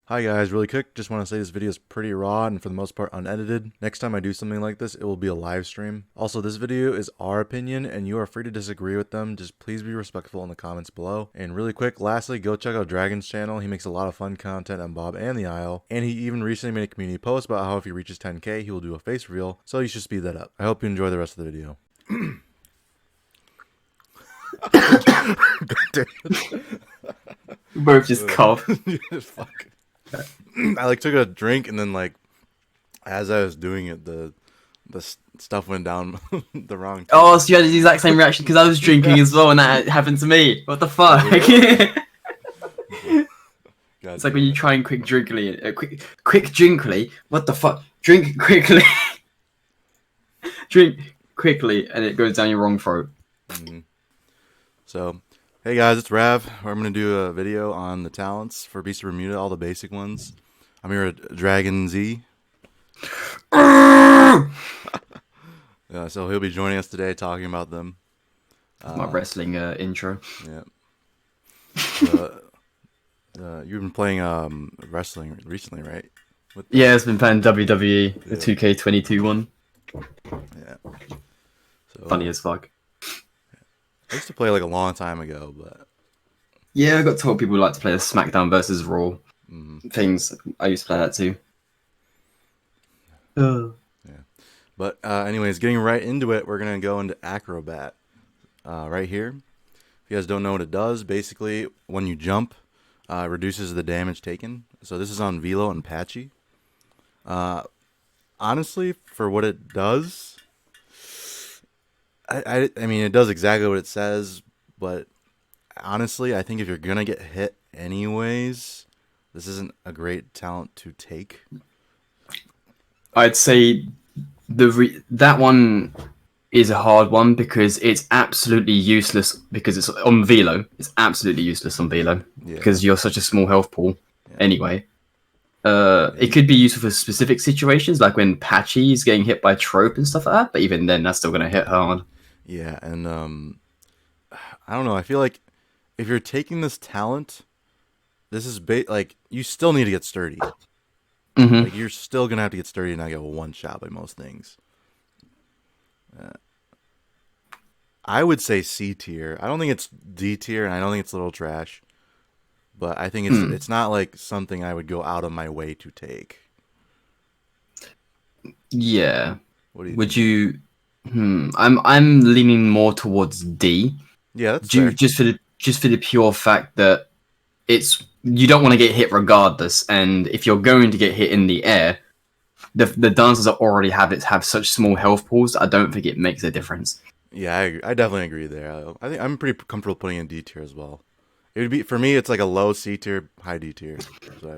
Hi guys, really quick, just want to say this video is pretty raw and for the most part unedited. Next time I do something like this, it will be a live stream. Also, this video is our opinion and you are free to disagree with them, just please be respectful in the comments below. And really quick, lastly, go check out Dragon's channel, he makes a lot of fun content on Bob and the Isle. And he even recently made a community post about how if he reaches 10k, he will do a face reveal, so you should speed that up. I hope you enjoy the rest of the video. God damn it. We both just cough. Fuck. I like took a drink and then like as I was doing it the stuff went down the wrong Oh, so you had the exact same reaction because I was drinking as well, and that happened to me. What the fuck? It's like when you try and quick drinkly. What the fuck? Drink quickly. Drink quickly, and it goes down your wrong throat. So, hey guys, it's Rav. I'm gonna do a video on the talents for Beast of Bermuda, all the basic ones. I'm here at Dragon Z. So he'll be joining us today talking about them. My wrestling intro. Yeah. You've been playing wrestling recently, right? Yeah, it's been playing WWE, the 2K22 one. Yeah. So, funny as fuck. I used to play like a long time ago, but yeah, I got told people like to play the SmackDown versus Raw things. I used to play that too. Yeah. But anyways, getting right into it, we're gonna go into Acrobat right here. If you guys don't know what it does, basically when you jump, it reduces the damage taken. So this is on Velo and Patchy. Honestly, for what it does, I mean, it does exactly what it says, but honestly, I think if you're gonna get hit anyways, this isn't a great talent to take. I'd say that one is a hard one because it's absolutely useless because it's on Velo. It's absolutely useless on Velo because you're such a small health pool. Anyway, it could be useful for specific situations like when Patchy is getting hit by Trope and stuff like that, but even then, that's still gonna hit hard. Yeah, and I don't know. I feel like if you're taking this talent, this is like you still need to get sturdy. Like you're still gonna have to get sturdy and not get one shot by most things. I would say C tier. I don't think it's D tier, and I don't think it's a little trash. But I think it's not like something I would go out of my way to take. Yeah. What do you? Would you? I'm leaning more towards D. Yeah, that's fair. Just for the pure fact that you don't want to get hit regardless, and if you're going to get hit in the air, the dancers that already have such small health pools, I don't think it makes a difference. Yeah, I definitely agree there. I think I'm pretty comfortable putting in D tier as well. It would be for me. It's like a low C tier, high D tier.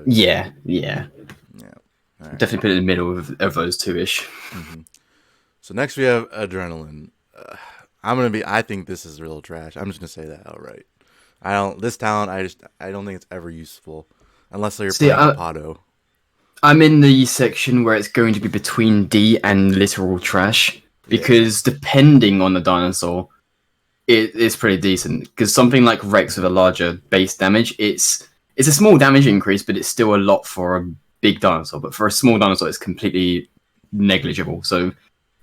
Yeah. Right. Definitely put it in the middle of those two-ish. So next we have Adrenaline. I think this is real trash. I'm just gonna say that outright. This talent. I don't think it's ever useful unless you're playing Pato. I'm in the section where it's going to be between D and literal trash because depending on the dinosaur, it's pretty decent. Because something like Rex with a larger base damage, it's a small damage increase, but it's still a lot for a big dinosaur. But for a small dinosaur, it's completely negligible. So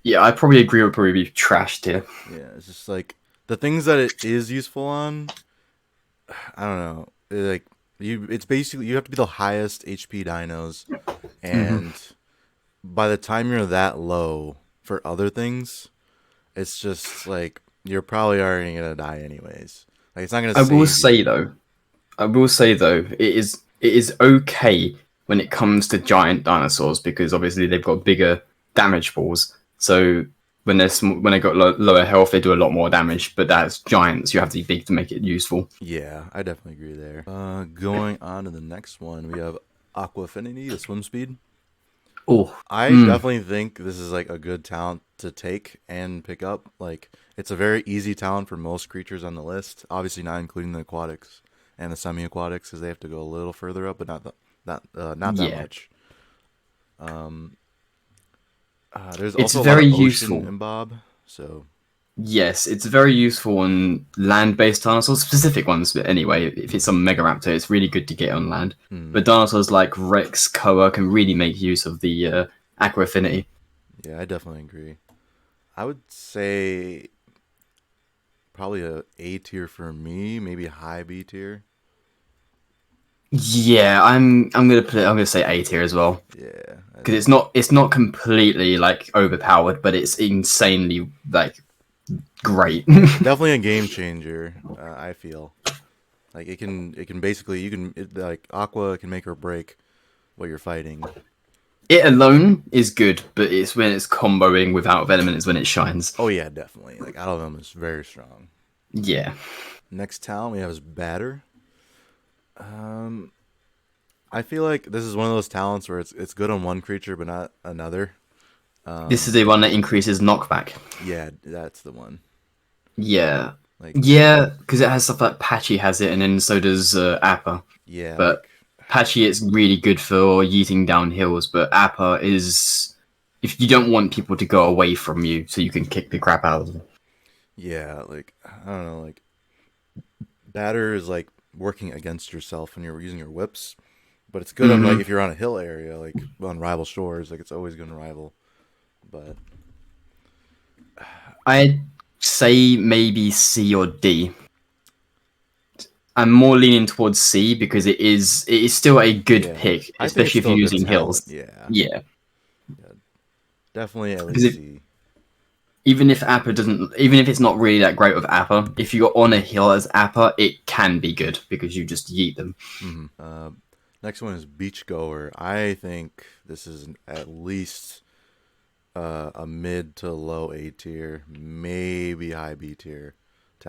yeah, I probably agree. It would probably be trash tier. Yeah, it's just like the things that it is useful on. I don't know. It's basically you have to be the highest HP dinos, and by the time you're that low for other things, it's just like you're probably already gonna die anyways. Like it's not gonna. I will say though, it is okay when it comes to giant dinosaurs because obviously they've got bigger damage pools. So when they got lower health, they do a lot more damage. But that's giants; you have to be big to make it useful. Yeah, I definitely agree there. Going on to the next one, we have Aqua Affinity, the swim speed. I definitely think this is like a good talent to take and pick up. Like it's a very easy talent for most creatures on the list. Obviously, not including the aquatics and the semi-aquatics, because they have to go a little further up, but not that much. It's There's also very a lot of useful ocean in Bob, so Yes, it's very useful on land-based dinosaurs, specific ones. But anyway, if it's some Megaraptor, it's really good to get on land. Hmm. But dinosaurs like Rex, Koa can really make use of the aqua affinity. Yeah, I definitely agree. I would say probably a A tier for me, maybe high B tier. Yeah, I'm gonna say A tier as well Yeah, because it's not completely like overpowered, but it's insanely like great. definitely a game changer. I feel like it can basically like Aqua can make or break what you're fighting. It alone is good, but it's when it's comboing with out of element is when it shines. Oh yeah, definitely. Like out of them is very strong. Yeah. Next talent we have is Batter. Um, I feel like this is one of those talents where it's good on one creature but not another. This is the one that increases knockback. Yeah, that's the one. Yeah. Like Yeah, because it has stuff like Patchy has it, and then so does Appa. yeah, But Patchy is really good for yeeting down hills, but Appa is if you don't want people to go away from you, so you can kick the crap out of them. yeah, like I don't know, like Batter is like working against yourself when you're using your whips, but it's good on like Hmm. if you're on a hill area, like on rival shores, like it's always going to rival. But I'd say maybe C or D. I'm more leaning towards C because it is still a good yeah, pick, I think it's especially if still you're a good using talent. hills. Yeah, Yeah, yeah, definitely at because least if C. even if Appa doesn't, even if it's not really that great with Appa, if you're on a hill as Appa, it can be good because you just yeet them. Hmm. Next one is Beachgoer. I think this is at least a mid to low A tier, maybe high B tier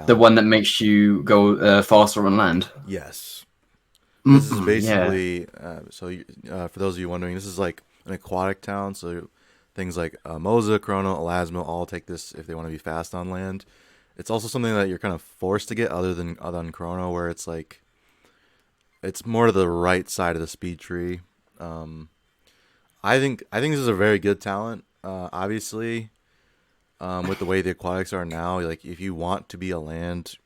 The talent. one that makes you go faster on land. Yes, this is Mm-mm, yeah, basically for those of you wondering, this is like an aquatic town. So things like Moza, Chrono, Elasmo all take this if they want to be fast on land. It's also something that you're kind of forced to get other than Chrono, where it's like it's more to the right side of the speed tree. Um, I think this is a very good talent. Obviously, with the way the aquatics are now, like if you want to be a land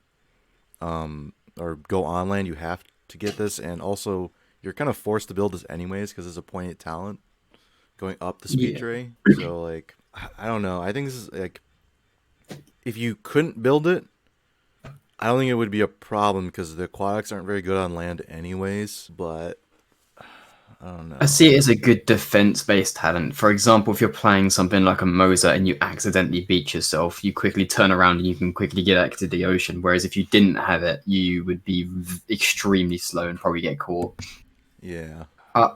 or go on land, you have to get this, and also you're kind of forced to build this anyways because it's a pointed talent going up the speed yeah. tree. So like I don't know. I think this is like if you couldn't build it, I don't think it would be a problem because the aquatics aren't very good on land anyways. But I don't I know. see it as a good defense-based talent. For example, if you're playing something like a Mosa and you accidentally beat yourself, you quickly turn around and you can quickly get back to the ocean. Whereas if you didn't have it, you would be extremely slow and probably get caught. Yeah. Uh,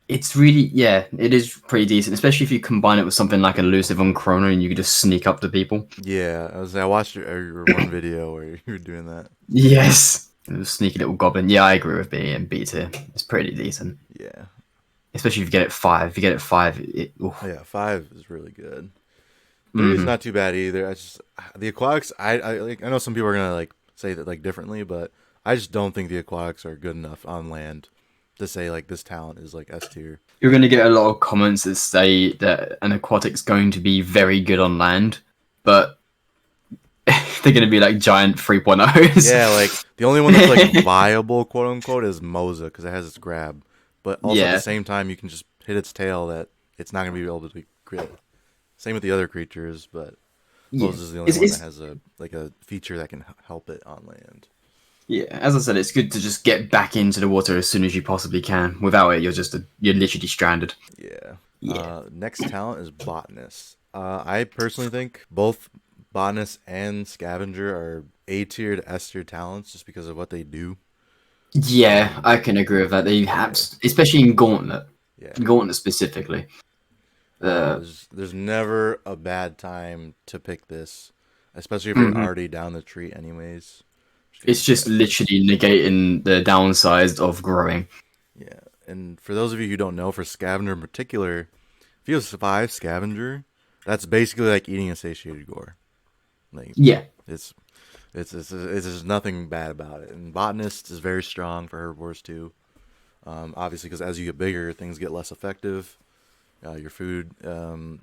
it's really, yeah, it is pretty decent, especially if you combine it with something like elusive on Chrono and you can just sneak up to people. Yeah, I watched your one video where you were doing that. Yes, sneaky little goblin. Yeah, I agree with being B tier. It's pretty decent, Yeah. especially if you get it five. If you get it five, Oh yeah, 5 is really good. 3 is mm-hmm. not too bad either. I just the aquatics. I know some people are gonna like say that like differently, but I just don't think the aquatics are good enough on land to say like this talent is like S tier. You're going to get a lot of comments that say that an aquatic's going to be very good on land, but they're going to be like giant 3.0s. Yeah, like the only one that's like viable, quote unquote, is Moza because it has its grab, but also at the Yeah, same time you can just hit its tail that it's not gonna be able to be crit. Same with the other creatures, but yeah. Moza is the only It's, one that it's has a feature that can help it on land. yeah. As I said, it's good to just get back into the water as soon as you possibly can. Without it, you're literally stranded. Yeah. Yeah, Next talent is Botanist. I personally think both Botanist and Scavenger are A tier to S tier talents just because of what they do. yeah. Um, I can agree with that. They have, yeah, especially in Gauntlet, yeah. Gauntlet specifically. Uh, There's never a bad time to pick this, especially if you're mhm. already down the tree anyways. Just gonna It's just grab this. literally negating the downsides of growing. Yeah, and for those of you who don't know, for Scavenger in particular, if you survive Scavenger, that's basically like eating a satiated gore. Like Yeah. it's there's nothing bad about it. And Botanist is very strong for herbivores too. Obviously, because as you get bigger, things get less effective. Your food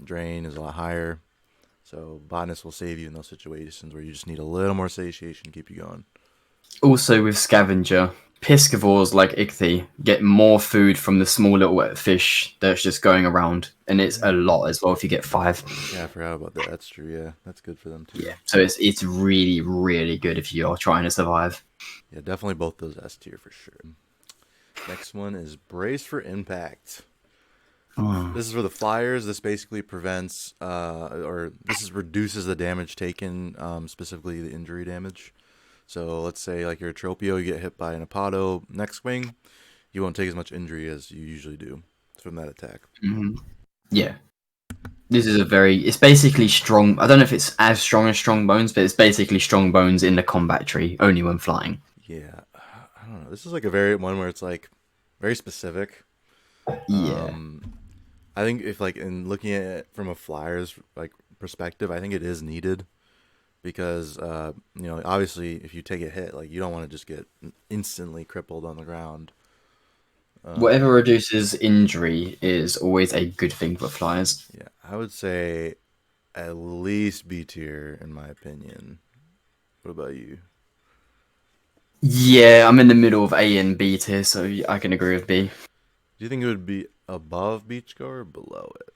drain is a lot higher. So Botanist will save you in those situations where you just need a little more satiation to keep you going. Also with Scavenger, Piscivores like Ichthy get more food from the small little fish that's just going around, and it's a lot as well if you get 5. Yeah, I forgot about that. That's true. Yeah, that's good for them too. Yeah, so it's really, really good if you're trying to survive. Yeah, definitely both those S tier for sure. Next one is Brace for Impact. This is for the flyers. This basically prevents, or this is reduces the damage taken, specifically the injury damage. So let's say like you're a Tropio, you get hit by an Apado next swing, you won't take as much injury as you usually do from that attack. Yeah. This is it's basically strong. I don't know if it's as strong bones, but it's basically strong bones in the combat tree, only when flying. Yeah, I don't know. This is like a very one where it's like very specific. Yeah. I think if like in looking at it from a flyer's like perspective, I think it is needed because obviously if you take a hit, like you don't want to just get instantly crippled on the ground. Whatever reduces injury is always a good thing for flyers. Yeah, I would say at least B tier in my opinion. What about you? Yeah, I'm in the middle of A and B tier, so I can agree with B. Do you think it would be above Beachgo or below it?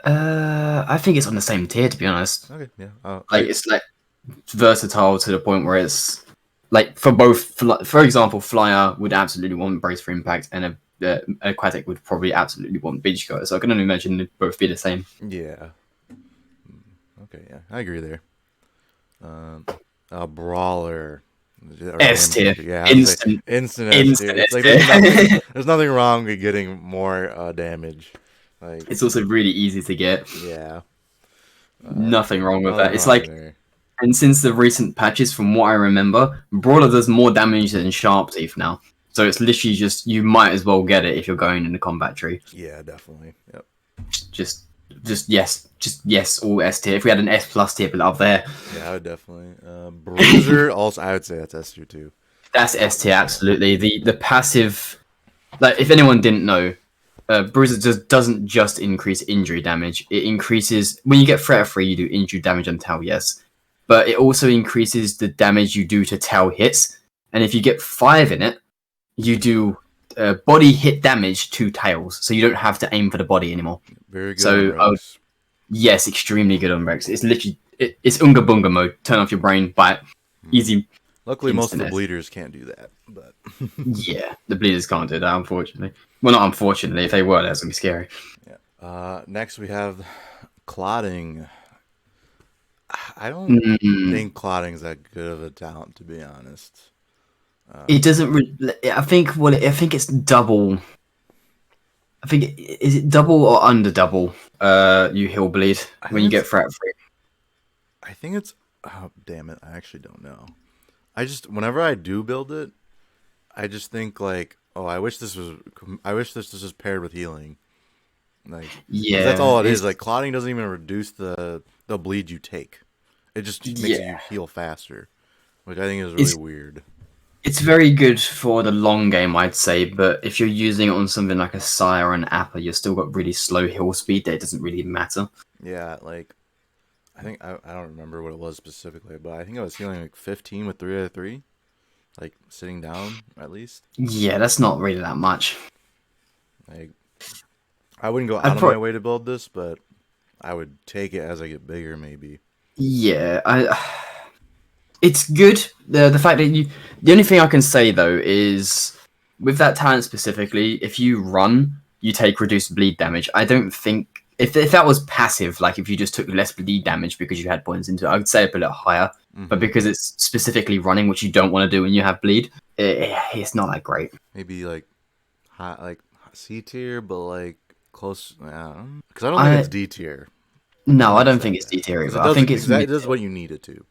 I think it's on the same tier, to be honest. Okay, yeah. It's like versatile to the point where it's like for both. For example, Flyer would absolutely want Brace for Impact, and Aquatic would probably absolutely want Beach Go. So I can only imagine they'd both be the same. Yeah. Okay, yeah, I agree there. A Brawler. S tier. Yeah, Instant S tier. S Like, tier. there's nothing wrong with getting more damage. Like, It's also really easy to get. yeah. Nothing wrong with that. It's wrong like, there. and since the recent patches, from what I remember, Brawler does more damage than Sharp Teeth now. So it's literally just, you might as well get it if you're going in the combat tree. Yeah, definitely. Yep. Just yes, all S tier. If we had an S plus tier up there, Yeah, I would definitely. Bruiser also, I would say that's S tier too. that's S tier absolutely. The passive, like if anyone didn't know, Bruiser doesn't just increase injury damage. It increases when you get threat free, you do injury damage on Tau, yes, but it also increases the damage you do to Tau hits. And if you get 5 in it, you do body hit damage to tails, so you don't have to aim for the body anymore. Very good. So yes, extremely good on Rex. It's literally it's Unga Bunga mode. Turn off your brain, bite, easy. Luckily, most of the bleeders can't do that, but yeah, the bleeders can't do that, unfortunately. Well, not unfortunately. If they were, that's gonna be scary. Yeah. Next, we have Clotting. I don't think Clotting's that good of a talent, to be honest. It doesn't. I think. Well, I think it's double. I think is it double or under double? You heal bleed when you get threat free. I think it's. Oh damn it! I actually don't know. Whenever I do build it, I just think like, oh, I wish this was paired with healing. Like, yeah, that's all it is. Like, Clotting doesn't even reduce the bleed you take. It just makes you heal faster, which I think is really weird. It's very good for the long game, I'd say, but if you're using it on something like a Sire or an Appa, you've still got really slow heal speed that it doesn't really matter. Yeah, like, I think, I don't remember what it was specifically, but I think I was healing like 15 with 3 out of 3. Like, sitting down, at least. Yeah, that's not really that much. Like, I wouldn't go out of my way to build this, but I would take it as I get bigger, maybe. Yeah, it's good. The fact that the only thing I can say though is with that talent specifically, if you run, you take reduced bleed damage. I don't think if that was passive, like if you just took less bleed damage because you had points into it, I would say it a little higher. But because it's specifically running, which you don't want to do when you have bleed, it's not that great. Maybe like C tier, but like close. Because I don't think it's D tier. No, I don't think it's D tier either. I think it does what you need it to.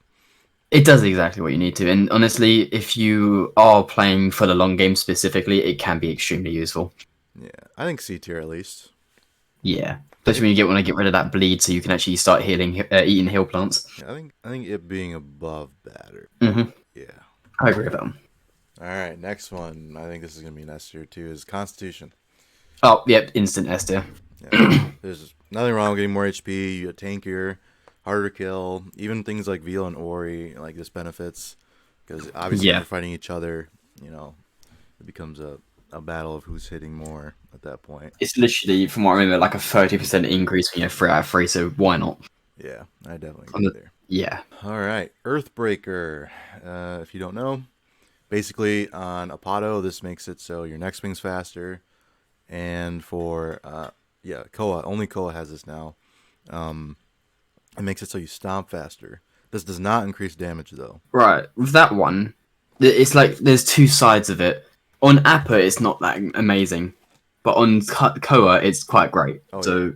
It does exactly what you need to, and honestly, if you are playing for the long game specifically, it can be extremely useful. Yeah, I think C tier at least. Yeah, especially when you want to get rid of that bleed, so you can actually start healing, eating heal plants. Yeah, I think it being above batter. Yeah, I agree with that. All right, next one. I think this is gonna be an S tier too. Is Constitution. Oh, yep, instant S tier. Yeah. There's nothing wrong with getting more HP. You get tankier, harder to kill. Even things like Veal and Ori, like this benefits because obviously when Yeah, you're fighting each other, you know, it becomes a battle of who's hitting more at that point. it's literally, from what I remember, like a 30% increase when you're 3 out of 3. So why not? Yeah, I definitely On agree the, there. yeah, All right, Earthbreaker. If you don't know, basically on Apado, this makes it so your next swing's faster, and for yeah, Koa only Koa has this now. Um, it makes it so you stomp faster. This does not increase damage though. right. With that one, it's like there's two sides of it. On Appa, it's not that amazing, but on Koa, it's quite great. Oh yeah, So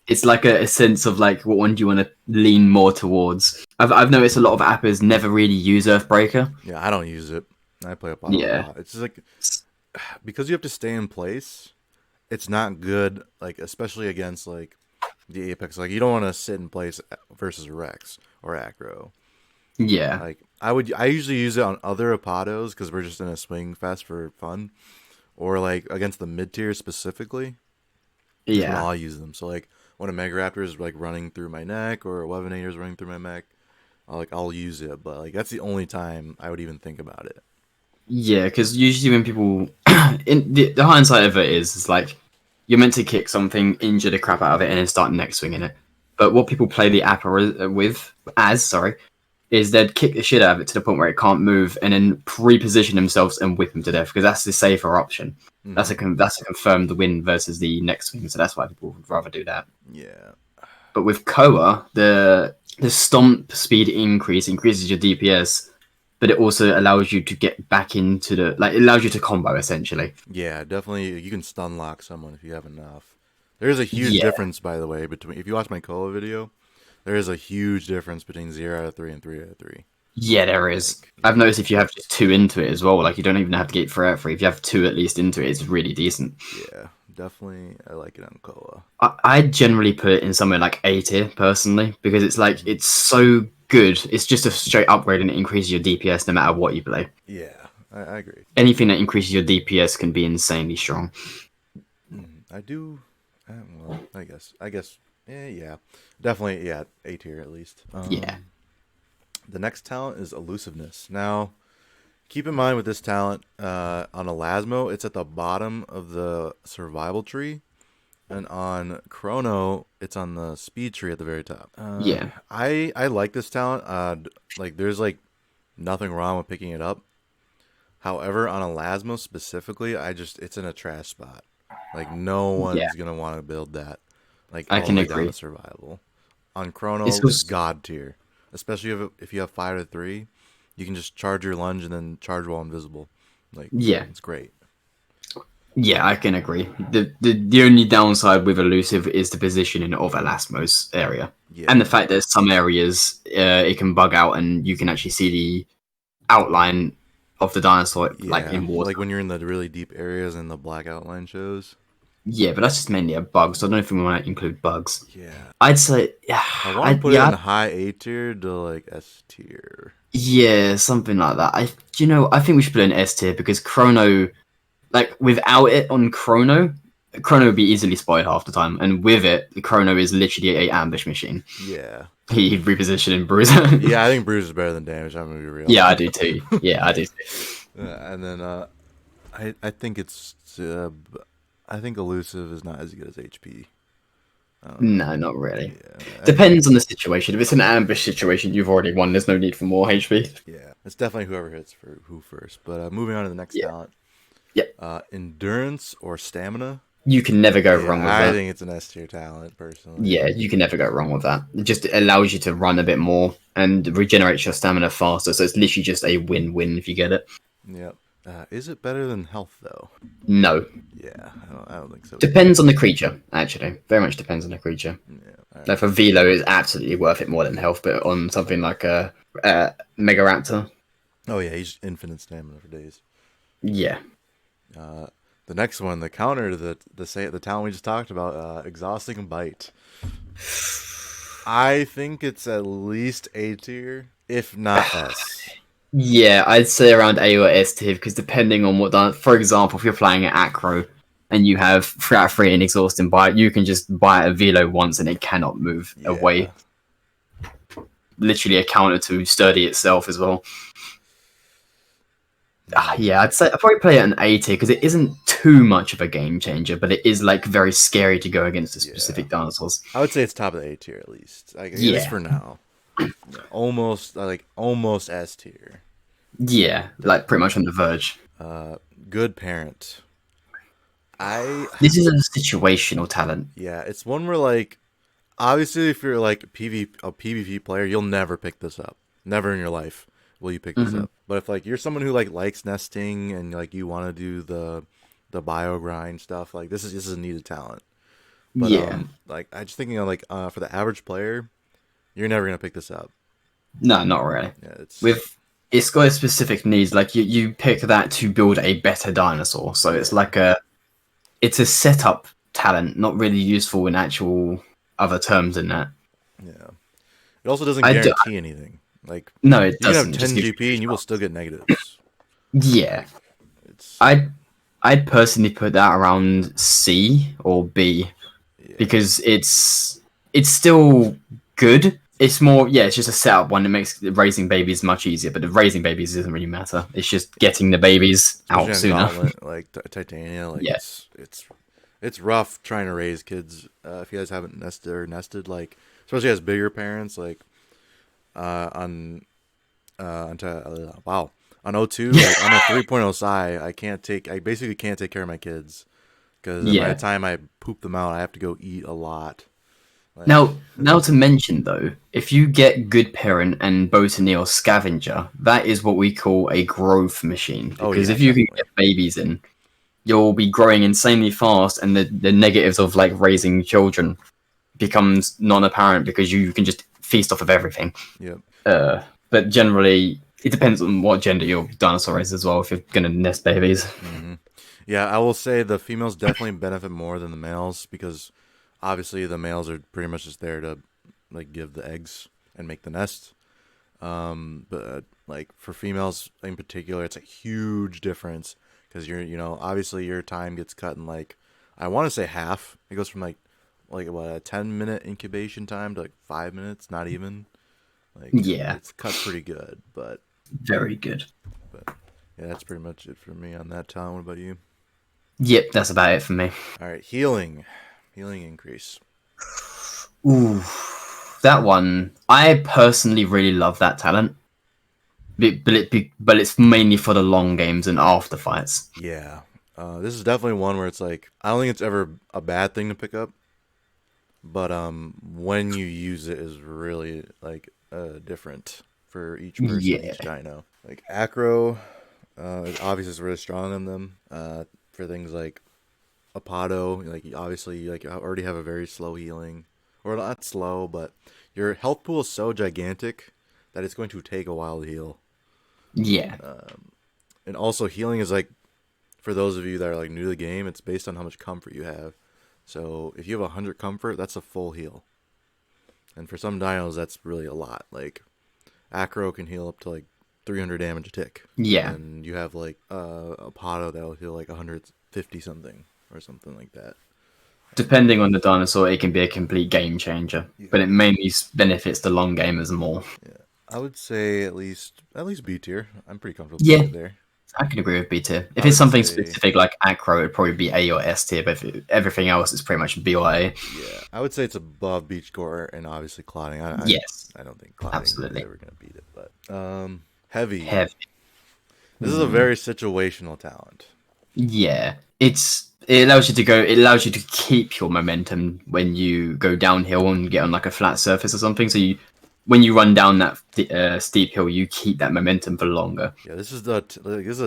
it's like a sense of like what one do you want to lean more towards. I've noticed a lot of Appas never really use Earthbreaker. yeah. I don't use it. I play Apado a Yeah, lot. It's just like because you have to stay in place. It's not good. Like especially against like the Apex. Like you don't want to sit in place versus Rex or Acro. yeah, Like I usually use it on other Apados because we're just in a swing fest for fun, or like against the mid tier specifically. Is when yeah. I'll use them. So like when a Mega Raptor is like running through my neck or a Weavenator is running through my neck, I'll use it. But like that's the only time I would even think about it. Yeah, because usually when people, in the hindsight of it is like you're meant to kick something, injure the crap out of it, and then start next swinging it. But what people play the app with, sorry, is they'd kick the shit out of it to the point where it can't move, and then reposition themselves and whip them to death because that's the safer option. That's Hmm. that's a confirmed win versus the next swing, so that's why people would rather do that. Yeah. But with Koa, the stomp speed increases your DPS, but it also allows you to get back into the like it allows you to combo essentially. Yeah, definitely. You can stun lock someone if you have enough. There's a huge Yeah, difference, by the way, between if you watch my Koa video. There is a huge difference between 0 out of 3 and 3 out of 3. yeah, there is. Like, I've noticed if you have just two into it as well, like you don't even have to get 3 out of 3. If you have two at least into it, it's really decent. yeah, definitely. I like it on Koa. I generally put it in somewhere like A tier personally because it's like Hmm. it's so good. It's just a straight upgrade and it increases your DPS no matter what you play. Yeah, I agree. Anything that increases your DPS can be insanely strong. I do. Well, I guess. Yeah, definitely. Yeah, A tier at least. Yeah, The next talent is elusiveness. Now, keep in mind with this talent, on Elasmo, it's at the bottom of the survival tree, and on Chrono, it's on the speed tree at the very top. yeah. I like this talent. Like there's like nothing wrong with picking it up. However, on Elasmo specifically, it's in a trash spot. Like no Yeah, one's gonna want to build that. Like I all the can way down to agree. survival. On It's Chrono, it's also, god tier. Especially if you have 5 to 3, you can just charge your lunge and then charge while invisible. Like yeah, it's great. yeah, I can agree. The only downside with elusive is the positioning of Elasmos area, and the Yeah, fact that some areas it can bug out and you can actually see the outline of the dinosaur like yeah. in water. Like when you're in the really deep areas and the black outline shows. Yeah, but that's just mainly a bug, so I don't know if we want to include bugs. Yeah, I'd say, yeah, I want to put it yeah, in high A tier to like S tier. yeah, something like that. I think we should put it in S tier because Chrono, like without it on Chrono would be easily spotted half the time, and with it, the Chrono is literally a ambush machine. Yeah, He repositioned in Bruiser. yeah. I think Bruise is better than damage. I'm gonna be real. Yeah, I do too. Yeah, I do too. And then I think I think elusive is not as good as HP. I don't know. No, not really. Yeah, Depends on the situation. If it's an ambush situation, you've already won. There's no need for more HP. yeah. It's definitely whoever hits for who first. But moving on to the next Yeah. talent, Yep. endurance or stamina. You can never go Yeah, wrong with I that. think it's an S tier talent personally. Yeah, you can never go wrong with that. It just allows you to run a bit more and regenerates your stamina faster. So it's literally just a win-win if you get it. Yep. Is it better than health though? No, Yeah, I don't think so. depends on the creature. Actually, very much depends on the creature. Yeah. Like for Velo, is absolutely worth it more than health, but on something like a Mega Raptor, Oh yeah, he's infinite stamina for days. yeah, Uh, the next one, the counter to the talent we just talked about, exhausting bite. I think it's at least A tier, if not S. yeah, I'd say around A or S tier because depending on for example, if you're playing at Acro and you have 3 out of 3 inexhausting bite, you can just bite a velo once and it cannot move away. Literally a counter to sturdy itself as well. Yeah, I'd probably play it an A tier because it isn't too much of a game changer, but it is like very scary to go against the specific dinosaurs. I would say it's top of the A tier at least. Like, at least for now. Almost S tier. Yeah, like pretty much on the verge. Good parent. This is a situational talent. Yeah, it's one where like obviously if you're like a PvP player, you'll never pick this up. Never in your life will you pick this up. But if like you're someone who like likes nesting and like you want to do the bio grind stuff, like this is a needed talent. But like I just thinking of like for the average player, you're never gonna pick this up. No, not really. Yeah, it's got specific needs. Like you pick that to build a better dinosaur, so it's like it's a setup talent, not really useful in actual other terms in that. Yeah, it also doesn't guarantee anything. Like no, it doesn't. You can have 10 GP and you will still get negatives. Yeah, I'd personally put that around C or B because it's still good. It's more, it's just a setup one that makes raising babies much easier, but the raising babies doesn't really matter. It's just getting the babies out sooner. Gauntlet, like Titania, like it's rough trying to raise kids if you guys haven't nested, like especially as bigger parents, like on O2, like, on a 3.0 psi, I basically can't take care of my kids because by the time I poop them out, I have to go eat a lot. Like, now to mention though, if you get good parent and botany or scavenger, that is what we call a growth machine. Because if you can get babies in, you'll be growing insanely fast, and the negatives of like raising children becomes non-apparent because you can just feast off of everything. But generally, it depends on what gender your dinosaur is as well. If you're gonna nest babies, yeah, I will say the females definitely benefit more than the males because obviously the males are pretty much just there to like give the eggs and make the nest. But like for females in particular, it's a huge difference because obviously your time gets cut in like I want to say half. It goes from like what, a 10-minute incubation time to like 5 minutes, not even. Like it's cut pretty good, but very good. But yeah, that's pretty much it for me on that talent. What about you? Yep, that's about it for me. All right, healing increase. Ooh, that one. I personally really love that talent, but it's mainly for the long games and after fights. Yeah, this is definitely one where it's like I don't think it's ever a bad thing to pick up, but when you use it is really like different for each person, each dino. Like acro, obviously is really strong on them. For things like Apado, like obviously like you already have a very slow healing, or not slow, but your health pool is so gigantic that it's going to take a while to heal. Yeah. And also healing is like, for those of you that are like new to the game, it's based on how much comfort you have. So if you have 100 comfort, that's a full heal. And for some dinos, that's really a lot. Like acro can heal up to like 300 damage a tick. Yeah. And you have like Apado that'll heal like 150 something or something like that. Depending on the dinosaur, it can be a complete game changer, but it mainly benefits the long gamers more. Yeah, I would say at least B tier. I'm pretty comfortable there. I can agree with B tier. If it's something specific like acro, it'd probably be A or S tier, but everything else is pretty much B or A. Yeah, I would say it's above Beachcore and obviously Clotting. I don't think Clotting is ever going to beat it, but heavy. This is a very situational talent. Yeah, it allows you to keep your momentum when you go downhill and get on like a flat surface or something. So when you run down that steep hill, you keep that momentum for longer. Yeah, this is a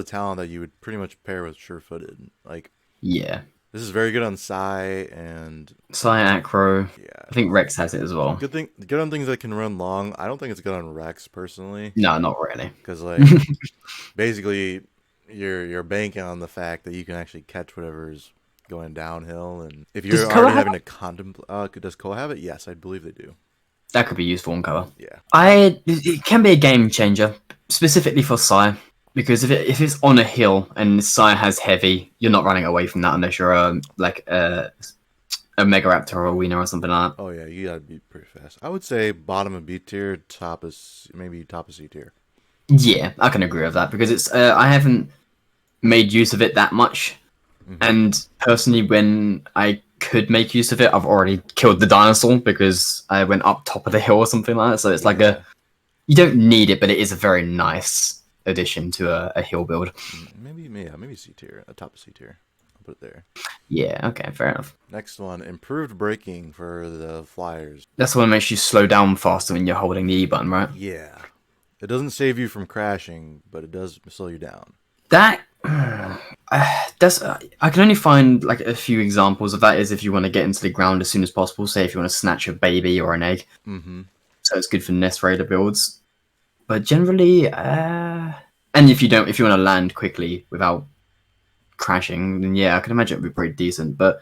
talent that you would pretty much pair with sure-footed. Like this is very good on Psi and Acro. Yeah, I think Rex has it as well. Good on things that can run long. I don't think it's good on Rex personally. No, not really. Because like basically you're banking on the fact that you can actually catch whatever's going downhill, and if you're already having to contemplate, does Ko have it? Yes, I believe they do. That could be useful in cover. Yeah, it can be a game changer, specifically for Psi, Because if it's on a hill and Sire has heavy, you're not running away from that unless you're a Mega Raptor or a Wiener or something like that. Oh yeah, you gotta be pretty fast. I would say bottom of B tier, top is maybe top of C tier. Yeah, I can agree with that because it's I haven't made use of it that much, and personally, when I could make use of it, I've already killed the dinosaur because I went up top of the hill or something like that. So it's like you don't need it, but it is a very nice addition to a hill build. Maybe C tier, a top of C tier. I'll put it there. Yeah, okay, fair enough. Next one, improved braking for the flyers. That's the one that makes you slow down faster when you're holding the E button, right? Yeah, it doesn't save you from crashing, but it does slow you down. That that's I can only find like a few examples of that. Is if you want to get into the ground as soon as possible. Say if you want to snatch a baby or an egg. So it's good for nest raider builds. But generally, and if you want to land quickly without crashing, then yeah, I can imagine it would be pretty decent. But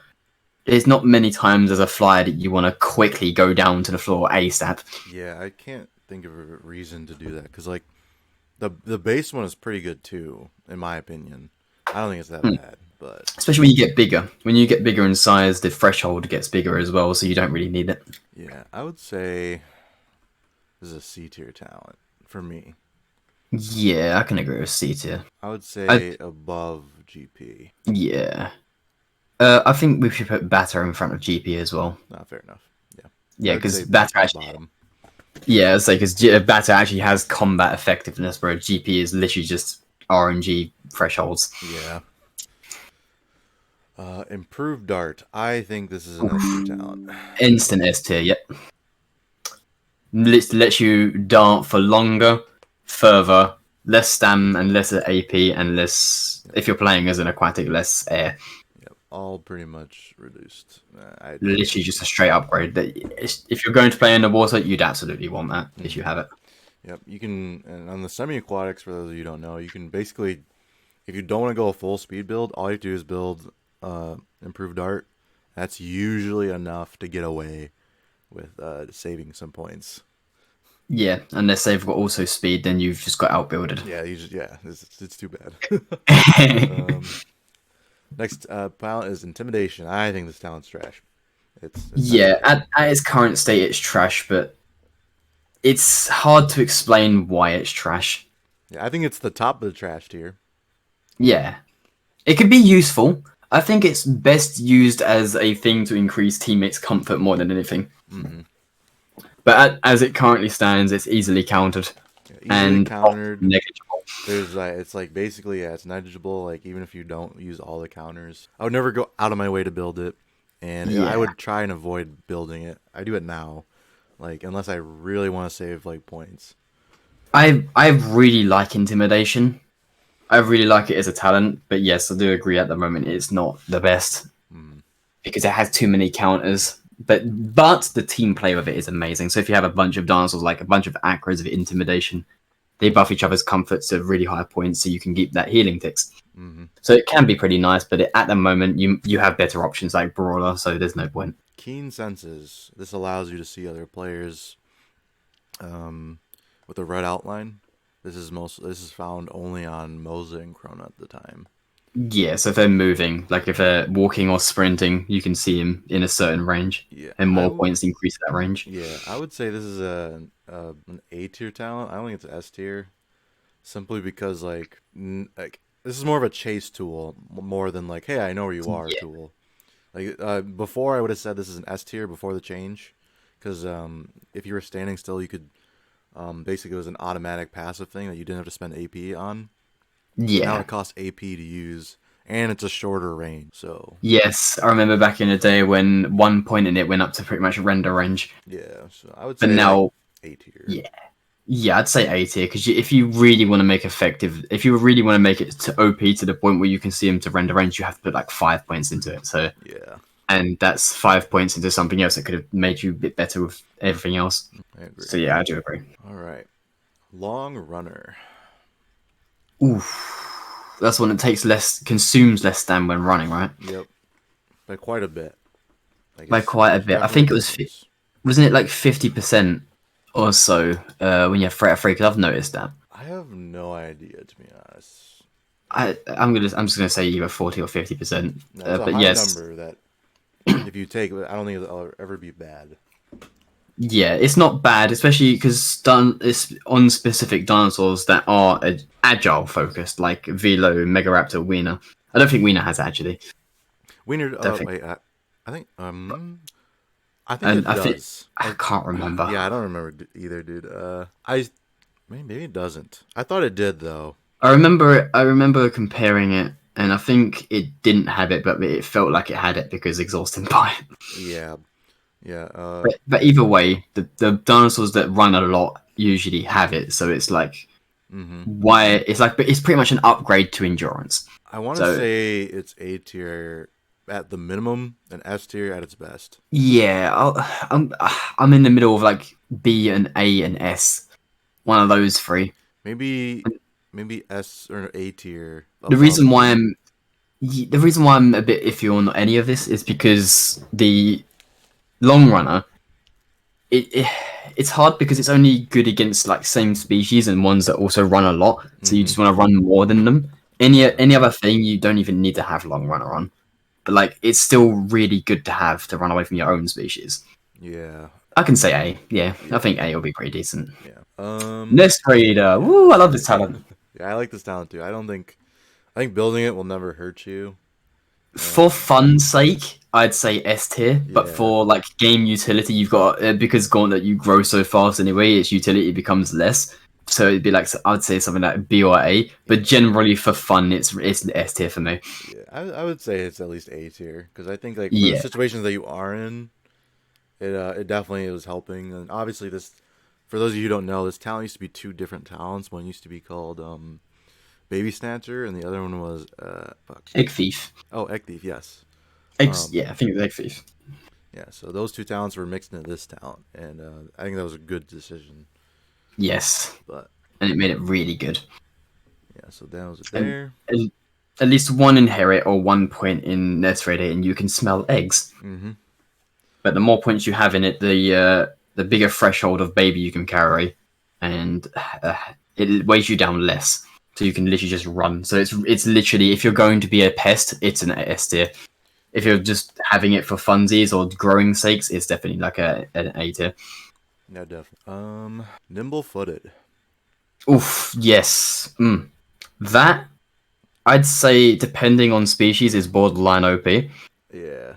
there's not many times as a flyer that you want to quickly go down to the floor ASAP. Yeah, I can't think of a reason to do that because like the base one is pretty good too, in my opinion. I don't think it's that bad, but especially when you get bigger. When you get bigger in size, the threshold gets bigger as well, so you don't really need it. Yeah, I would say this is a C tier talent for me. Yeah, I can agree with C tier. I would say above GP. Yeah. I think we should put Batter in front of GP as well. Not fair enough. Yeah. Yeah, because Batter actually. Bottom. Yeah, it's like because Batter actually has combat effectiveness, where GP is literally just RNG thresholds. Yeah. Improved dart. I think this is an S tier talent. Instant S tier. Yep. Lets you dart for longer, further, less stam and less AP, and less if you're playing as an aquatic, less air. Yep, all pretty much reduced. Literally just a straight upgrade. If you're going to play in the water, you'd absolutely want that if you have it. Yep, you can. And on the semi-aquatics, for those of you who don't know, you can basically, if you don't want to go a full speed build, all you have to do is build improved dart. That's usually enough to get away with saving some points. Yeah, unless they've got also speed, then you've just got outbuilded. Yeah, it's too bad. Next talent is intimidation. I think this talent's trash. It's at its current state, it's trash, but it's hard to explain why it's trash. Yeah, I think it's the top of the trash tier. Yeah, it could be useful. I think it's best used as a thing to increase teammates' comfort more than anything. But as it currently stands, it's easily countered. And countered. Negligible. There's it's like basically it's negligible. Like even if you don't use all the counters, I would never go out of my way to build it, and I would try and avoid building it. I do it now, like unless I really want to save like points. I really like intimidation. I really like it as a talent, but yes, I do agree at the moment it's not the best because it has too many counters. But the team play with it is amazing. So if you have a bunch of dinosaurs, like a bunch of acros of intimidation, they buff each other's comforts to really high points, so you can keep that healing ticks. So it can be pretty nice, but at the moment you have better options like Brawler, so there's no point. Keen senses. This allows you to see other players with a red outline. This is found only on Moza and Krona at the time. Yeah, so if they're moving, like if they're walking or sprinting, you can see them in a certain range. Yeah, and more points increase that range. Yeah, I would say this is an A tier talent. I don't think it's an S tier, simply because like this is more of a chase tool more than like, hey, I know where you are tool. Like before, I would have said this is an S tier before the change, because if you were standing still, you could basically it was an automatic passive thing that you didn't have to spend AP on. Yeah. Now it costs AP to use, and it's a shorter range. So yes, I remember back in the day when 1 point in it went up to pretty much render range. Yeah, so I would say but now A tier. Yeah, I'd say A tier because if you really want to make if you really want to make it to OP to the point where you can see them to render range, you have to put like 5 points into it. So yeah, and that's 5 points into something else that could have made you a bit better with everything else. I agree. So yeah, I do agree. All right, long runner. Oof, that's one that consumes less stam when running, right? Yep, by quite a bit. By quite a bit. I think it was, wasn't it like 50% or so when you have threat of free? Because I've noticed that. have no idea, to be honest. I'm just gonna say either 40 or 50%. No, it's a But high yes, number that if you take, I don't think it'll ever be bad. yeah, it's not bad, especially because it's on specific dinosaurs that are agile focused, like Velo, Megaraptor, Wiener. I don't think Wiener has actually. Wiener, Don't think, wait, I think, I think and it I think does. I can't remember. Yeah, I don't remember either, dude. Maybe it doesn't. I thought it did though. I remember comparing it, and I think it didn't have it, but it felt like it had it because exhausting bite. Yeah, yeah. But either way, the dinosaurs that run a lot usually have it, so it's like Mm-hmm. but it's pretty much an upgrade to endurance. I want to So say it's A tier at the minimum and S tier at its best. yeah, I'm in the middle of like B and A and S, one of those three. Maybe S or A tier The above reason why B. I'm a bit iffy on any of this is because the long runner, it's hard because it's only good against like same species and ones that also run a lot. So you Mm-hmm. just want to run more than them. Any other thing you don't even need to have long runner on. But like it's still really good to have to run away from your own species. Yeah. I can say A. Yeah, I Yeah. think A will be pretty decent. Yeah. Nest Raider. Yeah. Woo, I love this talent. Yeah, I like this talent too. I think building it will never hurt you. For fun's sake, I'd say S tier, but Yeah. for like game utility, you've got because Gauntlet you grow so fast anyway, its utility becomes less. So it'd be like I'd say something like B or A, but generally for fun, it's S tier for me. Yeah, I would say it's at least A tier because I think like for the Yeah, situations that you are in, it definitely was helping. And obviously this, for those of you who don't know, this talent used to be two different talents. One used to be called Baby Snatcher, and the other one was fuck. Egg Thief. Oh, Egg Thief. Yes. Yeah, I think it's Egg Thief. Yeah. So those two talents were mixed into this talent, and I think that was a good decision. Yes, But and it made it really good. yeah, so that was And there. at least one inherit or 1 point in Nest Raider, and you can smell eggs. Mm-hmm. But the more points you have in it, the bigger threshold of baby you can carry, and it weighs you down less. So you can literally just run. So it's literally if you're going to be a pest, it's an S tier. If you're just having it for funsies or growing sakes, it's definitely like an A tier. No, definitely. Nimble-footed. Oof, yes. That I'd say, depending on species, is borderline OP. Yeah.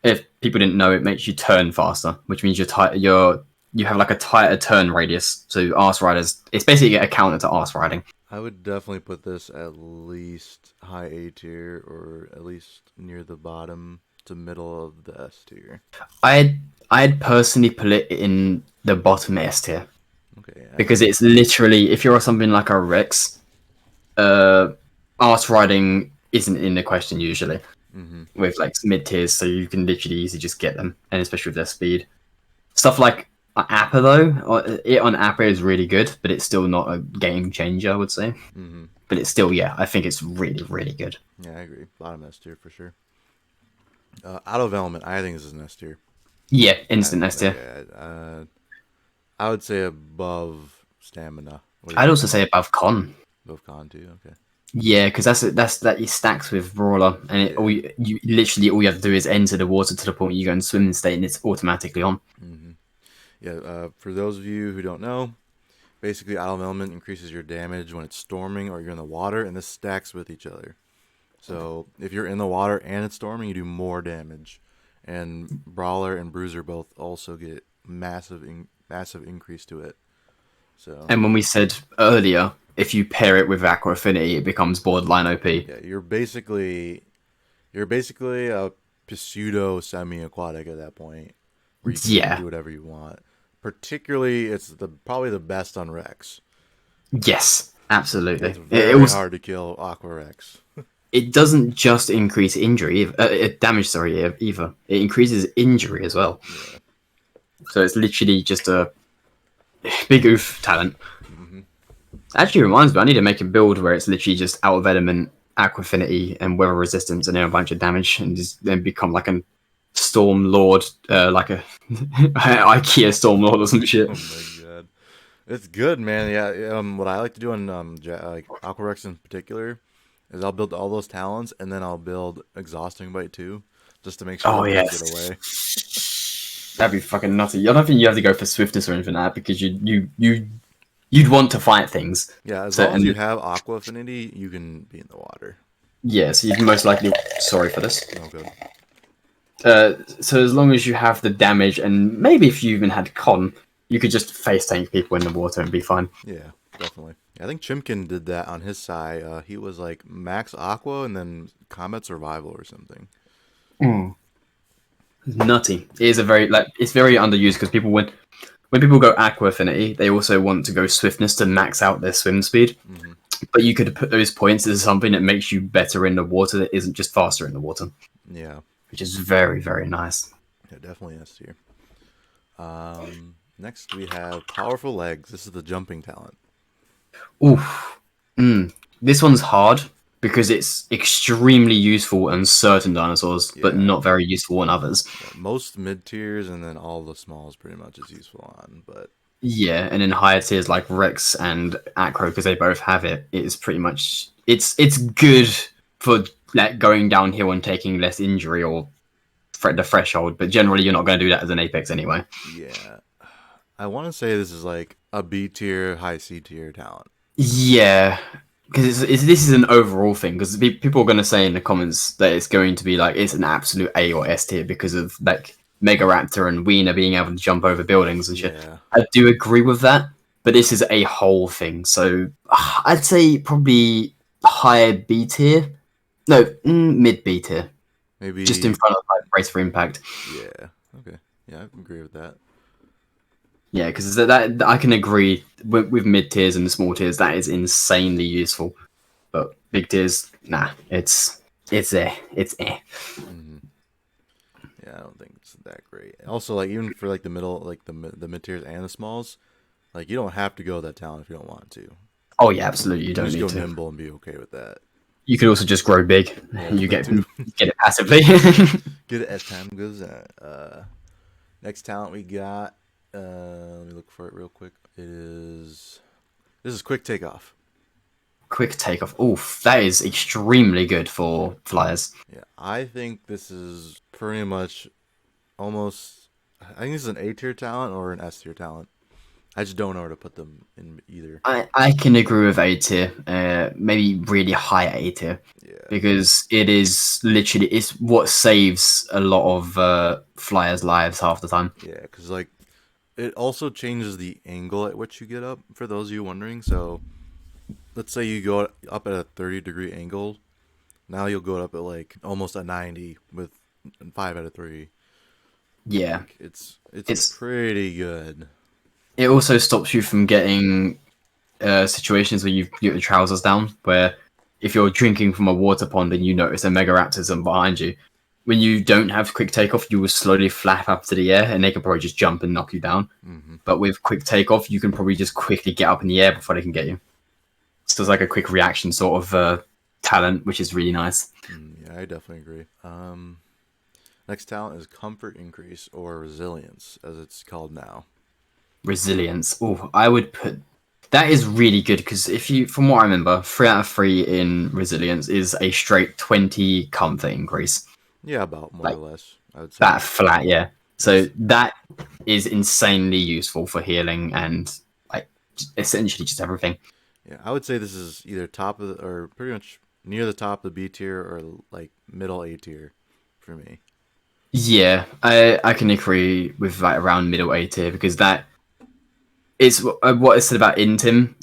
If people didn't know, it makes you turn faster, which means you have like a tighter turn radius. So arse riders, it's basically a counter to arse riding. I would definitely put this at least high A tier or at least near the bottom to middle of the S tier. I'd personally put it in the bottom S tier Okay. because it's literally if you're something like a Rex, arse riding isn't in the question usually Mm-hmm. with like mid tiers, so you can literally easily just get them, and especially with their speed. Stuff like Appa though, it on Appa is really good, but it's still not a game changer, I would say. Mm-hmm. But it's still, yeah, I think it's really, really good. Yeah, I agree. Bottom S tier for sure. Out of element, I think this is an S tier. Yeah, instant S tier. Yeah, I would say above stamina. I'd also say above con. Above con too. Okay. Yeah, because that it stacks with brawler, and Yeah. all you have to do is enter the water to the point you go in swimming state, and it's automatically on. Mm-hmm. Yeah. For those of you who don't know, basically out of element increases your damage when it's storming or you're in the water, and this stacks with each other. So if you're in the water and it's storming, you do more damage. And Brawler and Bruiser both also get massive increase to it. So And when we said earlier, if you pair it with Aqua Affinity, it becomes borderline OP. yeah, you're basically a pseudo semi-aquatic at that point, where you can do whatever you want. Particularly, it's probably the best on Rex. Yes, absolutely. It's very hard to kill Aqua Rex. It doesn't just increase injury, damage. Sorry, either it increases injury as well. Yeah. So it's literally just a big oof talent. Mm-hmm. Actually, reminds me, I need to make a build where it's literally just out of element, aqua affinity, and weather resistance, and then a bunch of damage, and just then become like a storm lord, like a IKEA storm lord or some shit. Oh my god. It's good, man. Yeah. What I like to do on like Aquarex in particular is I'll build all those talents and then I'll build Exhausting Bite too, just to make sure Oh it doesn't get away. yes, that'd be fucking nutty. I don't think you have to go for swiftness or anything like that because you'd want to fight things. Yeah, as So long as you and have Aqua Affinity, you can be in the water. yeah, so you'd most likely. Sorry for this. Oh, good. So as long as you have the damage, and maybe if you even had con, you could just face tank people in the water and be fine. Yeah, definitely. I think Chimkin did that on his side. He was like max Aqua and then Combat Survival or something. Mm. Nutty. It is a very it's very underused because people when people go aqua affinity, they also want to go swiftness to max out their swim speed. Hmm. But you could put those points as something that makes you better in the water that isn't just faster in the water, Yeah, which is very, very nice. yeah, definitely S tier. Next we have Powerful Legs. This is the jumping talent. Oof. This one's hard because it's extremely useful on certain dinosaurs, but Yeah, not very useful on others. yeah, most mid tiers and then all the smalls pretty much is useful on. But Yeah, and in higher tiers like Rex and Acro, because they both have it, it's pretty much it's good for like going downhill and taking less injury or the threshold, but generally you're not going to do that as an Apex anyway. yeah, I want to say this is like a B tier, high C tier talent. Yeah, because this is an overall thing. Because people are going to say in the comments that it's going to be like it's an absolute A or S tier because of like Mega Raptor and Wiener being able to jump over buildings and shit. Yeah, I do agree with that, but this is a whole thing. So I'd say probably higher B tier. No, mid B tier, just in maybe. front of like Brace for Impact. Yeah, okay. Yeah, I agree with that. Yeah, because that I can agree with mid tiers and the small tiers. That is insanely useful. But big tiers, nah, it's eh. Hmm. Yeah, I don't think it's that great. Also, like even for like the middle, like the mid tiers and the smalls, like you don't have to go that talent if you don't want to. Oh yeah, absolutely. You You can don't just need go to. nimble and be okay with that. You could also just grow big. Yeah, You that get too. get it passively. Get it as time goes on. Next talent we got. Let me look for it real quick. This is quick takeoff. Quick takeoff. Oof, that is extremely good for flyers. Yeah, I think this is pretty much almost. I think this is an A tier talent or an S tier talent. I just don't know where to put them in either. I can agree with A tier. Maybe really high A tier Yeah, because it is literally it's what saves a lot of flyers' lives half the time. yeah, because like it also changes the angle at which you get up. For those of you wondering, so let's say you go up at a 30-degree angle. Now you'll go up at like almost a 90 with 5 out of 3. Yeah, Like it's it's pretty good. it also stops you from getting situations where you get your trousers down, where if you're drinking from a water pond and you notice a mega raptorism behind you, when you don't have quick takeoff, you will slowly flap up to the air and they can probably just jump and knock you down. Hmm. But with quick takeoff, you can probably just quickly get up in the air before they can get you. So it's like a quick reaction sort of talent, which is really nice. Yeah, I definitely agree. Next talent is comfort increase or resilience, as it's called now. Resilience. Oh, I would put that is really good because if you, from what I remember, 3 out of 3 in resilience is a straight 20 comfort increase. Yeah, about more or Like less, I would say. that flat, yeah. So It's that is insanely useful for healing and like essentially just everything. yeah, I would say this is either top of or pretty much near the top of the B tier or like middle A tier for me. Yeah, I can agree with like around middle A tier because that is what is said about Intim.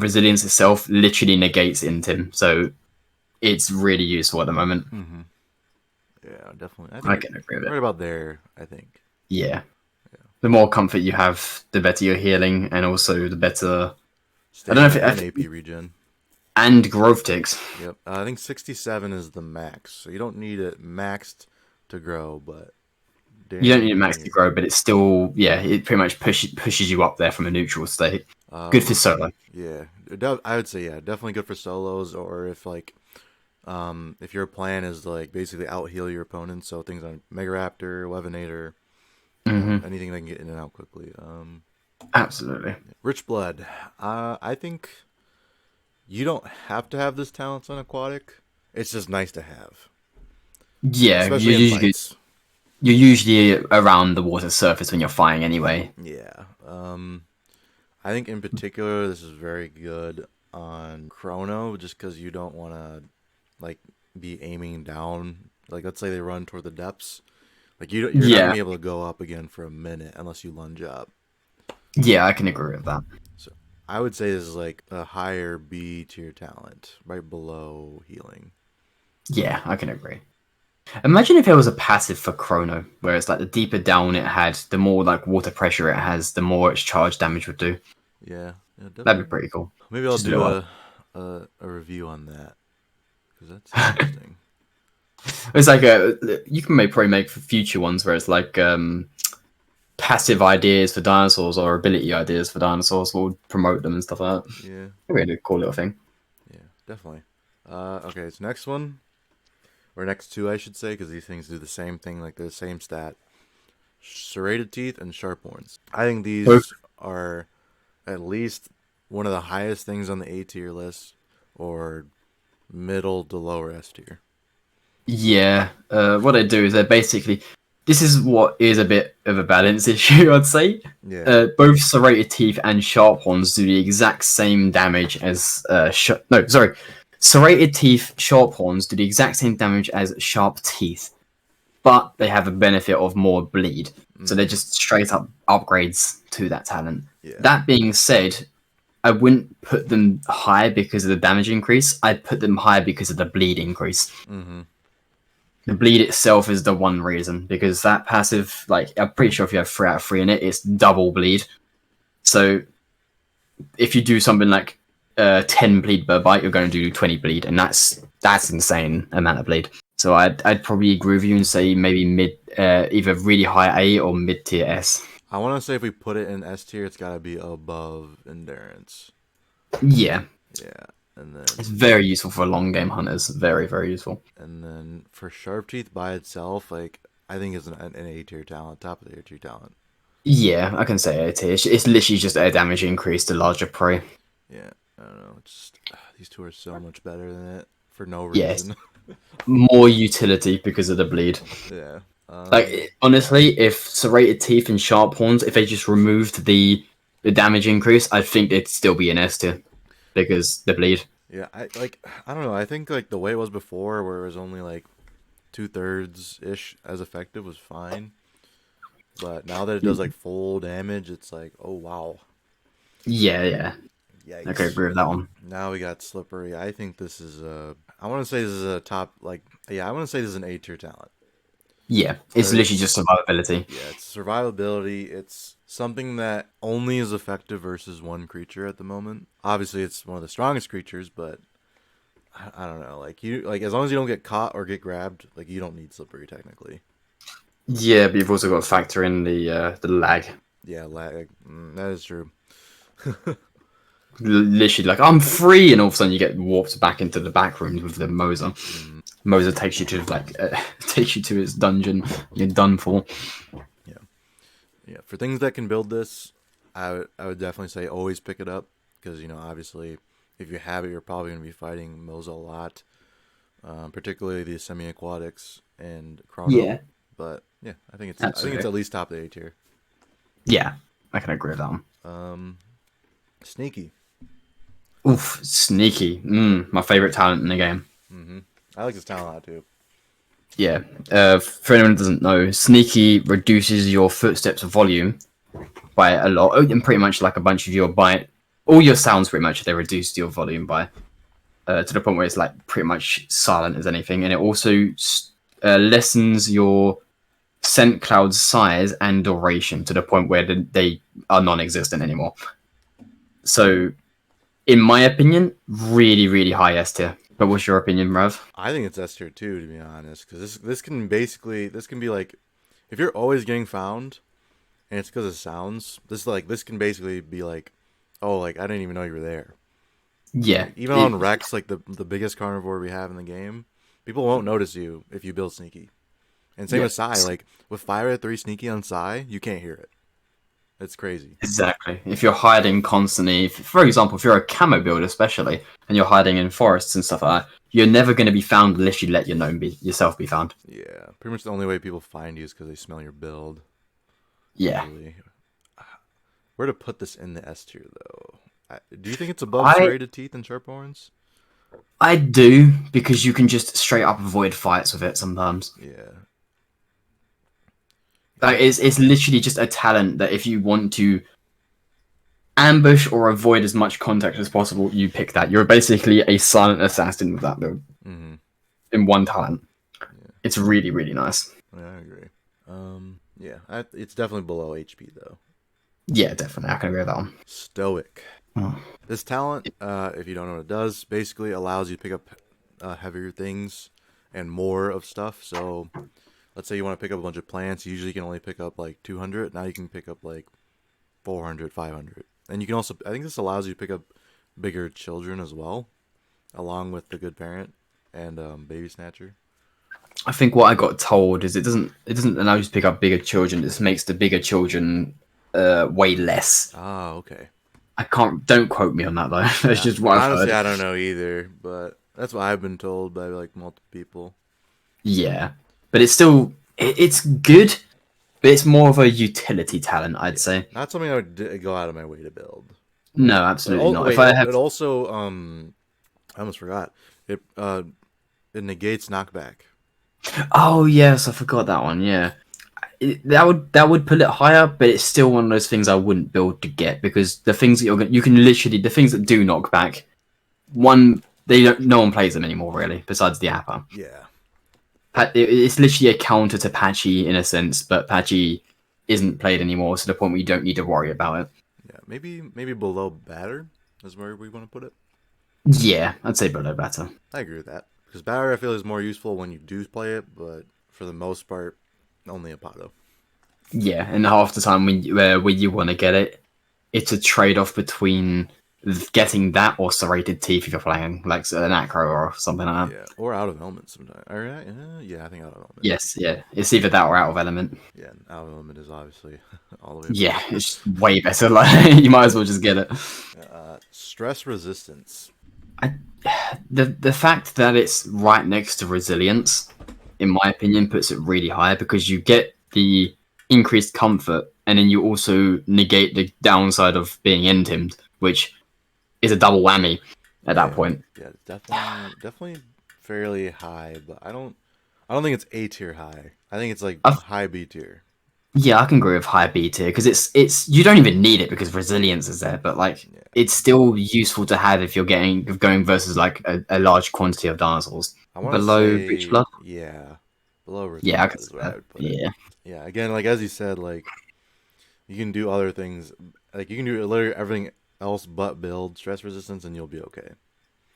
Resilience itself literally negates Intim, so it's really useful at the moment. Hmm. Yeah, definitely. I I think can agree with it. right about there. I think. Yeah, the more comfort you have, the better your healing, and also the better. I don't know Stamina if and it, AP regen. and growth ticks. Yep. I think 67 is the max. So you don't need it maxed to grow, but You don't need damn max to near. grow, but it's still it pretty much pushes you up there from a neutral state. Good for Um, solo. yeah, I would say yeah, definitely good for solos or if your plan is to like basically out heal your opponents, so things like Mega Raptor, Levinator, Hmm. anything that can get in and out quickly. Absolutely. Rich blood. I think you don't have to have this talent on aquatic. It's just nice to have, Yeah, especially in fights. you're usually around the water surface when you're fighting anyway. Yeah. I think in particular this is very good on Chrono, just because you don't want to like be aiming down. Like let's say they run toward the depths. Like you're not gonna Yeah, be able to go up again for a minute unless you lunge up. yeah, I can agree with that. So I would say this is like a higher B tier talent, right below healing. Yeah, I can agree. Imagine if there was a passive for Chrono, where it's like the deeper down it had, the more like water pressure it has, the more its charge damage would do. Yeah, yeah, That'd be definitely. pretty cool. Maybe I'll Just a do little. a review on that because that's interesting. It's like you can probably make for future ones where it's like passive ideas for dinosaurs or ability ideas for dinosaurs. We'll promote them and stuff like that. Yeah, Maybe a cool little thing. yeah, definitely. Okay, so next one or next two, I should say, because these things do the same thing, like the same stat. Serrated teeth and sharp horns. I think Both. these are at least one of the highest things on the A tier list, or middle to lower S tier. Yeah. What they do is they're basically. This is what is a bit of a balance issue, I'd say. Yeah. Both serrated teeth and sharp horns do the exact same damage as no, sorry. Serrated teeth, sharp horns do the exact same damage as sharp teeth, but they have a benefit of more bleed. So they're Mm-hmm. just straight up upgrades to that talent. Yeah. That being said, I wouldn't put them high because of the damage increase. I'd put them high because of the bleed increase. Mm-hmm. The bleed itself is the one reason, because that passive, like, I'm pretty sure if you have 3 out of 3 in it, it's double bleed. So if you do something like 10 bleed per bite, you're going to do 20 bleed, and that's insane amount of bleed. So I'd probably agree with you and say maybe mid, either really high A or mid tier S. I want to say if we put it in S tier, it's got to be above endurance. Yeah, Yeah. And it's then very useful for long game hunters. Very, very useful. for sharp teeth by itself, like I think it's an A tier talent, top of the A tier talent. Yeah, I can say A tier. It's literally just a damage increase to larger prey. Yeah. I don't know. It's just these two are so much better than it for no Yes, reason. more utility because of the bleed. Yeah. Like honestly, if serrated teeth and sharp horns, if they just removed the damage increase, I think it'd still be an S tier because the bleed. Yeah. I don't know. I think like the way it was before, where it was only like 2/3 ish as effective, was fine. But now that it does like full damage, it's like, oh wow, Yeah, yeah, I could yikes. agree with that one. Now we got slippery. I think this is a. I want to say this is a top like. Yeah, I want to say this is an A tier talent. Yeah, it's literally just Because survivability. yeah, it's survivability. It's something that only is effective versus one creature at the moment. Obviously, it's one of the strongest creatures, but I don't know. Like you, like as long as you don't get caught or get grabbed, like you don't need slippery technically. Yeah, but you've also got to factor in the lag. Yeah, that is true. Literally, like I'm free, and all of a sudden you get warped back into the back rooms with the Moser. Mm, Moser takes you to takes you to its dungeon. You're done for. yeah, yeah. For things that can build this, I would definitely say always pick it up because obviously if you have it, you're probably going to be fighting Moza a lot, particularly the semi-aquatics and Chrono. Yeah, But yeah, I think it's absolutely. at least top of the A tier. Yeah, I can agree with that one. Um, Sneaky. Oof, sneaky. My favorite talent in the game. Mm-hmm. I like this talent a lot too. Yeah. For anyone who doesn't know, sneaky reduces your footsteps volume by a lot, and pretty much like a bunch of your bite, all your sounds pretty much they reduce your volume by to the point where it's like pretty much silent as anything, and it also lessens your scent cloud's size and duration to the point where they are non-existent anymore. So, in my opinion, really, really high S tier. But what's your opinion, Rav? I think it's S tier too, to be honest, because this can be like if you're always getting found and it's because of sounds. This can basically be like, oh, like I didn't even know you were there. Yeah, Like even on Rex, like the biggest carnivore we have in the game, people won't notice you if you build sneaky. And same yeah, with Sai. Like with 5 out of 3 sneaky on Sai, you can't hear it. It's crazy. Exactly. If you're hiding constantly, for example, if you're a camo builder especially, and you're hiding in forests and stuff like that, you're never going to be found unless you let yourself be found. Yeah, pretty much the only way people find you is because they smell your build. Yeah. Usually, where to put this in the S tier though? Do you think it's above I Serrated Teeth and Sharp Horns? I do because you can just straight up avoid fights with it sometimes. Yeah. Like it's literally just a talent that if you want to ambush or avoid as much contact as possible, you pick that. You're basically a silent assassin with that build Mm-hmm. in one talent. Yeah. It's really, really nice. Yeah, I agree. Yeah, it's definitely below HP though. Yeah, definitely. I can agree with that one. Stoic. Oh. This talent, if you don't know what it does, basically allows you to pick up heavier things and more of stuff. So, let's say you want to pick up a bunch of plants. Usually, you can only pick up like 200. Now you can pick up like 400, 500. And you can also, I think this allows you to pick up bigger children as well, along with the good parent and baby snatcher. I think what I got told is it doesn't allow you to pick up bigger children. It just makes the bigger children weigh less. Ah, okay. I can't. Don't quote me on that though. That's Yeah. just what I've Honestly, heard. I don't know either, but that's what I've been told by like multiple people. Yeah, but it's still it's good, but it's more of a utility talent, I'd Yeah, say. not something I would go out of my way to build. No, But absolutely not. If I have, it also I almost forgot it negates knockback. oh yes, I forgot that one. Yeah, that would put it higher, but it's still one of those things I wouldn't build to get because the things that you can literally the things that do knock back, one they don't no one plays them anymore really besides the Appa. Yeah, It's literally a counter to Patchy in a sense, but Patchy isn't played anymore to the point where you don't need to worry about it. yeah. Maybe below batter is where we want to put it. Yeah, I'd say below better. I agree with that because batter I feel is more useful when you do play it, but for the most part, only a Pato. Yeah, and half the time when you want to get it, it's a trade off between getting that or serrated teeth if you're playing like an acro or something like that. Yeah, or out of element sometimes. Or, yeah, I think out of element. Yes, yeah, it's either that or out of element. Yeah, and out of element is obviously all the way up Yeah, there. it's way better. Like you might as well just get it. Stress resistance. I, the fact that it's right next to resilience, in my opinion, puts it really high because you get the increased comfort and then you also negate the downside of being intimed, which is a double whammy at that Yeah, point. yeah, definitely fairly high, but I don't think it's A tier high. I think it's like I've, high B tier. yeah, I can agree with high B tier because it's you don't even need it because resilience is there, but like Yeah, it's still useful to have if you're going versus like a large quantity of dinosaurs. I want to Below Breach say Blood? yeah, below Rich Yeah, I Blood could is say where I that. would put it. Yeah. Yeah, again, like as you said, like you can do other things, like you can do literally everything else but build stress resistance, and you'll be okay.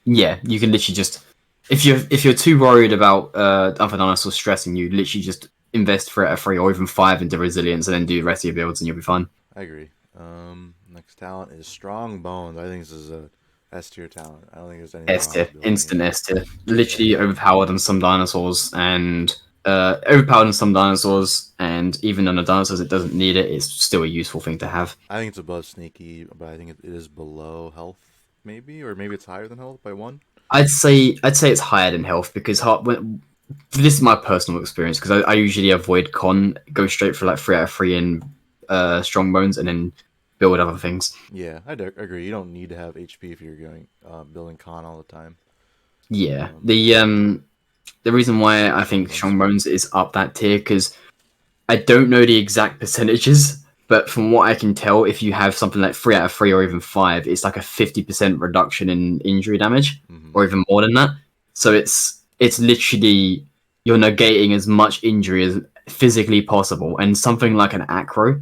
Yeah, you can literally just if you're too worried about other dinosaurs stressing you, literally just invest 3 out of 3 or even 5 into resilience and then do the rest of your builds and you'll be fine. I agree. Next talent is strong bones. I think this is a S tier talent. I don't think there's anything S wrong tier, with building it. instant S tier. Yeah, Literally overpowered on some dinosaurs and overpowered on some dinosaurs and even on the dinosaurs it doesn't need it, it's still a useful thing to have. I think it's above sneaky, but I think it is below health, maybe, or maybe it's higher than health by one. I'd say it's higher than health because this is my personal experience because I usually avoid con, go straight for like 3 out of 3 in strong bones and then build other things. Yeah, agree. You don't need to have HP if you're going building con all the time. Yeah, Um, the reason why I strong think bones. strong bones is up that tier because I don't know the exact percentages, but from what I can tell, if you have something like 3 out of 3 or even 5, it's like a 50% reduction in injury damage, Hmm. or even more than that. So it's literally you're negating as much injury as physically possible. And something like an acro,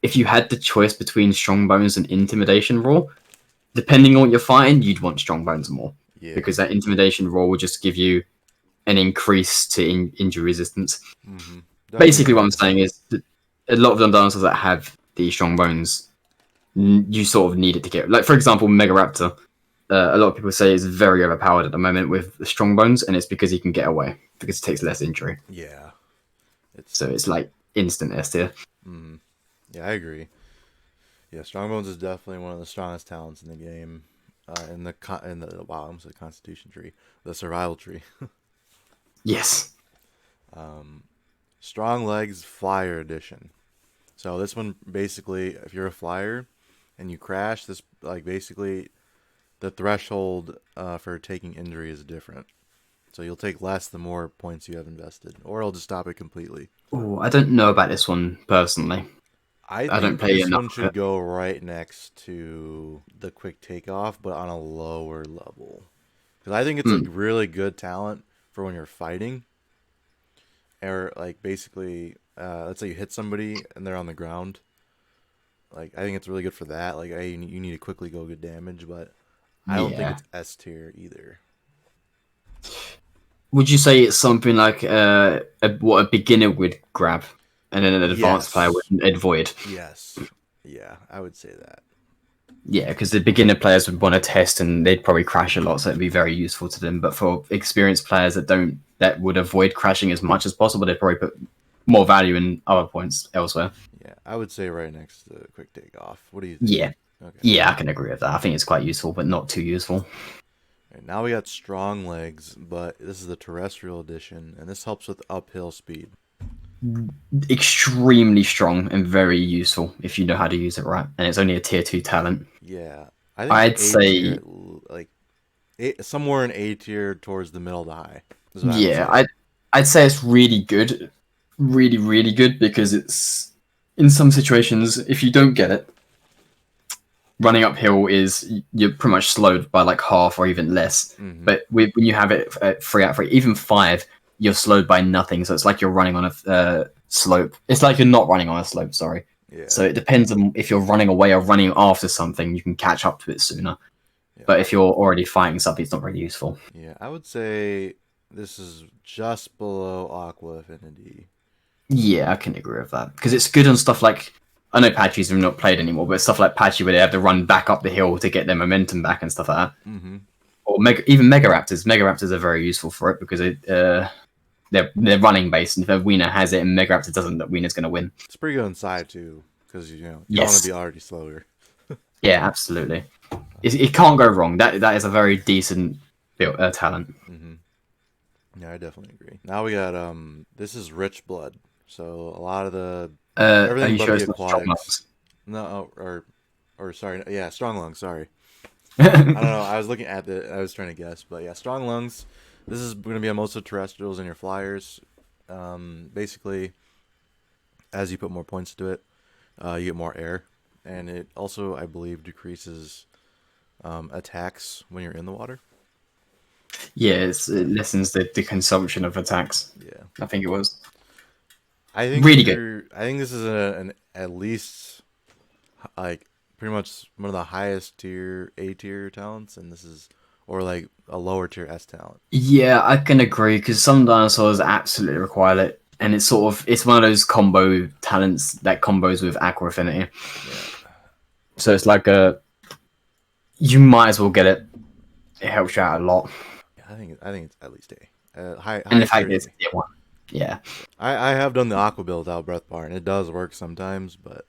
if you had the choice between strong bones and intimidation raw, depending on what you're fighting, you'd want strong bones more Yeah. because that intimidation raw will just give you an increase to injury resistance. Hmm. Definitely Basically, what I'm agree. saying is that a lot of the dinosaurs that have the strong bones, you sort of need it to get. Like, for example, Megaraptor. A lot of people say is very overpowered at the moment with the strong bones, and it's because he can get away because it takes less injury. Yeah. It's So it's like instant S tier. mm, yeah, I agree. Yeah, Strongbones is definitely one of the strongest talents in the game. Wow, I'm the Constitution tree, the survival tree. Yes. Strong Legs Flyer Edition. So this one basically, if you're a flyer and you crash, this like basically the threshold for taking injury is different. So you'll take less the more points you have invested, or it'll just stop it completely. Oh, I don't know about this one personally. I I don't think play this enough one of should it. go right next to the quick takeoff, but on a lower level. Because I think it's a Hmm. really good talent for when you're fighting, or like basically, let's say you hit somebody and they're on the ground. Like I think it's really good for that. Like you need to quickly go get damage, but I don't think Yeah. it's S tier either. Would you say it's something like what a beginner would grab, and then an advanced player Yes, would avoid? yes, yeah, I would say that. Yeah, because the beginner players would want to test, and they'd probably crash a lot, so it'd be very useful to them. But for experienced players that would avoid crashing as much as possible, they'd probably put more value in other points elsewhere. Yeah, I would say right next to quick takeoff. What do you think? Yeah, Okay. yeah, I can agree with that. I think it's quite useful, but not too useful. Right, now we got strong legs, but this is the terrestrial edition, and this helps with uphill speed. Extremely strong and very useful if you know how to use it right, and it's only a tier 2 talent. Yeah, I think I'd A tier, say, like somewhere in A tier towards the middle to high. Is what I would yeah, say. I'd say it's really good, really really good because it's in some situations if you don't get it, running uphill is you're pretty much slowed by like half or even less. Mm-hmm. But when you have it at 3 out of 3, even 5, you're slowed by nothing. So it's like you're running on a slope. It's like you're not running on a slope. Sorry. Yeah, So it depends on if you're running away or running after something. You can catch up to it sooner. yeah, But if you're already fighting something, it's not really useful. yeah. I would say this is just below Aqua Affinity. Yeah, I can agree with that because it's good on stuff like I know Patchies have not played anymore, but stuff like Patchy where they have to run back up the hill to get their momentum back and stuff like that. Mm-hmm. Or even Mega Raptors. Mega Raptors are very useful for it because they're running based, and if a Wiener has it and Mega Raptor doesn't, that Wiener's going to win. It's pretty good inside too, because you don't want to Yes, be already slower. yeah, absolutely. It can't go wrong. That is a very decent built talent. Mm-hmm. Yeah, I definitely agree. Now we got this is rich blood, so a lot of the Are everything you but sure the it's not strong aquatics. lungs? No, or sorry, yeah, strong lungs. Sorry, I don't know. I was looking at I was trying to guess, but yeah, strong lungs. This is going to be on most of the terrestrials and your flyers. Basically, as you put more points into it, you get more air, and it also, I believe, decreases attacks when you're in the water. Yeah, it lessens the consumption of attacks. Yeah, I think it was I think really good. I think this is an at least like pretty much one of the highest tier A tier talents, and this is or like a lower tier S talent. Yeah, I can agree because some dinosaurs absolutely require it, and it's one of those combo talents that combos with Aqua Affinity. Yeah, So it's like you might as well get it. It helps you out a lot, I think it's at least A. and the Highest tier fact that is it's A. tier 1. Yeah, I have done the aqua build without breath bar, and it does work sometimes, but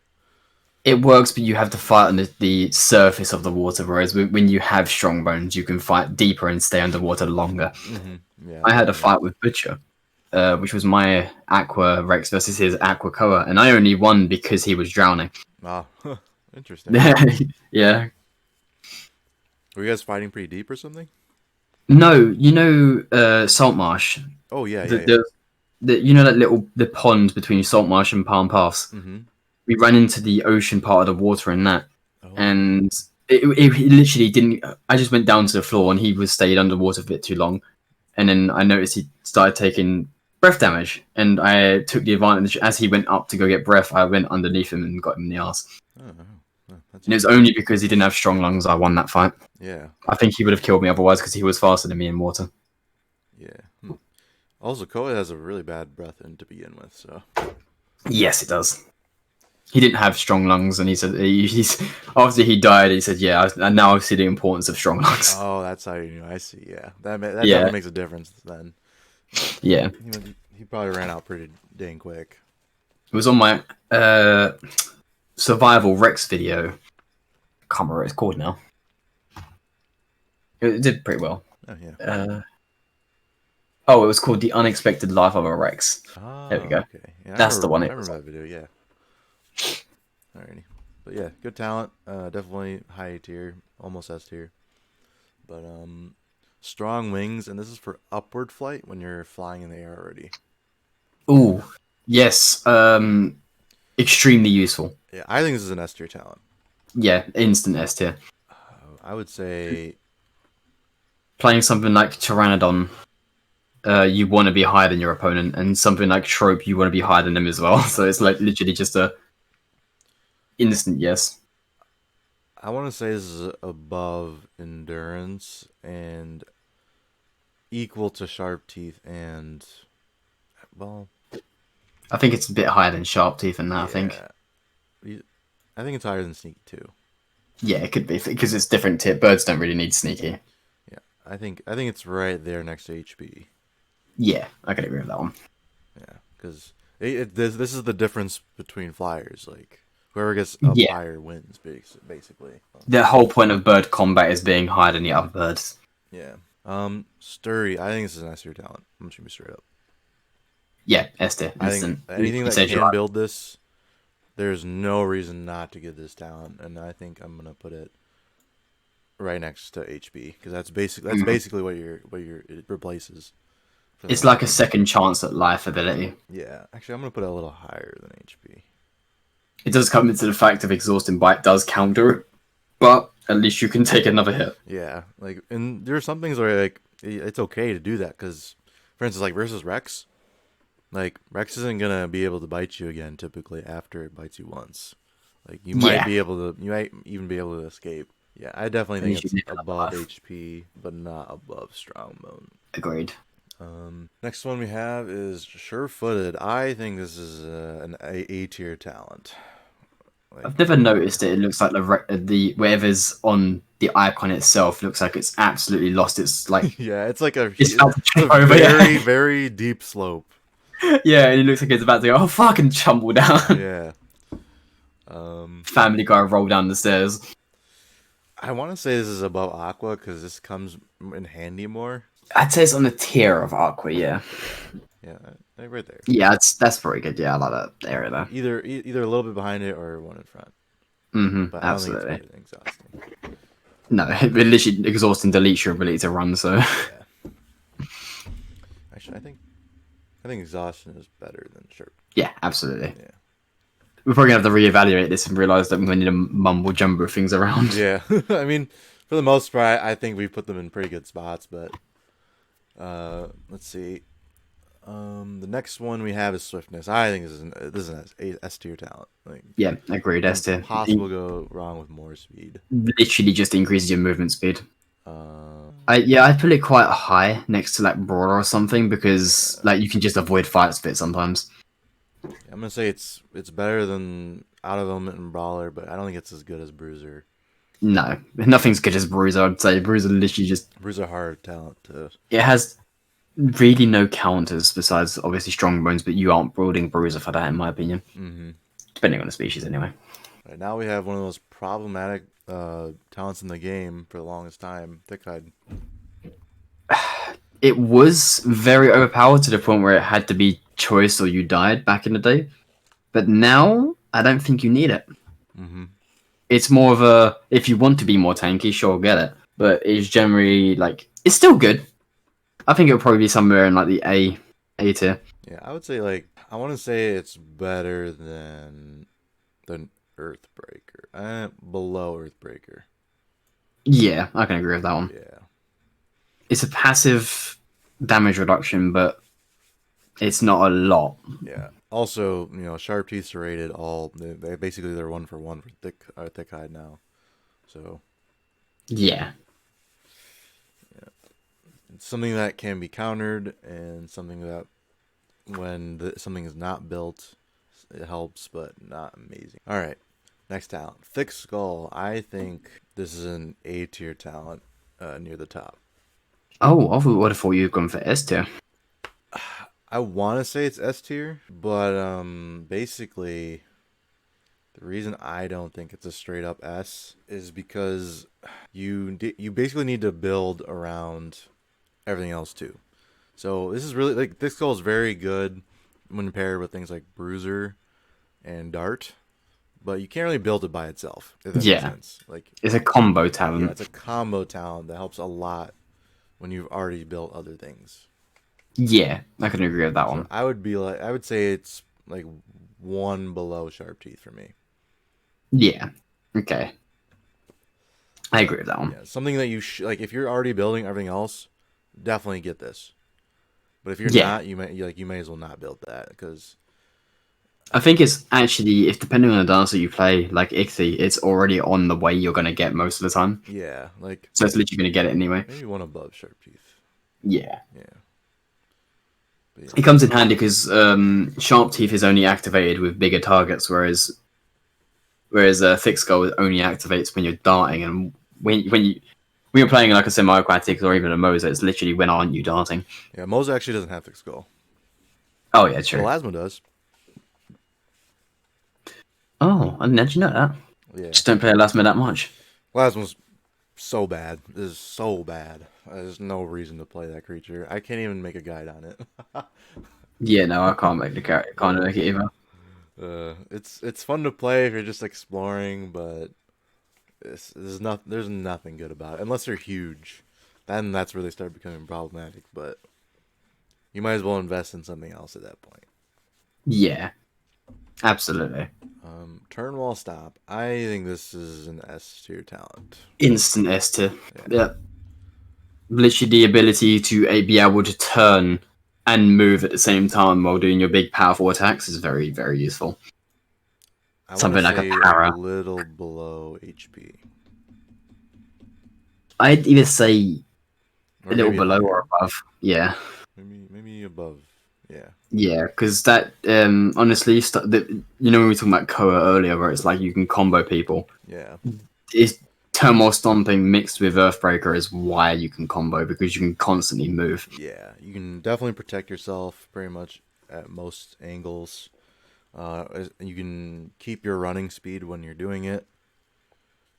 it works, but you have to fight on the surface of the water. Whereas when you have strong bones, you can fight deeper and stay underwater longer. yeah, I had a definitely. fight with Butcher, which was my Aqua Rex versus his Aqua Koa, and I only won because he was drowning. Wow, interesting. Yeah. Were you guys fighting pretty deep or something? No, Salt Marsh. Oh yeah, The, yeah, yeah. the the pond between Salt Marsh and Palm Pass. Mm-hmm. We ran into the ocean part of the water in that, Oh, and it literally didn't. I just went down to the floor, and he was stayed underwater for a bit too long, and then I noticed he started taking breath damage, and I took the advantage as he went up to go get breath. I went underneath him and got him in the ass. that's And it was interesting. only because he didn't have strong lungs I won that fight. Yeah, I think he would have killed me otherwise because he was faster than me in water. yeah. Also, Koa has a really bad breath in to begin with, so Yes, it does. He didn't have strong lungs, and he said he's after he died. He said, "Yeah, and now I see the importance of strong lungs." oh, that's how you knew. I see. Yeah, that Yeah, definitely makes a difference. Then yeah. he probably ran out pretty dang quick. It was on my survival Rex video. Can't remember what it's called now. It did pretty well. Oh yeah. It was called The Unexpected Life of a Rex. There we go. Okay. Yeah, That's the one. I remember that video. Yeah. Alrighty. But yeah, good talent. Definitely high tier, almost S tier. But strong wings, and this is for upward flight when you're flying in the air already. Ooh, yes. Extremely useful. Yeah, I think this is an S tier talent. Yeah, instant S tier. I would say Playing something like Pteranodon, you want to be higher than your opponent, and something like Trope, you want to be higher than them as well. So it's like literally just a instant yes. I want to say this is above endurance and equal to sharp teeth and well, I think it's a bit higher than Sharp Teeth and that, yeah. I think. I think it's higher than sneaky too. Yeah, it could be, because it's different tier. Birds don't really need sneaky. Yeah, I think it's right there next to HP. Yeah, I could agree with that one. Yeah, because this is the difference between flyers. Like whoever gets up higher wins, basically. The whole point of bird combat is being higher than the other birds. Yeah. Sturdy. I think this is an S tier talent. I'm just gonna be straight up. Yeah, S tier. I think anything that can build this, there's no reason not to get this talent, and I think I'm gonna put it right next to HP because that's basically what it replaces. It's like a second chance at life ability. Yeah, actually, I'm gonna put it a little higher than HP. It does come into the fact of exhausting bite does counter it, but at least you can take another hit. Yeah, like, and there are some things where like it's okay to do that because, for instance, like versus Rex, like Rex isn't gonna be able to bite you again typically after it bites you once. Like you might even be able to escape. Yeah, I definitely think it's above HP, but not above strong bone. Agreed. Next one we have is sure-footed. I think this is an A tier talent. Like, I've never noticed it. It looks like the whatever's on the icon itself looks like it's absolutely lost its like. Yeah, it's like a very deep slope. Yeah, and it looks like it's about to go fucking tumble down. Yeah. Family Guy roll down the stairs. I want to say this is above Aqua because this comes in handy more. I'd say it's on the tier of Aqua, yeah. Yeah, right there. Yeah, that's pretty good. Yeah, I like that area there. Either a little bit behind it or one in front. Mm-hmm, absolutely. I don't think it's better than exhausting. No, it literally exhausting deletes your ability to run. So. Yeah. Actually, I think exhaustion is better than sharp. Yeah, absolutely. Yeah. We're probably gonna have to reevaluate this and realize that we need to mumble jumbo things around. Yeah, I mean, for the most part, I think we've put them in pretty good spots. But let's see. The next one we have is swiftness. I think this is an S tier talent. Like, yeah, agreed. S tier. Impossible to go wrong with more speed. Literally just increases your movement speed. I'd put it quite high next to like Brawler or something because like you can just avoid fights a bit sometimes. I'm gonna say it's better than Out of Element and Brawler, but I don't think it's as good as Bruiser. No, nothing's good as Bruiser. I'd say Bruiser literally just Bruiser hard talent too. It has really no counters besides obviously strong bones, but you aren't building Bruiser for that in my opinion. Mm-hmm. Depending on the species, anyway. Right, now we have one of those problematic talents in the game for the longest time, Thick Hide. It was very overpowered to the point where it had to be choice or you died back in the day. But now, I don't think you need it. Mm-hmm. It's more of a, if you want to be more tanky, sure, get it. But it's generally, like, it's still good. I think it'll probably be somewhere in, like, the A tier. Yeah, I would say, like, I want to say it's better than Earthbreaker. Below Earthbreaker. Yeah, I can agree with that one. Yeah. It's a passive damage reduction, but it's not a lot. Yeah. Also, Sharp Teeth Serrated they basically they're 1-for-1 for Thick Hide now. So. Yeah. It's something that can be countered and something that when something is not built, it helps, but not amazing. All right. Next talent. Thick Skull. I think this is an A tier talent near the top. Oh, I would have thought you'd gone for S tier. I want to say it's S tier, but basically, The reason I don't think it's a straight up S is because you basically need to build around everything else too. So this is really like this skull is very good when paired with things like Bruiser and Dart, but you can't really build it by itself. If that makes Yeah, sense. Like it's a combo yeah, talent. it's a combo talent that helps a lot when you've already built other things. Yeah, I can agree with that So one. I would say it's like one below Sharp Teeth for me. Yeah, okay, I agree with that one. Yeah, something that like if you're already building everything else, definitely get this. But if you're Yeah, not, you may as well not build that because I think it's actually if depending on the dancer you play, like Ichthy, it's already on the way you're gonna get most of the time. yeah, like So it's literally gonna get it anyway. maybe one above Sharp Teeth. Yeah. Yeah, but It comes in handy because Sharp Teeth is only activated with bigger targets, whereas Thick Skull only activates when you're darting, and when you're playing like a semi-aquatic or even a Mosa, it's literally when aren't you darting? yeah. Moza actually doesn't have thick skull. Oh yeah, true. Plasma does. Oh, I didn't actually know that. Yeah, Just don't play Elasma that much. Plasma's so bad. This is so bad. There's no reason to play that creature. I can't even make a guide on it. Yeah, no, I can't make the character. Can't make it either. It's fun to play if you're just exploring, but there's nothing good about it unless they're huge. Then that's where they start becoming problematic. But you might as well invest in something else at that point. Yeah, absolutely. Turn wall stop. I think this is an S tier talent. Instant S tier. Yeah. Yeah, literally the ability to be able to turn and move at the same time while doing your big powerful attacks is very very useful. I want to Something like a say para. little below HP. I'd either say Or a little maybe below higher. or above. Yeah, Maybe above. Yeah. yeah, because that honestly, you know when we were talking about Koa earlier, where it's like you can combo people. Yeah. Is Turmoil Stomping mixed with Earthbreaker is why you can combo because you can constantly move. Yeah. You can definitely protect yourself pretty much at most angles. You can keep your running speed when you're doing it,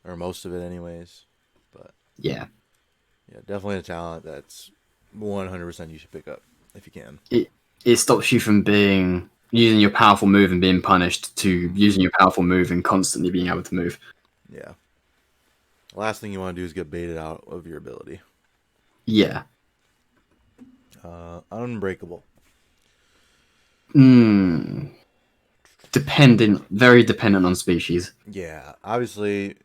or most of it, anyways. But Yeah, yeah, definitely a talent that's 100% you should pick up if you can. it stops you from being using your powerful move and being punished to using your powerful move and constantly being able to move. Yeah. The last thing you want to do is get baited out of your ability. Yeah. Unbreakable. Very dependent on species. Yeah, obviously,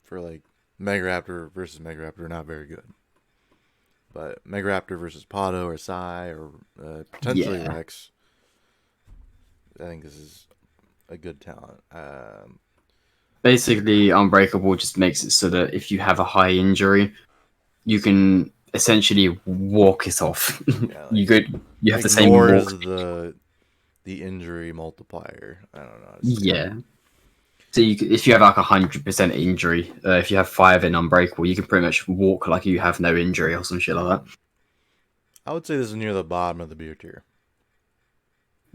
for like Megaraptor versus Megaraptor, not very good. But Megaraptor versus Pado or Sai or potentially Yeah. Rex, I think this is a good talent. Basically, Unbreakable just makes it so that if you have a high injury, you can essentially walk it off. Yeah, you like could you have the same ignores walk. the injury multiplier. I don't know how to say it. Yeah. So if you have like 100% injury, if you have 5 in Unbreakable, you can pretty much walk like you have no injury or some shit like that. I would say this is near the bottom of the beer tier.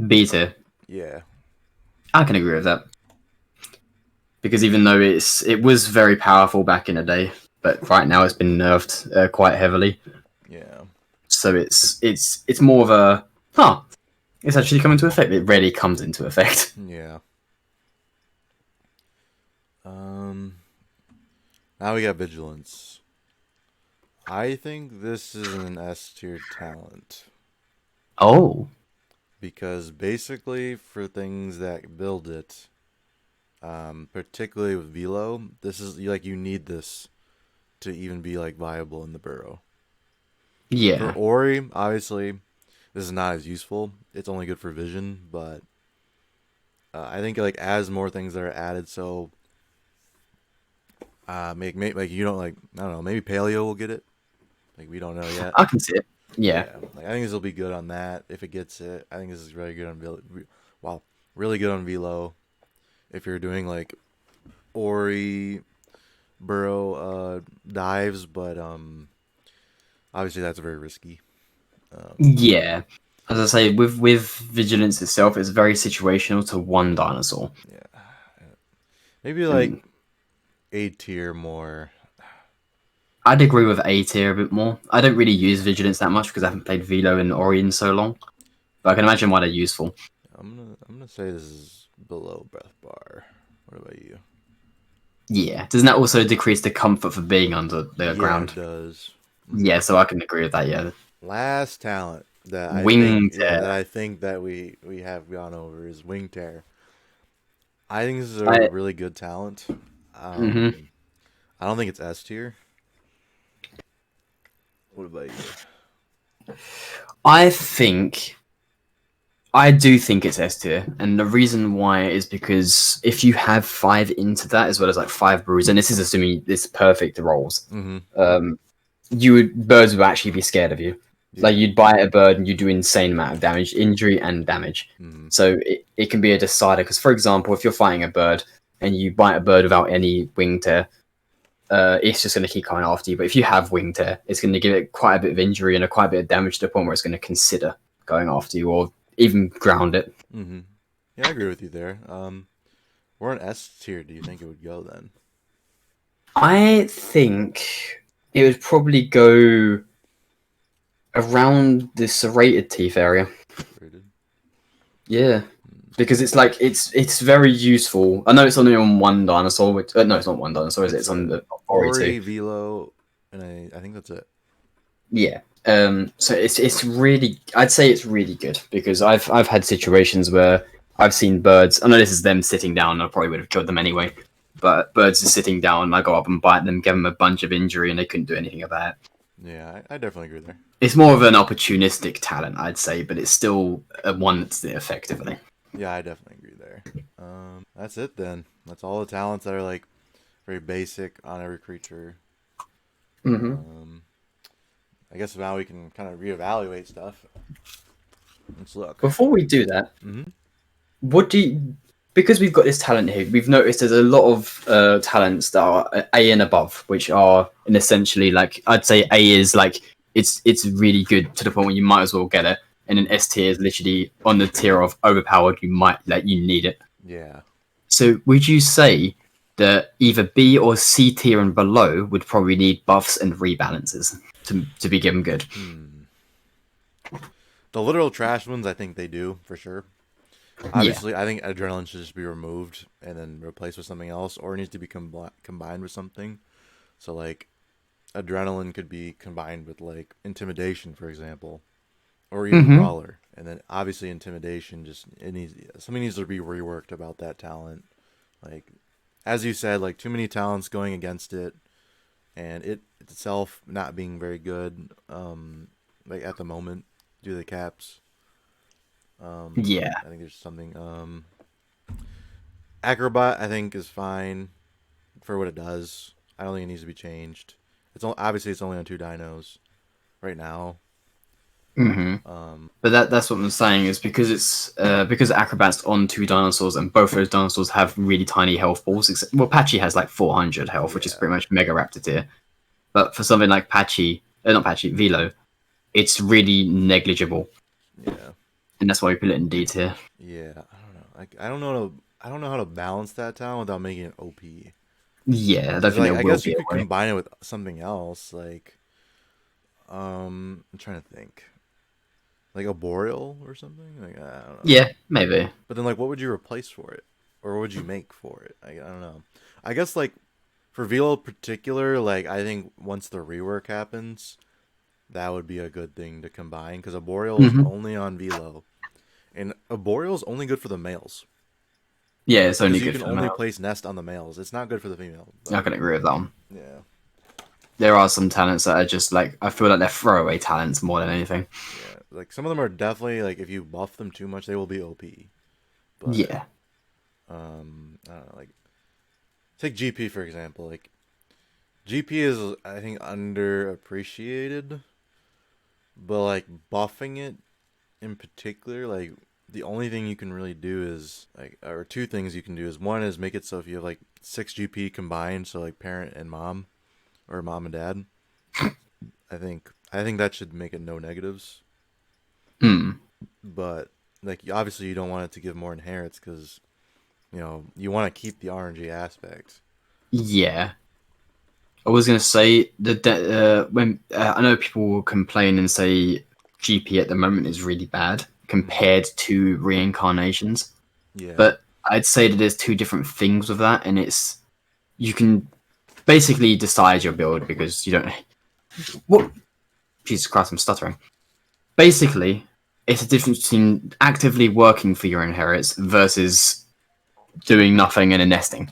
Beta, Yeah, I can agree with that because even though it was very powerful back in the day, but right now it's been nerfed quite heavily. yeah. So it's more of a it's actually coming into effect. It rarely comes into effect. Yeah. Now we got Vigilance. I think this is an S tier talent Oh, because basically for things that build it, particularly with Velo, this is like you need this to even be like viable in the burrow. For yeah. Ori, obviously, this is not as useful. It's only good for vision, but I think like as more things that are added, so make like you don't like I don't know, maybe Paleo will get it. Like we don't know yet. I can see it. Yeah. Yeah, like I think this will be good on that if it gets it. I think this is really good on wow, really good on Velo. If you're doing like Ori burrow dives, but obviously that's very risky. Yeah. As I say, with Vigilance itself, it's very situational to one dinosaur. Yeah, Maybe like And A tier more. I'd agree with A tier a bit more. I don't really use Vigilance that much because I haven't played Velo and Ori in so long. But I can imagine why they're useful. I'm gonna say this is below breath bar. What about you? Yeah. Doesn't that also decrease the comfort for being under the Yeah, it ground? does. Yeah, so I can agree with that, yeah. Last talent that I think, Wing yeah, tear. that we have gone over is wing tear. I think this is a I, really good talent. hmm I don't think it's S tier. What about you? I think I do think it's S tier, and the reason why is because if you have five into that as well as like five brews, and this is assuming it's perfect rolls, Mm-hmm. um, birds would actually be scared of you. Like Yeah. you'd bite a bird and you do insane amount of damage, injury and damage. Mm-hmm. So it can be a decider. Because for example, if you're fighting a bird and you bite a bird without any wing tear, it's just going to keep coming after you. But if you have wing tear, it's going to give it quite a bit of injury and quite a bit of damage to the point where it's going to consider going after you or even ground it. Mm-hmm. Yeah, I agree with you there. Where an S tier do you think it would go then? I think it would probably go around the serrated teeth area. Rated. Yeah, because it's like it's very useful. I know it's only on one dinosaur. Which no, it's not one dinosaur. Is it? It's It's on the Ori too. Ori, Velo, and I think that's it. Yeah. So it's really I'd say it's really good because I've had situations where I've seen birds. I know this is them sitting down. I probably would have killed them anyway. But birds are sitting down. I go up and bite them, give them a bunch of injury, and they couldn't do anything about it. Yeah, I definitely agree there. It's more of an opportunistic talent, I'd say, but it's still one that's effectively. Yeah, I definitely agree there. That's it then. That's all the talents that are like very basic on every creature. hmm Um, I guess now we can kind of reevaluate stuff. Let's look. Before we do that, Mm-hmm. what do you, because we've got this talent here, we've noticed there's a lot of talents that are A and above, which are in essentially like I'd say A is like it's really good to the point where you might as well get it, and then S tier is literally on the tier of overpowered. You might like you need it. Yeah. So would you say that either B or C tier and below would probably need buffs and rebalances to be given good? Hmm. The literal trash ones, I think they do for sure. Yeah. Obviously, I think adrenaline should just be removed and then replaced with something else, or it needs to be combined with something. So like, adrenaline could be combined with like intimidation, for example, or even hmm brawler. And then obviously intimidation just it needs something needs to be reworked about that talent. Like as you said, like too many talents going against it, and it itself not being very good. Like at the moment due to the caps. Yeah. I think there's something. Acrobat, I think, is fine for what it does. I don't think it needs to be changed. Obviously it's only on two dinos right now. hmm Um, But that's what I'm saying is because it's because Acrobat's on two dinosaurs and both those dinosaurs have really tiny health balls. Well, Patchy has like 400 health, which is yeah, pretty much Mega Raptor tier. But for something like Patchy, not Patchy, Velo, it's really negligible, yeah, and that's why we put it in D tier. yeah. I don't know. Like I don't know how to balance that talent without making it OP. Yeah, I don't Because think like there I will guess you be a could way. combine it with something else. Like I'm trying to think. Like a boreal or something. Like I don't know. Yeah, maybe. But then like what would you replace for it, or what would you make for it? I don't know. I guess like for Velo in particular, like I think once the rework happens, that would be a good thing to combine because a boreal is hmm only on Velo, and a boreal is only good for the males Yeah, it's only because you good can for the only male. place nest on the males. It's not good for the female, I but can agree with that one. yeah, There are some talents that are just like I feel like they're throwaway talents more than anything. yeah. Like some of them are definitely like if you buff them too much, they will be OP. But Yeah. I don't know. Like take GP for example. Like GP is I think underappreciated, but like buffing it in particular, like the only thing you can really do is like, or two things you can do is one is make it so if you have like six GP combined, so like parent and mom, or mom and dad, I think that should make it no negatives. Hmm. But like obviously you don't want it to give more inherits because you want to keep the RNG aspect. Yeah. I was gonna say when I know people will complain and say GP at the moment is really bad compared to reincarnations, Yeah. but I'd say that there's two different things with that, and it's you can basically decide your build because you don't. What? Jesus Christ, I'm stuttering. Basically, it's a difference between actively working for your inherits versus doing nothing and a nesting.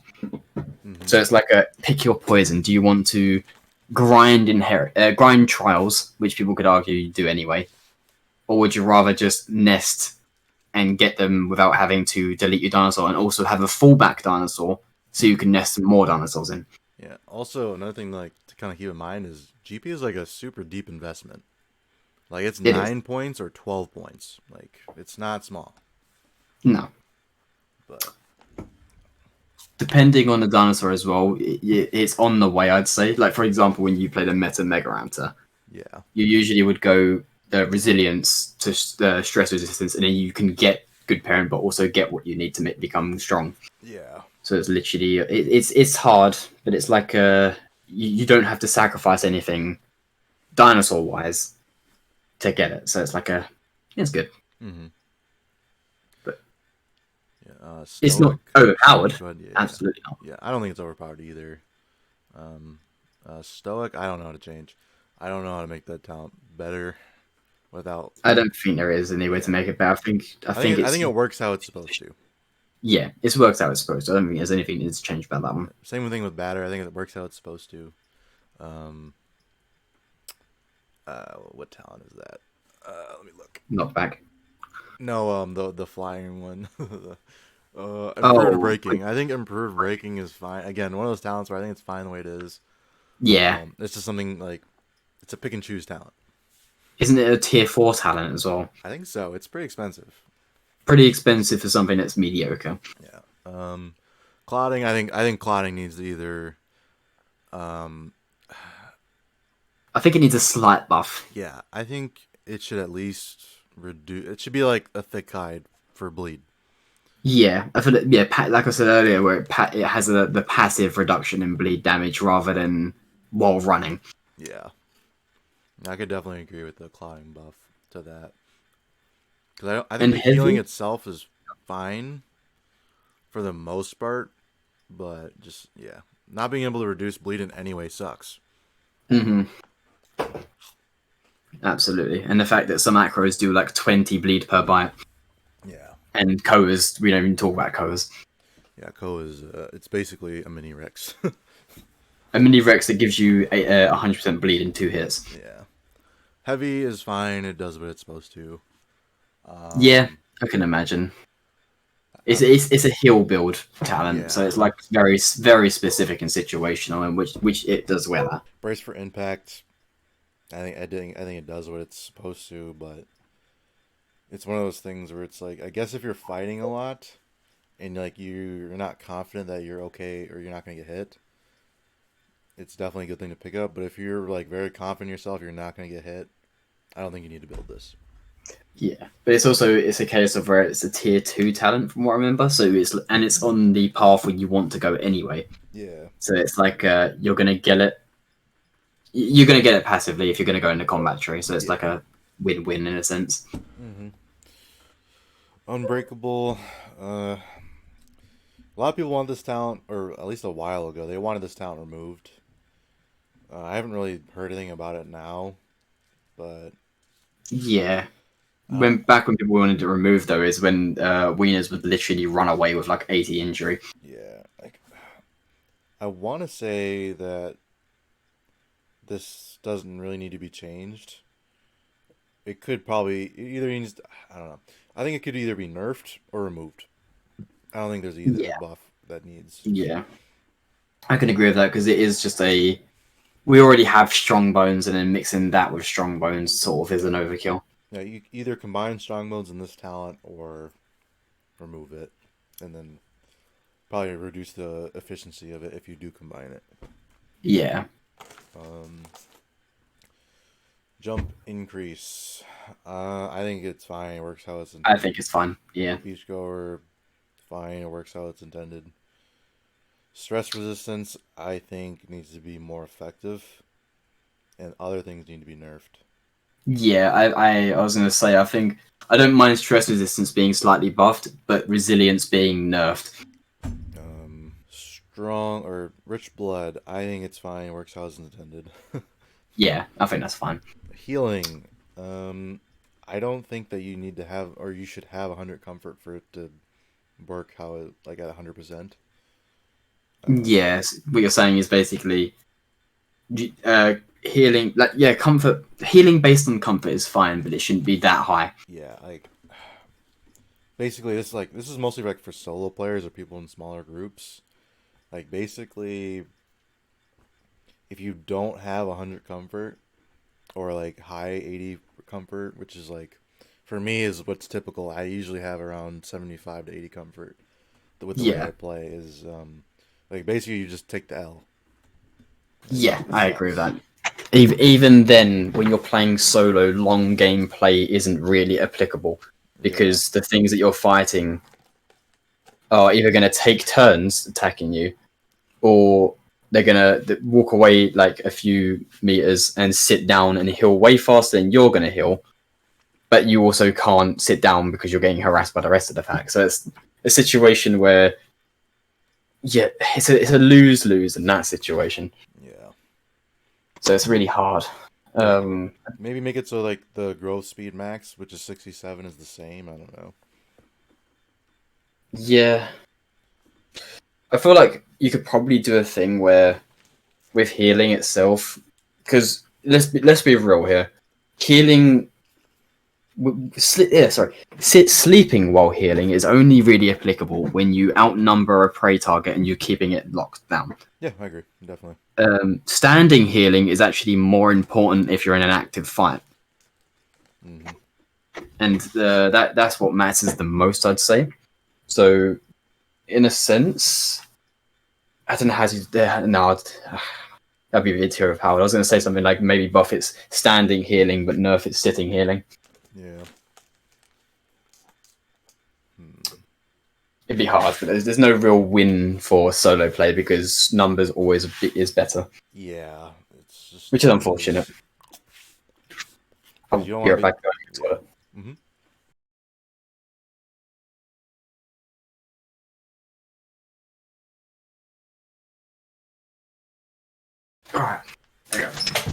Mm-hmm. So it's like a pick your poison. Do you want to grind trials, which people could argue you do anyway, or would you rather just nest and get them without having to delete your dinosaur and also have a fallback dinosaur so you can nest some more dinosaurs in? Yeah. Also, another thing like to kind of keep in mind is GP is like a super deep investment. Like it's It is. 9 points or 12 points. Like it's not small. No. But Depending on the dinosaur as well, it's on the way, I'd say. Like, for example, when you play the Meta Megaramter, yeah. you usually would go the resilience to stress resistance, and then you can get good parent, but also get what you need to become strong. Yeah. So it's literally it's hard, but it's like you don't have to sacrifice anything dinosaur wise to get it. So it's like it's good, Mm-hmm. but Yeah. it's not Stoic. overpowered. Go ahead. Yeah. Absolutely not. Yeah. I don't think it's overpowered either. Um, Stoic. I don't know how to change. I don't know how to make that talent better without. I don't think there is any way to Yeah. make it better. I think I it's think it works how it's supposed to. yeah, it's worked out as supposed to. I don't think there's anything that needs to change about that one. Same thing with batter. I think it works how it's supposed to. Um, what talent is that? Let me look. Not back. No, the flying one. Improved Oh, breaking. I think improved breaking is fine. Again, one of those talents where I think it's fine the way it is. yeah. It's just something like it's a pick and choose talent. Isn't it a tier 4 talent as well? I think so. It's pretty expensive. Pretty expensive for something that's mediocre. Yeah. Clotting. I think clotting needs to either. Um, I think it needs a slight buff. yeah. I think it should at least reduce. It should be like a thick hide for bleed. Yeah, I feel like, yeah, like I said earlier, where it has the passive reduction in bleed damage rather than while running. Yeah. I could definitely agree with the clotting buff to that. Because I think And the healing heavy, itself is fine for the most part, but just yeah, not being able to reduce bleed in any way sucks. hmm absolutely. And the fact that some macros do like 20 bleed per bite, Yeah, and Koas, we don't even talk about Koas. yeah. Ko is it's basically a mini Rex. A mini Rex that gives you 100% bleed in 2 hits. Yeah, heavy is fine. It does what it's supposed to. Yeah, Um, I can imagine. I, It's a heal build talent, so yeah, it's like very specific and situational, and which it does well at. brace for impact. I think it does what it's supposed to, but it's one of those things where it's like I guess if you're fighting a lot and like you're not confident that you're okay or you're not gonna get hit, it's definitely a good thing to pick up. But if you're like very confident in yourself, you're not gonna get hit. I don't think you need to build this. Yeah, but it's a case of where it's a tier 2 talent from what I remember. So it's on the path where you want to go anyway. Yeah. So it's like you're gonna get it. You're gonna get it passively if you're gonna go into combat tree. So it's like Yeah. a win-win in a sense. Mm-hmm. Unbreakable. A lot of people want this talent, or at least a while ago, they wanted this talent removed. I haven't really heard anything about it now, but Yeah, uh, when people wanted to remove though is when wieners would literally run away with like 80 injury. yeah, like I want to say that this doesn't really need to be changed. It could probably either needs. I don't know. I think it could either be nerfed or removed. I don't think there's either Yeah, buff that needs. yeah, I can agree with that because it is just a we already have strong bones, and then mixing that with strong bones sort of is an overkill. Yeah, you either combine strong modes in this talent or remove it, and then probably reduce the efficiency of it if you do combine it. Yeah, Um, Jump increase. I think it's fine. It works how it's I intended. think it's fine. Yeah, Beachgoer. fine. It works how it's intended. Stress resistance, I think, needs to be more effective, and other things need to be nerfed. Yeah, I was gonna say I think I don't mind stress resistance being slightly buffed, but resilience being nerfed. Strong or rich blood, I think it's fine. It works how it's intended. Yeah, I think that's fine. Healing, I don't think that you need to have or you should have 100 comfort for it to work how it like at 100%. Yes, what you're saying is basically healing, like yeah, comfort healing based on comfort is fine, but it shouldn't be that high. Yeah, like basically this is mostly like for solo players or people in smaller groups. Like basically if you don't have 100 comfort or like high 80 comfort, which is like for me is what's typical. I usually have around 75 to 80 comfort with the way Yeah, I play is like basically you just take the L. yeah, It I agree with sucks. that. Even then, when you're playing solo, long gameplay isn't really applicable Yeah. because the things that you're fighting are either going to take turns attacking you, or they're going to walk away like a few meters and sit down and heal way faster than you're going to heal. But you also can't sit down because you're getting harassed by the rest of the pack. So it's a situation where, yeah, it's a lose lose in that situation. Yeah. So it's really hard. Um, Maybe make it so like the growth speed max, which is 67, is the same. I don't know. yeah, I feel like you could probably do a thing where with healing itself, because let's be real here, healing. Sleeping while healing is only really applicable when you outnumber a prey target and you're keeping it locked down. Yeah, I agree. Definitely. Standing healing is actually more important if you're in an active fight, Hmm. and that's what matters the most, I'd say. So, in a sense, I don't know how to. No, that'd be a bit too overpowered. I was going to say something like maybe buff its standing healing, but nerf its sitting healing. Yeah. It'd be hard, but there's no real win for solo play because numbers always is better, Yeah. It's just which the is way it unfortunate. is. I'll Because you don't be want right to back. be. Yeah. Hmm. All right, there you go.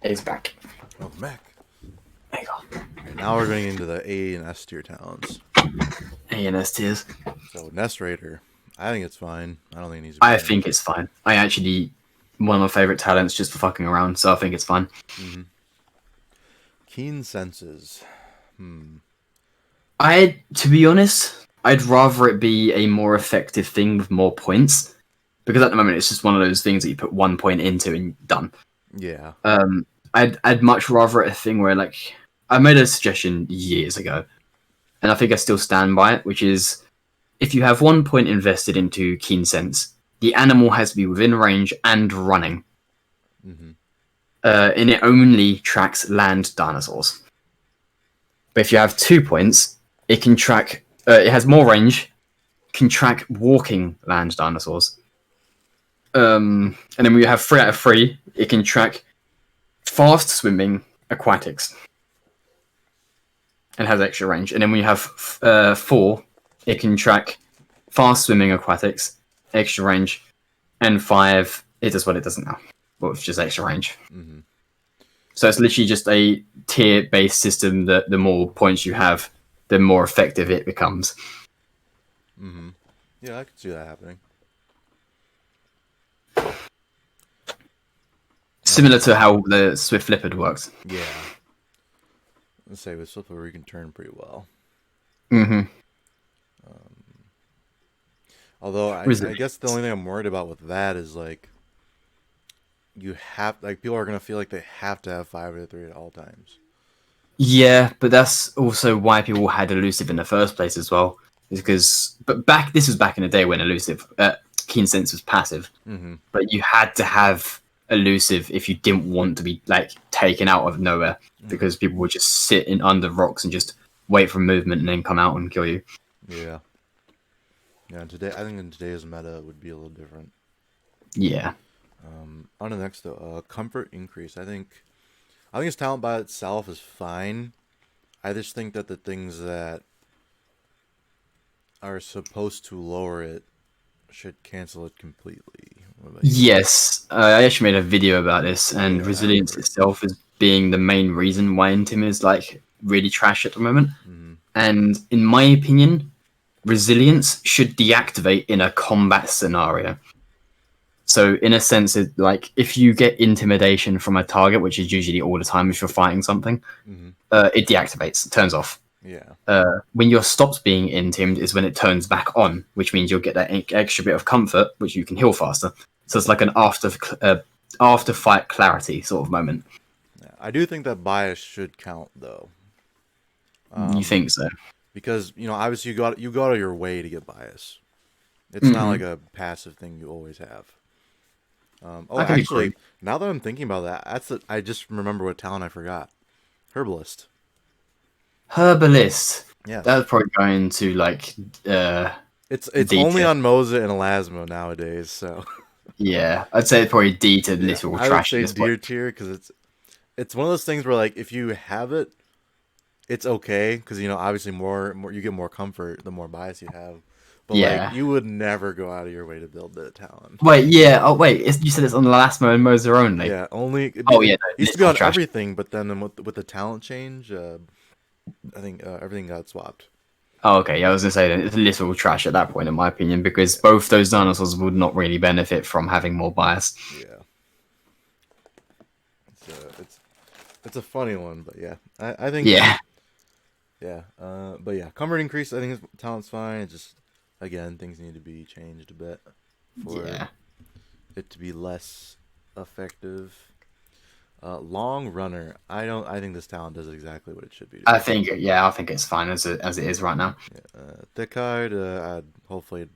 He's back. Welcome back. There you go. Okay, now we're going into the A and S tier talents. ANS tiers. So Nest Raider, I think it's fine. I don't think it needs to be I changed. think it's fine. I actually one of my favorite talents just for fucking around, so I think it's fine. Hmm. Keen senses. Hmm. To be honest, I'd rather it be a more effective thing with more points, because at the moment it's just one of those things that you put 1 point into and done. Yeah. I'd much rather it a thing where like I made a suggestion years ago, and I think I still stand by it, which is if you have 1 point invested into keen sense, the animal has to be within range and running, Hmm. and it only tracks land dinosaurs. But if you have 2 points, it can track. It has more range, can track walking land dinosaurs. And then we have 3 out of 3. It can track fast swimming aquatics and has extra range. And then we have 4. It can track fast swimming aquatics, extra range, and 5. It does what it doesn't now, but with just extra range. Hmm. So it's literally just a tier-based system that the more points you have, the more effective it becomes. Hmm. Yeah, I could see that happening. Similar to how the Swift Leopard works. Yeah. Let's say with Swift we can turn pretty well. Mm-hmm. Although I guess the only thing I'm worried about with that is like you have like people are gonna feel like they have to have 5 out of 3 at all times. Yeah, but that's also why people had elusive in the first place as well. Is because, but this was back in the day when elusive, keen sense was passive. Mm-hmm. But you had to have elusive if you didn't want to be like taken out of nowhere, because people would just sit in under rocks and just wait for movement and then come out and kill you. Yeah. Yeah, and today I think in today's meta would be a little different. Yeah. On to the next though, comfort increase. I think his talent by itself is fine. I just think that the things that are supposed to lower it should cancel it completely. What about you? Yes, I actually made a video about this, and Yeah, I resilience remember. itself is being the main reason why Intim is like really trash at the moment. Mm-hmm. And in my opinion, resilience should deactivate in a combat scenario. So in a sense, like if you get intimidation from a target, which is usually all the time if you're fighting something, Mm-hmm. it deactivates, it turns off. Yeah. When you're stopped being intimed is when it turns back on, which means you'll get that extra bit of comfort, which you can heal faster. So it's like an after fight clarity sort of moment. Yeah. I do think that bias should count though. You think so? Because obviously you go out of your way to get bias. It's not like Hmm. a passive thing you always have. Oh, I can agree. actually, now that I'm thinking about that, I just remember what talent I forgot. Herbalist. Herbalist. Yes. That's probably going to like It's D only tier. on Moza and Elasmo nowadays, so Yeah, I'd say it's probably D to yeah, literal I would trash at say this point. deer tier because it's one of those things where like if you have it, it's okay because obviously more you get more comfort the more bias you have, but like Yeah. you would never go out of your way to build that talent. Wait, yeah. Oh, wait. You said it's on Lasmo and Moser only. Yeah, only Oh, it yeah. No, used to be literal on trash. everything, but then with the talent change, I think everything got swapped. Oh, okay. Yeah, I was gonna say that it's literal trash at that point, in my opinion, because Yeah, both those dinosaurs would not really benefit from having more bias. yeah. It's a funny one, but yeah, I think Yeah, yeah. But yeah, comfort increase. I think his talent's fine. It's just again things need to be changed a bit for yeah. it to be less effective. Long runner. I don't. I think this talent does exactly what it should be doing. I think it's fine as it is right now. Yeah, thick hide. Hopefully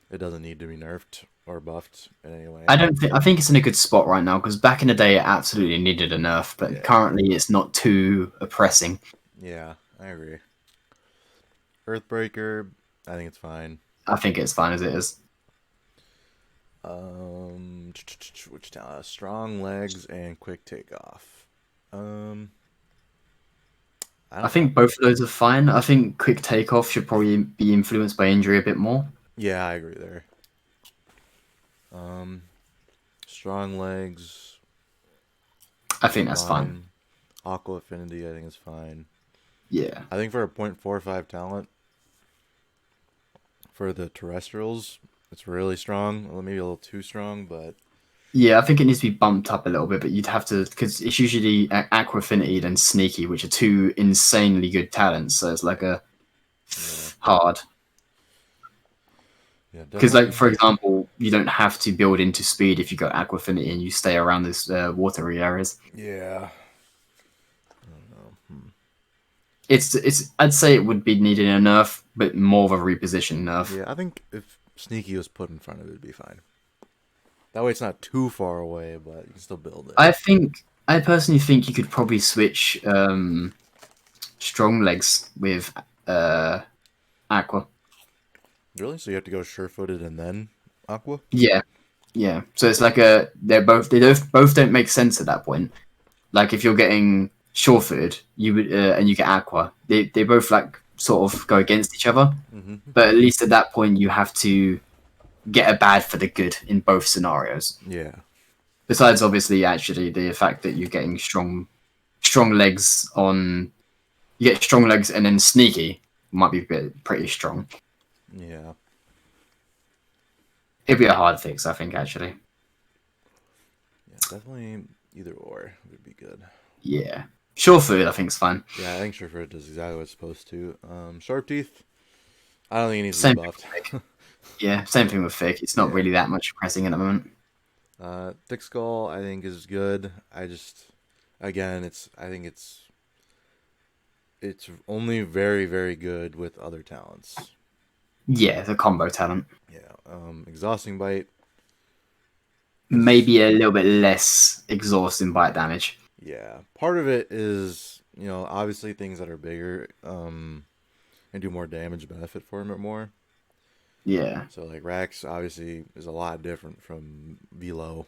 it doesn't need to be nerfed or buffed in any way. I don't think I think it's in a good spot right now because back in the day it absolutely needed a nerf, but Yeah, currently it's not too oppressing. yeah, I agree. Earthbreaker. I think it's fine. I think it's fine as it is. Which talent? Strong legs and quick takeoff. Um, I I don't. think both of those are fine. I think quick takeoff should probably be influenced by injury a bit more. Yeah, I agree there. Um, strong legs I is think that's fine. fine. Aqua affinity, I think is fine. Yeah. I think for a .45 talent for the terrestrials, it's really strong. Well, maybe a little too strong, but Yeah, I think it needs to be bumped up a little bit, but you'd have to because it's usually Aqua Affinity and Sneaky, which are two insanely good talents. So it's like a yeah, hard yeah, because, like definitely. for example, you don't have to build into speed if you go Aqua Affinity and you stay around this watery areas. Yeah, I don't know. It's I'd say it would be needed a nerf, but more of a reposition nerf. Yeah, I think if Sneaky was put in front of it, it'd be fine. That way, it's not too far away, but you can still build it. I personally think you could probably switch strong legs with uh, Aqua. Really? So you have to go sure-footed and then Aqua? Yeah, yeah. So it's like a they both don't make sense at that point. Like if you're getting sure-footed, you would and you get Aqua, they both like sort of go against each other. Mm-hmm. But at least at that point, you have to get a bad for the good in both scenarios. Yeah. Besides, obviously, actually the fact that you're getting strong legs on you get strong legs and then sneaky might be pretty strong. Yeah. It'd be a hard fix, I think. Actually, Yeah, definitely either or would be good. yeah. Sure-footed, I think is fine. Yeah, I think sure-footed does exactly what it's supposed to. Sharp teeth. I don't think it needs to be Same thing buffed. with Fig. Yeah, same thing with Fig. It's not Yeah. really that much pressing at the moment. Thick skull, I think is good. Again, I think it's only very, very good with other talents. Yeah, the combo talent. Yeah. Exhausting bite is, Maybe a little bit less exhausting bite damage. yeah. Part of it is, obviously things that are bigger, and do more damage benefit from it more. Yeah. So like Rex obviously is a lot different from Velo.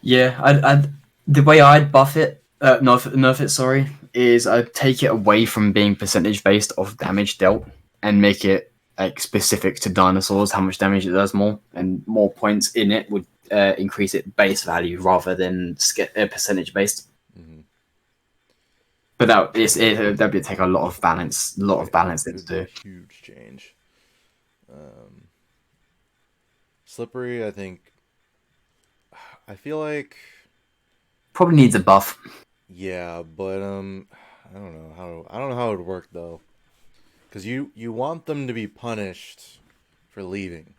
Yeah, the way I'd buff it, nerf it, sorry, is I'd take it away from being percentage based of damage dealt and make it like specific to dinosaurs, how much damage it does more, and more points in it would increase it base value rather than percentage based. Mm-hmm. But that'd be take a lot Oh of yeah, balancing to it'd be a do. huge change. Um, Slippery, I think. I feel like, Probably needs a buff. yeah, but I don't know how it would work though, because you want them to be punished for leaving,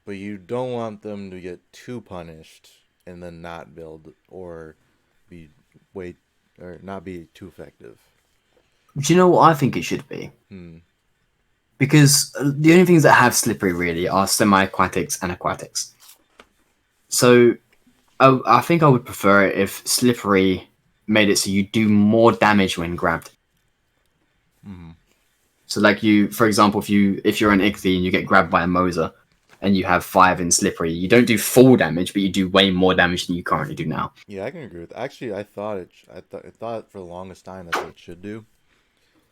but you don't want them to get too punished and then not build or be way or not be too effective. Do you know what I think it should be? Hmm. Because the only things that have slippery really are semi-aquatics and aquatics. So I think I would prefer it if slippery made it so you do more damage when grabbed. Hmm. So like for example, if you're an Ichthy and you get grabbed by a Moser and you have 5 in slippery, you don't do full damage, but you do way more damage than you currently do now. Yeah, I can agree with. Actually, I thought for the longest time that's what it should do.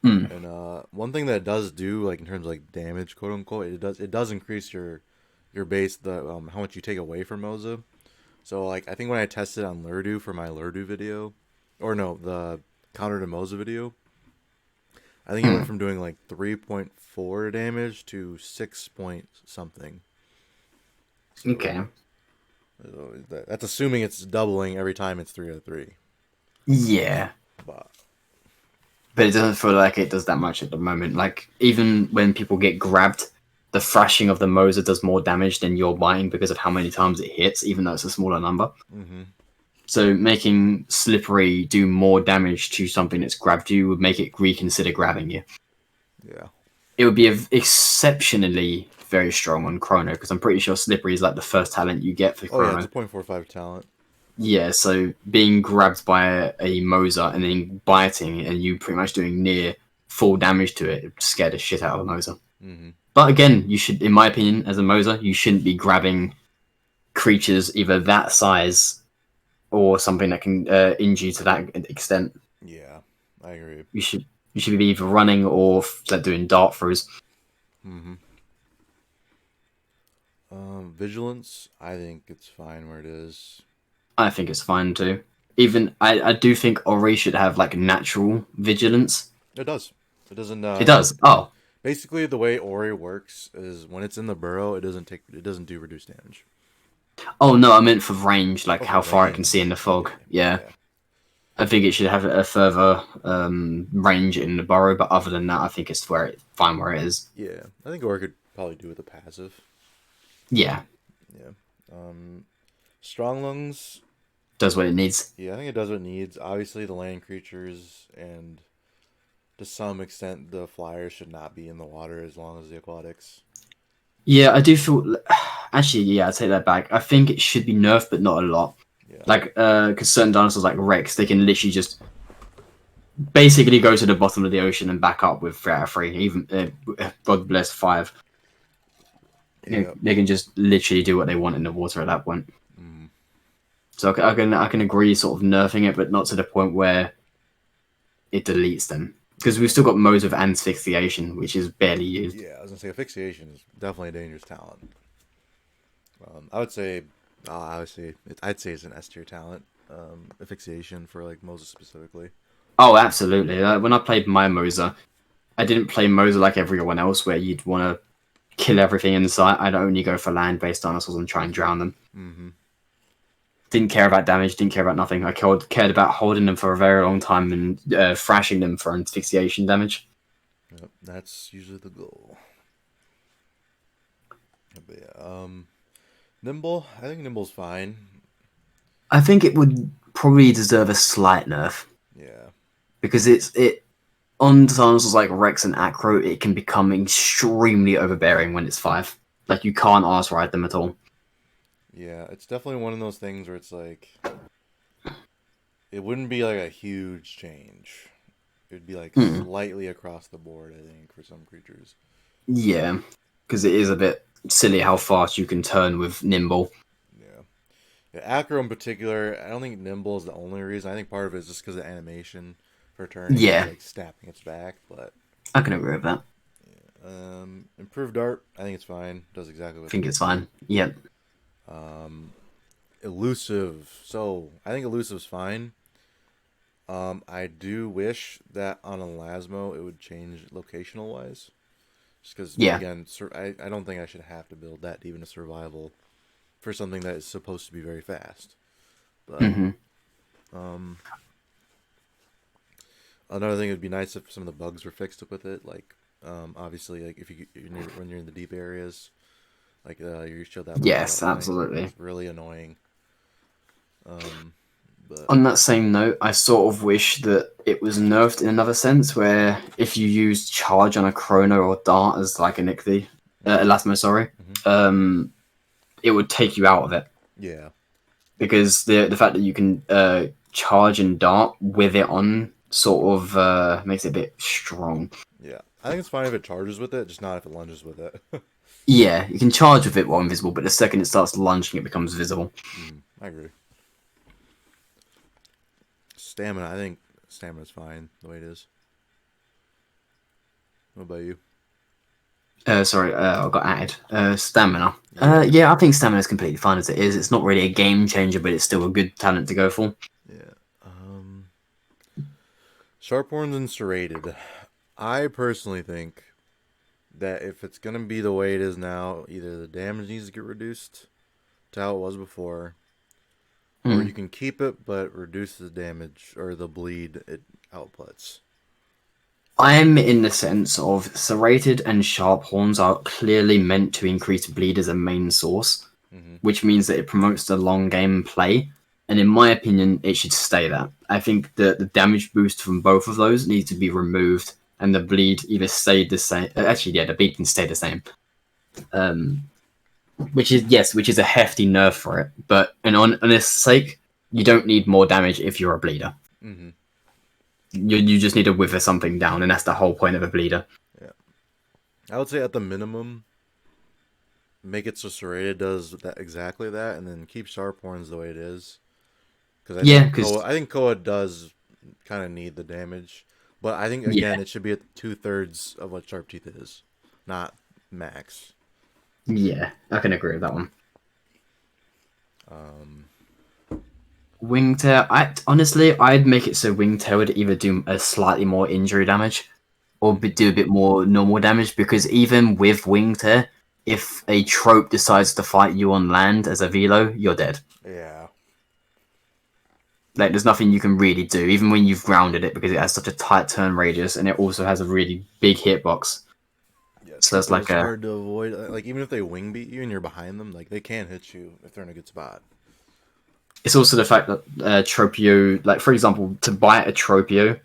Mm. And one thing that it does do, like in terms of like damage, quote unquote, it does increase your base, the how much you take away from Moza. So like I think when I tested on Lurdu for my Lurdu video, or no, the counter to Moza video, I think it went Mm. from doing like 3.4 damage to 6 point something. So Okay. that's assuming it's doubling every time it's 303. Yeah. But But it doesn't feel like it does that much at the moment. Like even when people get grabbed, the thrashing of the Moser does more damage than your biting because of how many times it hits, even though it's a smaller number. mm-hmm. So making slippery do more damage to something that's grabbed you would make it reconsider grabbing you. Yeah. It would be exceptionally very strong on Chrono because I'm pretty sure slippery is like the first talent you get for Oh yeah, it's a Chrono. 0.45 talent. Yeah, so being grabbed by a Moser and then biting and you pretty much doing near full damage to it, it scared the shit out of a Moser. Mm-hmm. But again, you should, in my opinion, as a Moser, you shouldn't be grabbing creatures either that size or something that can injure you to that extent. Yeah, I agree. You should be either running or doing dart throws. Mm-hmm. Vigilance, I think it's fine where it is. I think it's fine too. Even I do think Ori should have like natural vigilance. It does. It doesn't. It does. Oh, Basically, the way Ori works is when it's in the burrow, it doesn't do reduced damage. oh no, I meant for range, like Oh, for how far it can see in range. the fog. Okay. Yeah, Yeah. I think it should have a further range in the burrow, but other than that, I think it's fine where it is. Yeah. I think Ori could probably do with a passive. Yeah, Yeah. Um, Strong lungs. does what it needs. Yeah, I think it does what it needs. Obviously, the land creatures and to some extent the flyers should not be in the water as long as the aquatics. Yeah, I do feel. Actually, yeah, I take that back. I think it should be nerfed, but not a lot. Yeah. Like, because certain dinosaurs like Rex, they can literally just basically go to the bottom of the ocean and back up with 3 out of 3. Even God bless 5. Yeah. They can just literally do what they want in the water at that point. Mm. So I can agree, sort of nerfing it, but not to the point where it deletes them. Because we've still got modes of asphyxiation, which is barely used. Yeah, I was gonna say asphyxiation is definitely a dangerous talent. I would say, obviously, I'd say it's an S tier talent. Asphyxiation for like Moses specifically. Oh, absolutely. When I played my Moser, I didn't play Moser like everyone else, where you'd want to kill everything in sight. I'd only go for land-based dinosaurs and try and drown them. Mm-hmm. Didn't care about damage, didn't care about nothing. I cared about holding them for a very long time and thrashing them for asphyxiation damage. Yep, that's usually the goal. But yeah, Nimble. I think Nimble's fine. I think it would probably deserve a slight nerf Yeah. because it on dinosaurs like Rex and Acro, it can become extremely overbearing when it's 5. Like you can't arse ride them at all. Yeah, it's definitely one of those things where it's like it wouldn't be like a huge change. It would be like Hmm. slightly across the board, I think, for some creatures. Yeah. because it is a bit silly how fast you can turn with nimble. Yeah, Acro in particular, I don't think nimble is the only reason. I think part of it is just because of animation for turning and Yeah, like snapping its back. But I can agree with that. improved art, I think it's fine. Does exactly what I it's think supposed it's to do. fine. Yep. Elusive, so I think elusive's fine. I do wish that on Elasmo it would change locational wise. Just because, Yeah. again, I don't think I should have to build that deep into survival for something that is supposed to be very fast. But Hmm. um, another thing, it would be nice if some of the bugs were fixed up with it. Like, obviously, like if when you're in the deep areas, like you showed that bug Yes, last night. absolutely. It's really annoying. Um, but On that same note, I sort of wish that it was nerfed in another sense, where if you used charge on a chrono or dart as like a Nickthie, mm-hmm, Elasmo, sorry, mm-hmm. it would take you out of it Yeah, because the fact that you can charge and dart with it on sort of makes it a bit strong. yeah. I think it's fine if it charges with it, just not if it lunges with it. Yeah, you can charge with it while invisible, but the second it starts lunging, it becomes visible. I agree. Stamina, I think stamina's fine the way it is. What about you? Sorry, I got added. Stamina. Yeah, Yeah, I think stamina is completely fine as it is. It's not really a game changer, but it's still a good talent to go for. yeah. Sharp horns and serrated. I personally think that if it's gonna be the way it is now, either the damage needs to get reduced to how it was before, or Hmm. you can keep it but reduce the damage or the bleed it outputs. I'm in the sense of serrated and sharp horns are clearly meant to increase bleed as a main source, Mm-hmm. which means that it promotes the long game play. And in my opinion, it should stay that. I think that the damage boost from both of those needs to be removed, and the bleed either stayed the same. Actually, yeah, the bleed can stay the same. Um, which is a hefty nerf for it. But and on its sake, you don't need more damage if you're a bleeder. Mm-hmm. You just need to wither something down, and that's the whole point of a bleeder. Yeah, I would say at the minimum, make it so serrated does that exactly that, and then keep sharp horns the way it is. Because Yeah, because I think Koa does kind of need the damage, but I think yeah, again it should be at 2/3 of what sharp teeth is, not max. yeah, I can agree with that one. Um, Wingtail, I honestly, I'd make it so Wingtail would either do a slightly more injury damage or do a bit more normal damage because even with Wingtail, if a trope decides to fight you on land as a velo, you're dead. yeah, Like, there's nothing you can really do, even when you've grounded it, because it has such a tight turn radius and it also has a really big hitbox. yeah. So it's Tropo like is a hard to avoid. Like even if they wing beat you and you're behind them, like they can hit you if they're in a good spot. it's also the fact that Tropio, like for example, to bite a Tropio,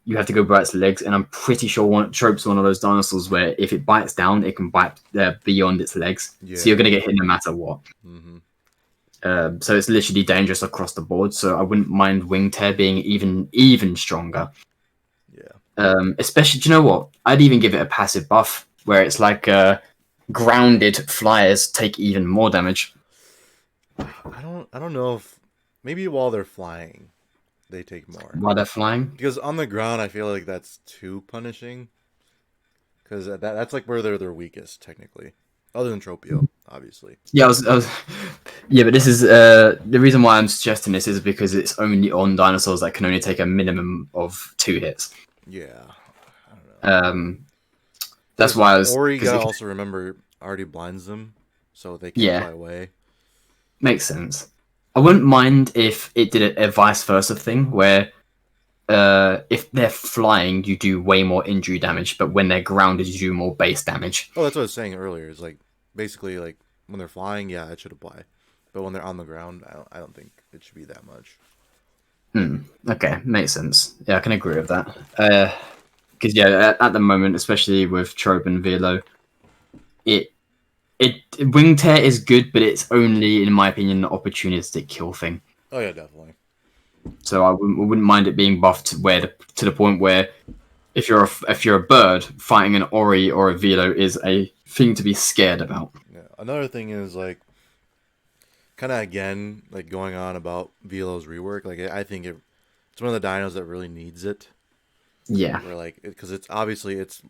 you have to go by its legs, and I'm pretty sure Trope's one of those dinosaurs where if it bites down, it can bite beyond its legs, so you're Yeah. gonna get hit no matter what. Mm-hmm. So it's literally dangerous across the board. So I wouldn't mind Wing Tear being even stronger. Yeah. Especially, do you know what? I'd even give it a passive buff where it's like grounded flyers take even more damage. I don't know if maybe while they're flying they take more. While they're flying. Because on the ground I feel like that's too punishing. Because that's like where they're their weakest technically, other than Tropio, obviously. Yeah, yeah, but this is the reason why I'm suggesting this is because it's only on dinosaurs that can only take a minimum of 2 hits. Yeah, I don't know. That's Because why I was Ori because gotta also remember already blinds them, so they can't yeah, fly away. makes sense. I wouldn't mind if it did a vice versa thing where if they're flying, you do way more injury damage, but when they're grounded, you do more base damage. Oh, that's what I was saying earlier. Is like basically like when they're flying, yeah, it should apply, but when they're on the ground, I don't think it should be that much. Okay, makes sense. Yeah, I can agree with that. Because yeah, at the moment, especially with Trope and Velo, it Wing Tear is good, but it's only, in my opinion, an opportunistic kill thing. Oh yeah, definitely. So I wouldn't mind it being buffed to the point where if you're a bird fighting an Ori or a Velo is a thing to be scared about. Yeah. Another thing is like kind of again like going on about Velo's rework. Like I think it's one of the dinos that really needs it. Yeah. Where like because it's obviously its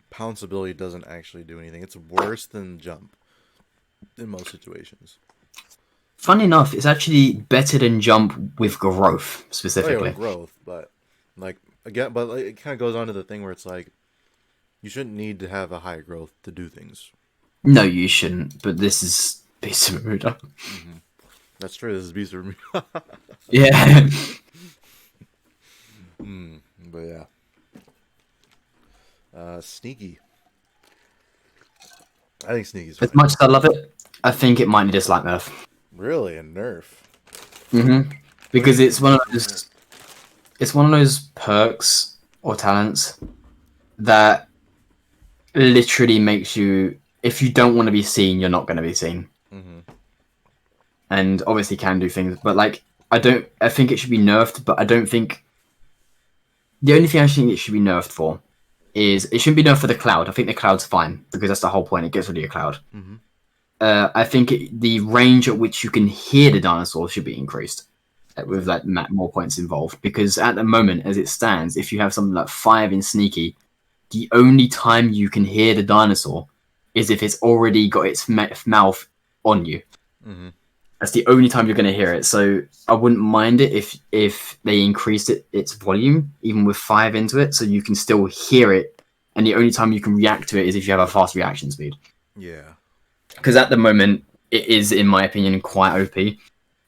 pounce ability doesn't actually do anything. It's worse than jump in most situations. Funny enough, it's actually better than jump with growth Oh yeah, with specifically. growth, but like again, but like, it kind of goes on to the thing where it's like you shouldn't need to have a high growth to do things. No, you shouldn't. But this is Beast of Bermuda. Hmm. That's true. This is Beast of Bermuda. Yeah. But yeah, Sneaky. I think Sneaky's As fine. much as I love it, I think it might need a slight nerf. Really, a nerf. What do Because you it's think one of needs to be nerfed? those. It's one of those perks or talents that literally makes you. If you don't want to be seen, you're not going to be seen. Mm-hmm. And obviously can do things, but like I don't. I think it should be nerfed, but I don't think the only thing I think it should be nerfed for is it shouldn't be nerfed for the cloud. I think the cloud's fine because that's the whole point. It gets rid of your cloud. Mm-hmm. I think the range at which you can hear the dinosaur should be increased with like more points involved. Because at the moment, as it stands, if you have something like 5 in sneaky, the only time you can hear the dinosaur is if it's already got its mouth on you. Mm-hmm. That's the only time you're going to hear it. So I wouldn't mind it if they increased its volume, even with 5 into it, so you can still hear it. And the only time you can react to it is if you have a fast reaction speed. Yeah. Because at the moment, it is, in my opinion, quite OP,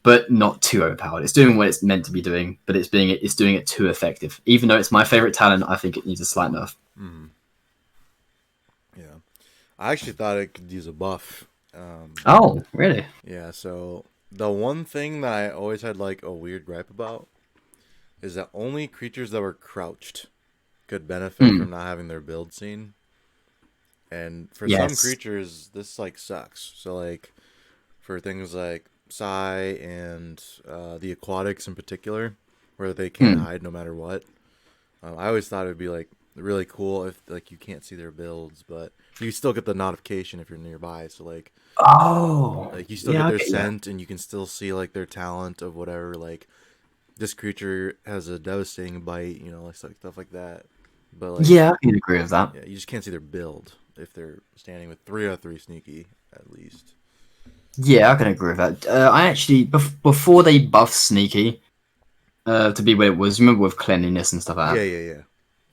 but not too overpowered. It's doing what it's meant to be doing, but it's doing it too effective. Even though it's my favorite talent, I think it needs a slight nerf. Mm-hmm. Yeah. I actually thought it could use a buff. Oh, really? Yeah. So the one thing that I always had like a weird gripe about is that only creatures that were crouched could benefit from not having their build seen. And for some Yes. creatures, this like sucks. So like for things like Psy and the aquatics in particular, where they can't hide no matter what. I always thought it would be like really cool if like you can't see their builds, but you still get the notification if you're nearby. So Oh, like you still get yeah. their Okay, yeah. scent and you can still see like their talent of whatever. Like this creature has a devastating bite, like stuff like that. But like Yeah, I can agree with that. yeah, you just can't see their build if they're standing with 3/3 sneaky at least. Yeah, I can agree with that. I actually before they buff sneaky to be what it was. Remember with cleanliness and stuff like Yeah, that. yeah, yeah.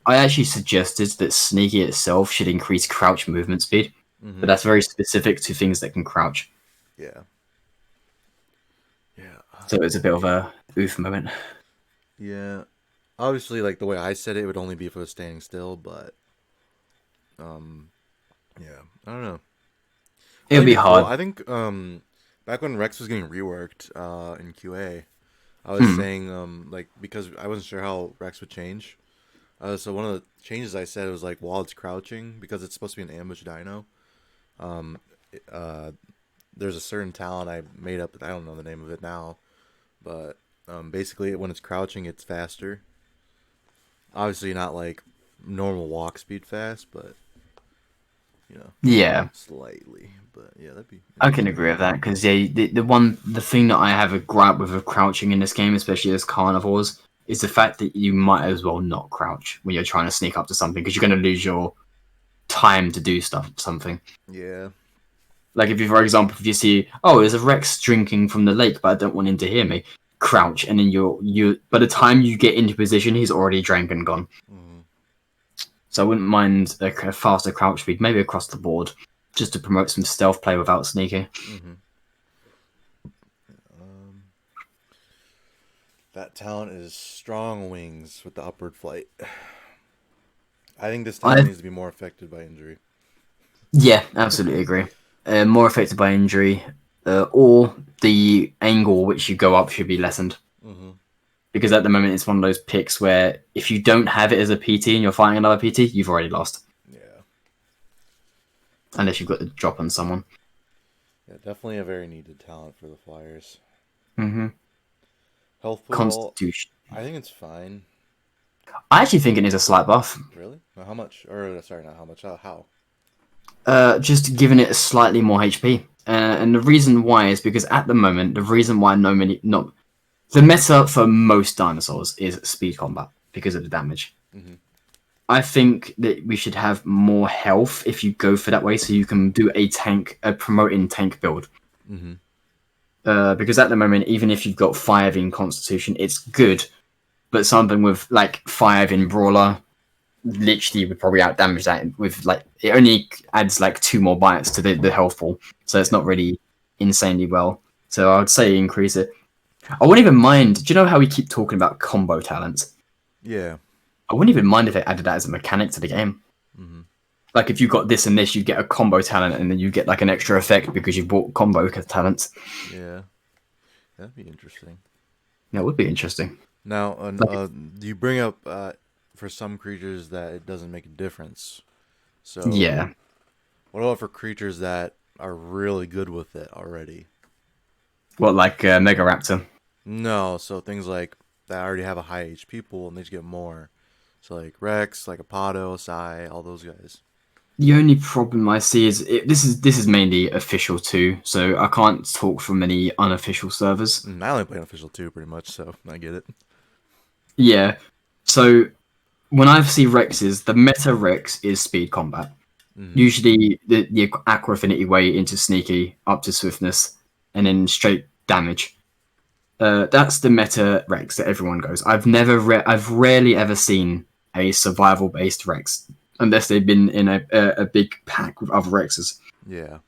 I actually suggested that sneaky itself should increase crouch movement speed, but Mm-hmm. that's very specific to things that can crouch. Yeah. Yeah. So it's a bit of a oof moment. Yeah. Obviously, like the way I said it, it would only be if it was standing still, but yeah, I don't know. I It'll think be it'd be cool. hard. I think back when Rex was getting reworked in QA, I was saying like because I wasn't sure how Rex would change. So one of the changes I said was like while it's crouching because it's supposed to be an ambush dino. Um, there's a certain talent I made up. I don't know the name of it now, but basically when it's crouching, it's faster. Obviously not like normal walk speed fast, but you know, Yeah, slightly. But yeah, that'd be I can interesting. agree with that because yeah, the thing that I have a gripe with crouching in this game, especially as carnivores, is the fact that you might as well not crouch when you're trying to sneak up to something because you're going to lose your time to do something. Yeah. Like if you, for example, if you see, oh, there's a Rex drinking from the lake, but I don't want him to hear me, crouch, and then you by the time you get into position, he's already drank and gone. Mm-hmm. So I wouldn't mind a kind of faster crouch speed, maybe across the board, just to promote some stealth play without sneaking. Mm-hmm. Um, that talent is strong wings with the upward flight. I think this talent I needs to be more affected by injury. Yeah, absolutely agree. More affected by injury, or the angle which you go up should be lessened. Mm-hmm. Because at the moment it's one of those picks where if you don't have it as a PT and you're fighting another PT, you've already lost. Yeah. Unless you've got the drop on someone. Yeah, definitely a very needed talent for the Flyers. Mm-hmm. Health pool, Constitution. I think it's fine. I actually think it needs a slight buff. Really? How much? Or sorry, not how much. How? Just giving it slightly more HP. And the reason why is because at the moment, the reason why the meta for most dinosaurs is speed combat because of the damage. Mhm. I think that we should have more health if you go for that way, so you can do a promoting tank build. Mhm. Because at the moment, even if you've got 5 in Constitution, it's good. But something with like 5 in Brawler literally would probably outdamage that with like it only adds like 2 more bites to the health pool, so it's not really insanely well. So I would say increase it. I wouldn't even mind. Do you know how we keep talking about combo talents? Yeah. I wouldn't even mind if they added that as a mechanic to the game. Mhm. Like if you got this and this, you get a combo talent, and then you get like an extra effect because you bought combo talents. Yeah. That'd be interesting. That would be interesting. Now, Like, you bring up for some creatures that it doesn't make a difference. So, yeah. what about for creatures that are really good with it already? What like Mega Raptor? No, so things like that already have a high HP pool and they just get more. So like Rex, like Apado, Sai, all those guys. The only problem I see is this is mainly official too, so I can't talk from any unofficial servers. I only play unofficial too, pretty much, so I get it. Yeah. So when I see Rexes, the meta Rex is speed combat. Hmm. Usually the Aqua Affinity way into sneaky, up to swiftness, and then straight damage. That's the meta Rex that everyone goes. I've rarely ever seen a survival based Rex unless they've been in a big pack with other Rexes. Yeah.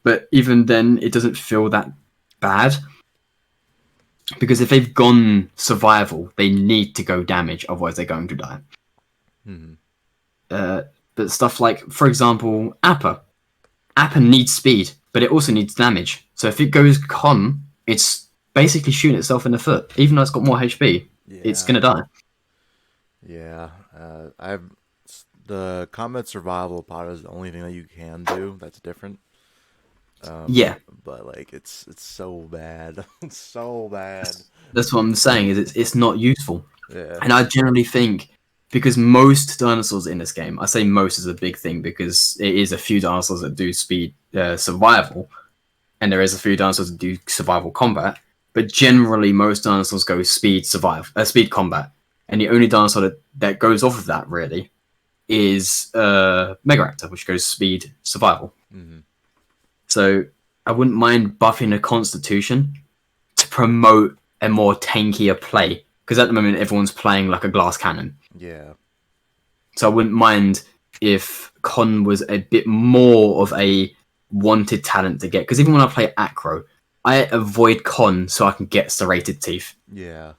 But even then, it doesn't feel that bad because if they've gone survival, they need to go damage, otherwise they're going to die. Hmm. Uh, but stuff like, for example, Appa. Appa needs speed, but it also needs damage. So if it goes con, it's basically shooting itself in the foot. Even though it's got more HP, it's Yeah. gonna die. Yeah. I've the combat survival pod is the only thing that you can do that's different. Yeah, But like it's so bad. It's so bad. that's what I'm saying. Is it's not useful, Yeah. and I generally think because most dinosaurs in this game, I say most is a big thing because it is a few dinosaurs that do speed survival, and there is a few dinosaurs that do survival combat. But generally, most dinosaurs go speed combat, and the only dinosaur that goes off of that really is Megaraptor, which goes speed survival. Hmm. So I wouldn't mind buffing the Constitution to promote a more tankier play because at the moment everyone's playing like a glass cannon. Yeah. So I wouldn't mind if Con was a bit more of a wanted talent to get because even when I play Acro, I avoid Con so I can get Serrated Teeth. Yeah.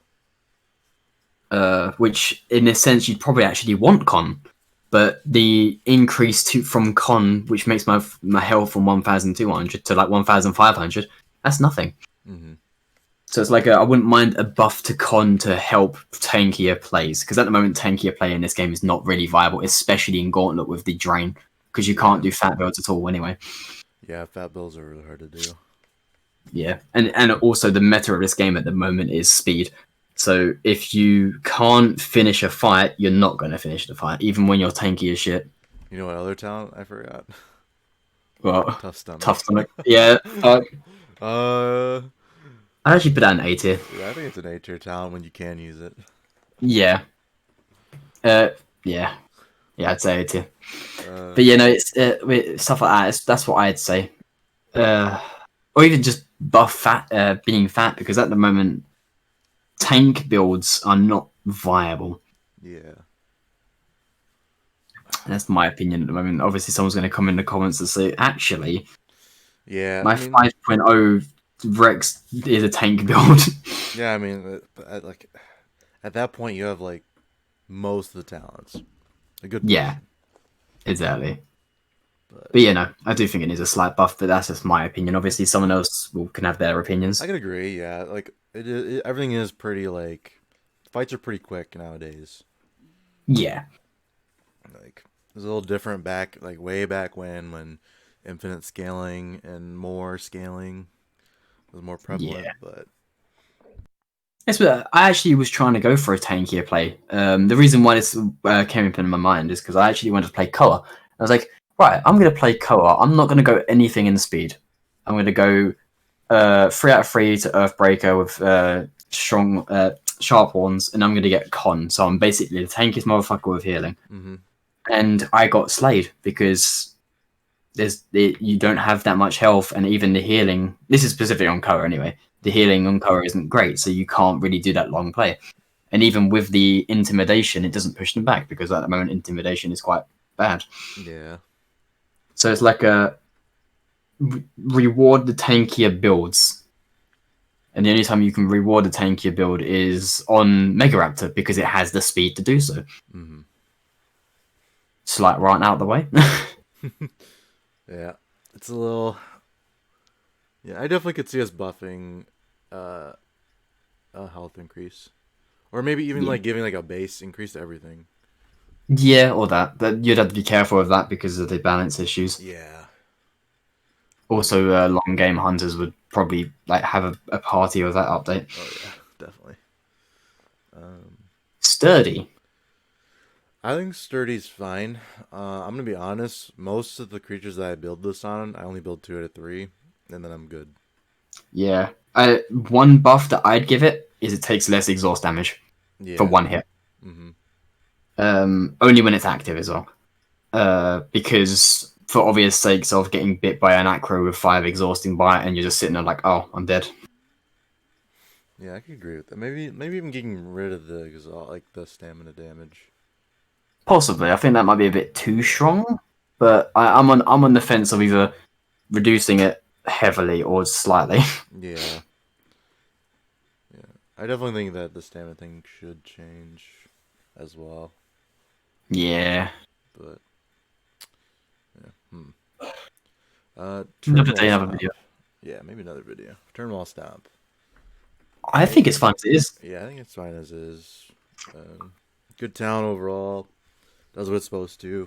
Which in a sense you'd probably actually want Con, but the increase from Con, which makes my health from 1,200 to like 1,500, that's nothing. Hmm. So it's like I wouldn't mind a buff to Con to help tankier plays because at the moment tankier play in this game is not really viable, especially in Gauntlet with the drain because you can't do fat builds at all anyway. Yeah, fat bills are really hard to do. Yeah, and also the meta of this game at the moment is speed. So if you can't finish a fight, you're not going to finish the fight, even when you're tanky as shit. You know what other talent I forgot? Well, Tough stomach. tough stomach. Yeah, uh, I actually put that in A tier. yeah, I think it's an A tier talent when you can use it. Yeah. Uh, yeah. Yeah, I'd say A tier. Uh, But no, it's with stuff like that. That's what I'd say. Or even just buff fat, being fat, because at the moment, tank builds are not viable. yeah. That's my opinion at the moment. Obviously, someone's going to come in the comments and say, actually, Yeah, my I mean, 5.0 Rex is a tank build. yeah, I mean, like at that point, you have like most of the talents, a good Yeah, portion. exactly. But But no, I do think it needs a slight buff, but that's just my opinion. Obviously, someone else can have their opinions. I can agree. Yeah, like everything is pretty like fights are pretty quick nowadays. Yeah. Like it was a little different back, like way back when infinite scaling and more scaling was more prevalent. Yeah. But Yes, but I actually was trying to go for a tankier play. The reason why this came up in my mind is because I actually wanted to play Koa. I was like, right, I'm going to play Koa. I'm not going to go anything in speed. I'm going to go 3 out of 3 to Earthbreaker with strong sharp horns, and I'm going to get Con. So I'm basically the tankiest motherfucker with healing. Mm-hmm. And I got slayed because you don't have that much health, and even the healing. This is specific on Koa anyway. The healing on Koa isn't great, so you can't really do that long play. And even with the intimidation, it doesn't push them back because at the moment intimidation is quite bad. Yeah. So it's like a reward the tankier builds. And the only time you can reward a tankier build is on Megaraptor because it has the speed to do so. Mm-hmm. Slight right out of the way. Yeah. It's a little... Yeah, I definitely could see us buffing a health increase. Or maybe even like giving like a base increase to everything. Yeah, or that. But you'd have to be careful of that because of the balance issues. Yeah. Also, long game hunters would probably like have a party of that update. Oh yeah, definitely. Sturdy. I think Sturdy's fine. I'm gonna be honest. Most of the creatures that I build this on, I only build 2 out of 3, and then I'm good. Yeah. One buff that I'd give it is it takes less exhaust damage for 1 hit. Mm-hmm. Only when it's active as well. Because for obvious sakes of getting bit by an acro with 5 exhausting bite, and you're just sitting there like, oh, I'm dead. Yeah, I could agree with that. Maybe even getting rid of the stamina damage. Possibly, I think that might be a bit too strong, but I'm on the fence of either reducing it heavily or slightly. Yeah. Yeah, I definitely think that the stamina thing should change as well. Yeah. But yeah. Another day, another video. Yeah, maybe another video. Turn wall stomp. I think it's fine as it is. Yeah, I think it's fine as is. Good town overall. Does what it's supposed to.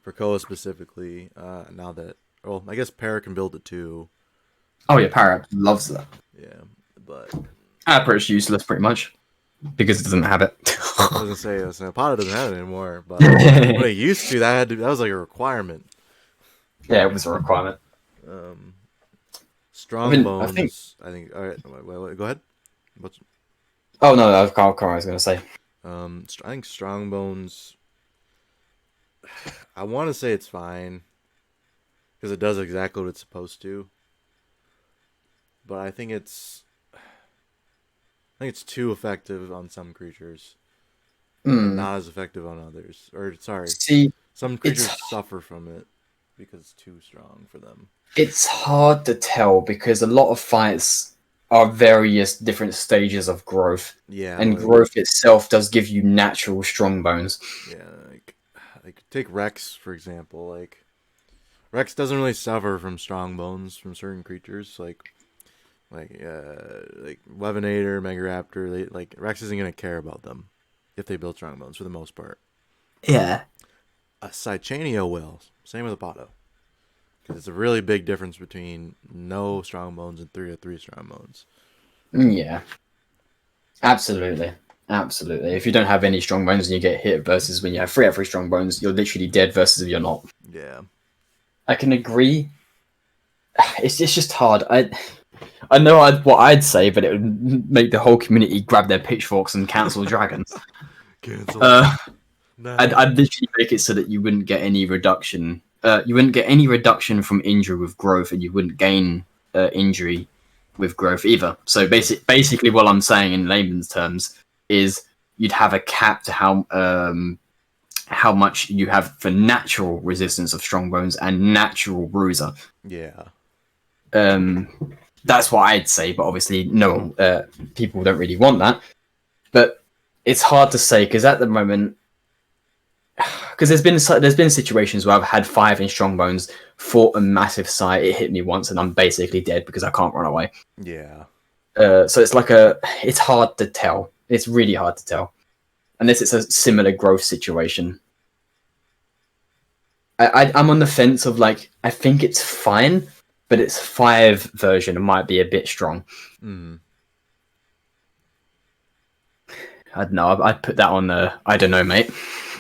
For Koa specifically, now that... Well, I guess Para can build it too. Oh yeah, Para loves that. Yeah, but... Para's useless pretty much. Because it doesn't have it. I was gonna say, Pada doesn't have it anymore, but when it used to, that was like a requirement. Yeah, it was a requirement. Strong bones. I think. All right, wait, go ahead. Oh no, I was gonna say. I think strong bones. I want to say it's fine because it does exactly what it's supposed to, but I think it's too effective on some creatures, and not as effective on others. Or sorry, some creatures suffer from it because it's too strong for them. It's hard to tell because a lot of fights are various different stages of growth. Yeah, and growth itself does give you natural strong bones. Yeah, like take Rex for example. Like Rex doesn't really suffer from strong bones from certain creatures, like Levinator, Megaraptor. Like Rex isn't gonna care about them if they build strong bones for the most part. Yeah. A Cychanio will. Same with a Pato. Because it's a really big difference between no strong bones and 3 or 3 strong bones. Yeah. Absolutely. Absolutely. If you don't have any strong bones and you get hit versus when you have 3 out of 3 strong bones, you're literally dead versus if you're not. Yeah. I can agree. It's just hard. I know what I'd say, but it would make the whole community grab their pitchforks and cancel dragons. Cancel. No. I'd literally make it so that you wouldn't get any reduction. You wouldn't get any reduction from injury with growth, and you wouldn't gain injury with growth either. So basically, what I'm saying in layman's terms is you'd have a cap to how much you have for natural resistance of strong bones and natural bruiser. Yeah. That's what I'd say, but obviously, no, people don't really want that. But it's hard to say because at the moment. Because there's been situations where I've had 5 in strong bones, fought a massive sight, it hit me once, and I'm basically dead because I can't run away. Yeah. So it's hard to tell. It's really hard to tell, unless it's a similar growth situation. I'm on the fence of like I think it's fine, but its 5 version might be a bit strong. I don't know. I'd put that on the I don't know, mate.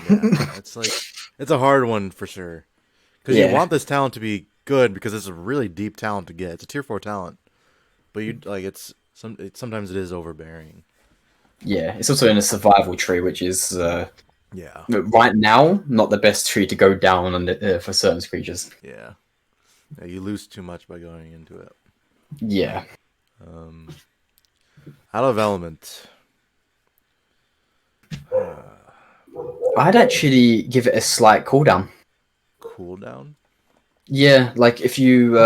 Yeah, it's like It's a hard one for sure. Because you Yeah, want this talent to be good because it's a really deep talent to get. It's a tier 4 talent. But you like sometimes it is overbearing. yeah. It's also in a survival tree, which is Yeah. right now not the best tree to go down on for certain creatures. Yeah. Yeah, you lose too much by going into it. Yeah. Um, out of element. I'd actually give it a slight cooldown. Cooldown? Yeah, like if you I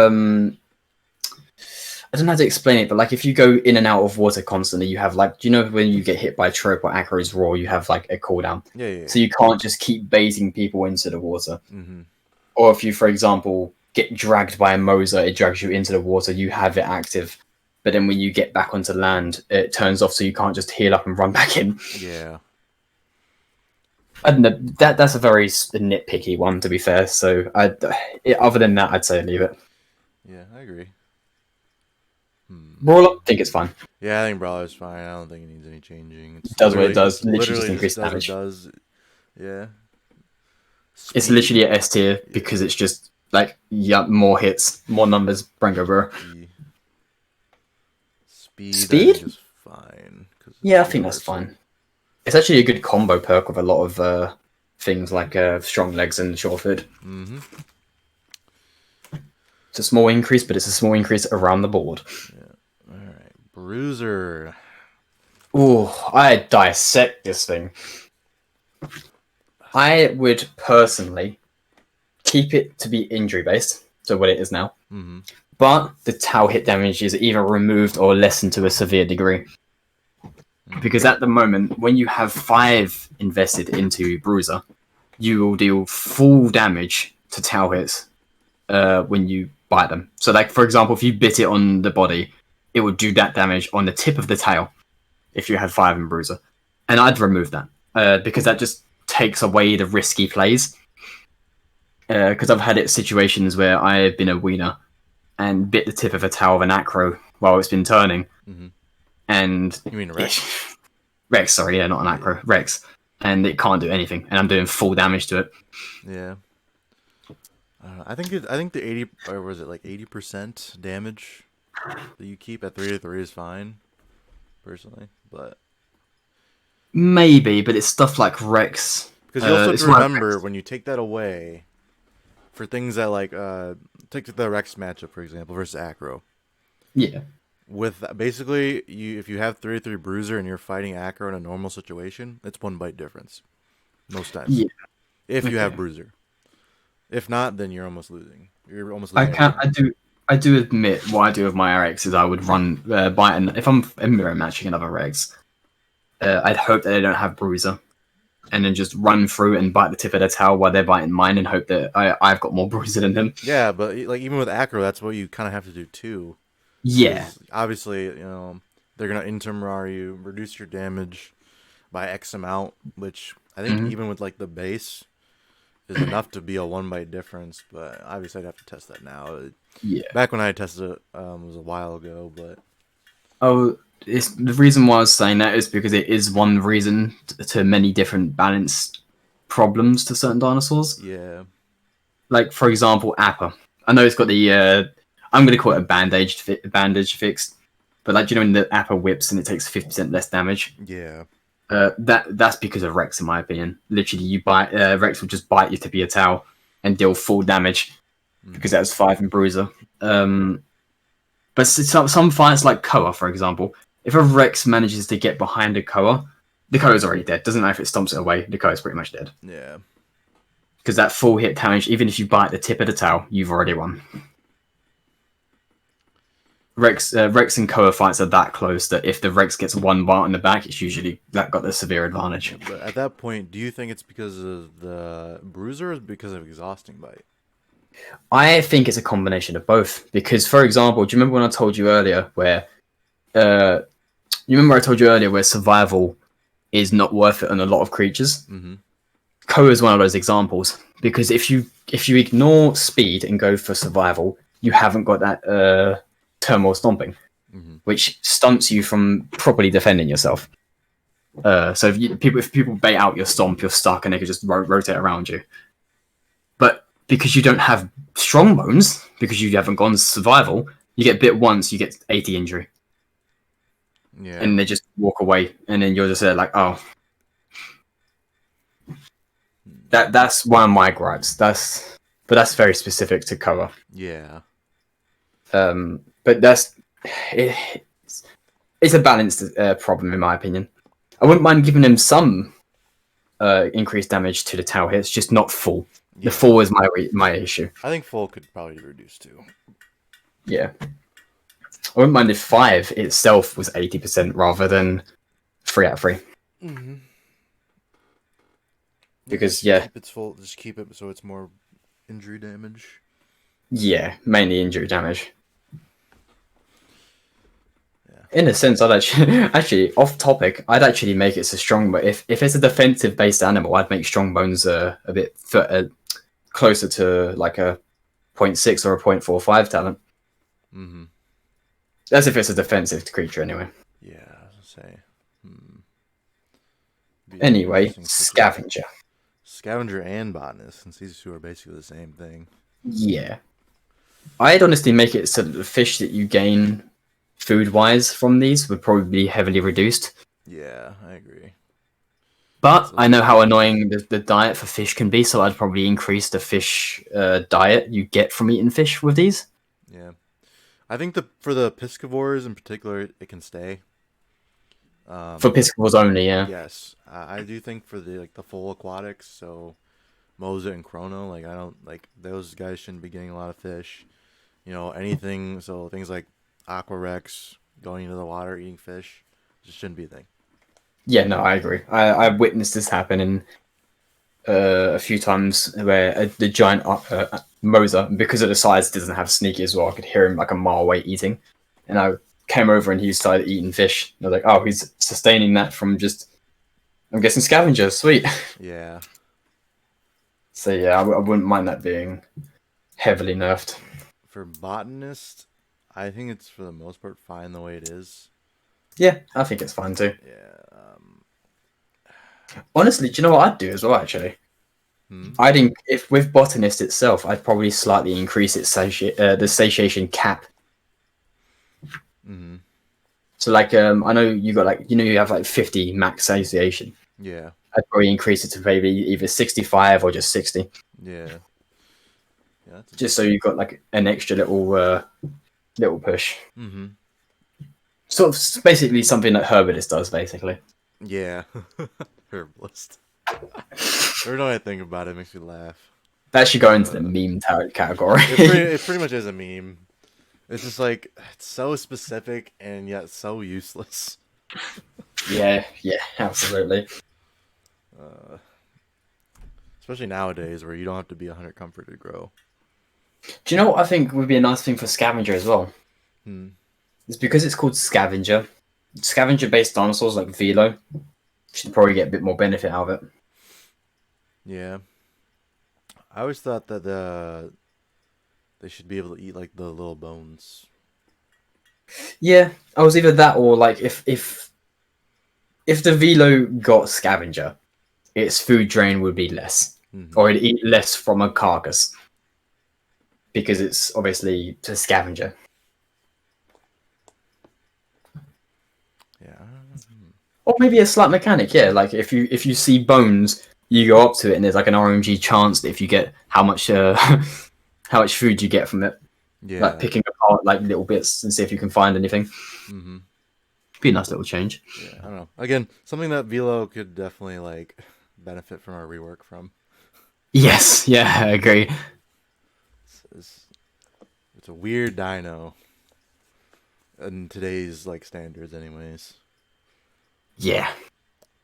don't know how to explain it, but like if you go in and out of water constantly, you have like, do you know when you get hit by trope or Acro's Roar, you have like a cooldown. Yeah. So you can't just keep baiting people into the water. Mm-hmm. Or if you, for example, get dragged by a Moser, it drags you into the water, you have it active. But then when you get back onto land, it turns off so you can't just heal up and run back in. Yeah. I don't know, that's a very nitpicky one, to be fair. So other than that, I'd say leave it. Yeah, I agree. Brawler, I think it's fine. Yeah, I think Brawler's fine. I don't think it needs any changing. It does what it does. Literally just increase does damage. what it does. Yeah. It's Speed. literally a S tier because it's just like, yeah, more hits, more numbers, Brango bro. Speed? Speed? I think is fine. Yeah, I think that's fine. It's actually a good combo perk with a lot of things like strong legs and short foot. Mm-hmm. It's a small increase, but it's a small increase around the board. Yeah. Alright. Bruiser. Ooh, I dissect this thing. I would personally keep it to be injury based, so what it is now. Mm-hmm. But the Tau hit damage is either removed or lessened to a severe degree. Because at the moment, when you have 5 invested into Bruiser, you will deal full damage to Tau hits when you bite them. So, like, for example, if you bit it on the body, it would do that damage on the tip of the tail if you had 5 in Bruiser. And I'd remove that because that just takes away the risky plays. Because I've had situations where I've been a wiener and bit the tip of a tail of an acro while it's been turning. Mm-hmm. And you mean Rex? Rex, sorry, yeah, not an acro, Rex, and it can't do anything, and I'm doing full damage to it. Yeah, I think the 80 or was it like 80% damage that you keep at 3/3 is fine, personally, but maybe, but it's stuff like Rex. Because you also have to remember when you take that away for things that like take the Rex matchup for example versus Acro. Yeah. With basically, if you have 3/3 Bruiser and you're fighting Acro in a normal situation, it's 1 bite difference. Most times. Yeah. If you have Bruiser. If not, then you're almost losing. You're almost losing. I do admit what I do with my RX is I would run bite, and if I'm mirror matching another Rex, I'd hope that they don't have Bruiser, and then just run through and bite the tip of their tail while they're biting mine, and hope that I've got more Bruiser than them. Yeah, but like even with Acro, that's what you kind of have to do too. Yeah. Obviously, they're gonna Intermarar you, reduce your damage by X amount, which I think even with like the base is enough to be a 1 bite difference. But obviously, I'd have to test that now. Yeah. Back when I tested it was a while ago, but it's the reason why I was saying that is because it is one reason to many different balance problems to certain dinosaurs. Yeah. Like for example, Appa. I know it's got the I'm going to call it a bandage fixed, but like, you know, when the Appa whips and it takes 50% less damage. Yeah. That's because of Rex, in my opinion. Literally, you bite Rex will just bite you to be a towel and deal full damage because that's 5 in Bruiser. But some fights like Koa, for example, if a Rex manages to get behind a Koa, the Koa's already dead. Doesn't matter if it stomps it away, the Koa's pretty much dead. Yeah. Because that full hit damage, even if you bite the tip of the tail, you've already won. Rex and Koa fights are that close that if the Rex gets 1 bite on the back, it's usually that got the severe advantage. But at that point, do you think it's because of the Bruiser or because of Exhausting Bite? I think it's a combination of both. Because, for example, do you remember when I told you earlier where survival is not worth it on a lot of creatures? Mm-hmm. Koa is one of those examples. Because if you ignore speed and go for survival, you haven't got that turmoil stomping, which stunts you from properly defending yourself. So if people bait out your stomp, you're stuck and they can just rotate around you. because you don't have strong bones, because you haven't gone survival, you get bit once, you get 80 injury. Yeah. And they just walk away, and then you're just there like, oh. That's one of my gripes. But that's very specific to Koa. Yeah. But it's a balanced problem in my opinion. I wouldn't mind giving him some increased damage to the tower hits, just not full. Yeah. The full is my issue. I think full could probably be reduced too. Yeah. I wouldn't mind if 5 itself was 80% rather than 3 out of 3. Mm-hmm. Because, keep its full. Just keep it so it's more injury damage. Yeah, mainly injury damage. Yeah. In a sense, I'd actually off topic. I'd actually make it so strong. But if it's a defensive based animal, I'd make strong bones a bit closer to like a 0.6 or a 0.45 talent. Mm-hmm. That's if it's a defensive creature, anyway. Yeah, I was gonna say. Anyway, Scavenger. Scavenger and Botanist, since these two are basically the same thing. Yeah. I'd honestly make it so that the fish that you gain food-wise from these would probably be heavily reduced. Yeah, I agree. But I know how annoying the diet for fish can be, so I'd probably increase the fish diet you get from eating fish with these. Yeah. I think for the piscivores in particular, it can stay. For piscivores only, yeah. Yes, I do think for the full aquatics, so Moza and Chrono, I don't those guys shouldn't be getting a lot of fish. Anything, so things like Aquarex going into the water eating fish just shouldn't be a thing. Yeah, no, I agree. I've witnessed this happen in a few times where the giant Moza, because of the size, doesn't have sneaky as well. I could hear him like a mile away eating, and I came over and he started eating fish. I was like, oh, he's sustaining that from just, I'm guessing, Scavenger. Sweet. Yeah. So yeah, I wouldn't mind that being heavily nerfed. For Botanist, I think it's for the most part fine the way it is. Yeah, I think it's fine too. Yeah. Honestly, do you know what I'd do as well? Actually, I think if with Botanist itself, I'd probably slightly increase its the satiation cap. Mm-hmm. So I know you got you have 50 max satiation. Yeah. I'd probably increase it to maybe either 65 or just 60. Yeah. Just so you've got an extra little push. Mm-hmm. Sort of basically something that Herbalist does, basically. Yeah. Herbalist. Every time I think about it, makes me laugh. That should go into the meme category. It pretty much is a meme. It's just it's so specific and yet so useless. Yeah, absolutely. Especially nowadays where you don't have to be 100 comfort to grow. Do you know what I think would be a nice thing for Scavenger as well? It's because it's called Scavenger. Scavenger-based dinosaurs like Velo should probably get a bit more benefit out of it. Yeah. I always thought that they should be able to eat the little bones. Yeah, I was either that or if the Velo got Scavenger, its food drain would be less, or it'd eat less from a carcass because it's obviously a scavenger. Yeah. Or maybe a slight mechanic, yeah. If you see bones, you go up to it and there's an RNG chance that if you get how much food you get from it. Yeah. Picking apart little bits and see if you can find anything. Mm-hmm. Be a nice little change. Yeah, I don't know. Again, something that Velo could definitely benefit from our rework from. Yes, yeah, I agree. It's a weird dino. In today's standards anyways. Yeah.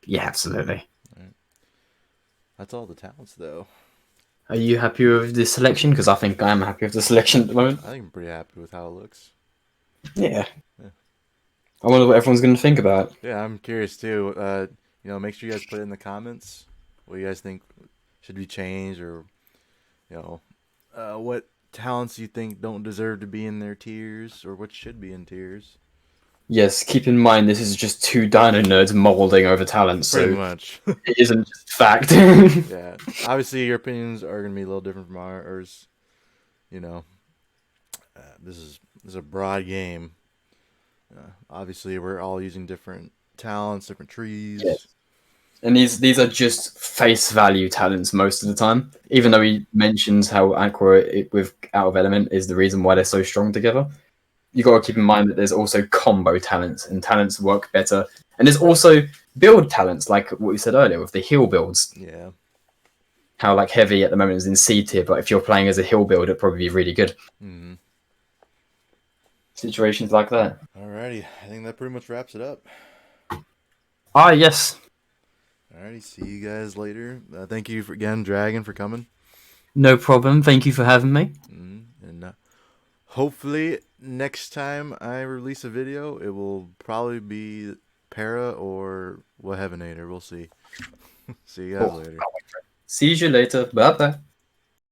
Yeah, absolutely. Right. That's all the talents though. Are you happy with the selection? Because I think I am happy with the selection at the moment. I think I'm pretty happy with how it looks. Yeah. I wonder what everyone's going to think about it. Yeah, I'm curious too. Make sure you guys put it in the comments what you guys think should be changed, or what talents you think don't deserve to be in their tiers, or what should be in tiers. Yes, keep in mind this is just two dino nerds molding over talent, Pretty so much. it isn't just fact. Yeah. Obviously, your opinions are gonna be a little different from ours. You know, this is a broad game. Obviously, we're all using different talents, different trees. Yes. And these are just face value talents most of the time. Even though he mentions how Aqua with Out of Element is the reason why they're so strong together, you got to keep in mind that there's also combo talents, and talents work better. And there's also build talents, like what we said earlier with the heal builds. Yeah. How like heavy at the moment is in C tier, but if you're playing as a heal build, it'd probably be really good. Mm-hmm. Situations like that. Alrighty, I think that pretty much wraps it up. Ah, yes. Alrighty, see you guys later. Thank you again, Dragon, for coming. No problem. Thank you for having me. And hopefully next time I release a video, it will probably be Para or Wahevenator. We'll see. See you guys later. See you later. Bye bye.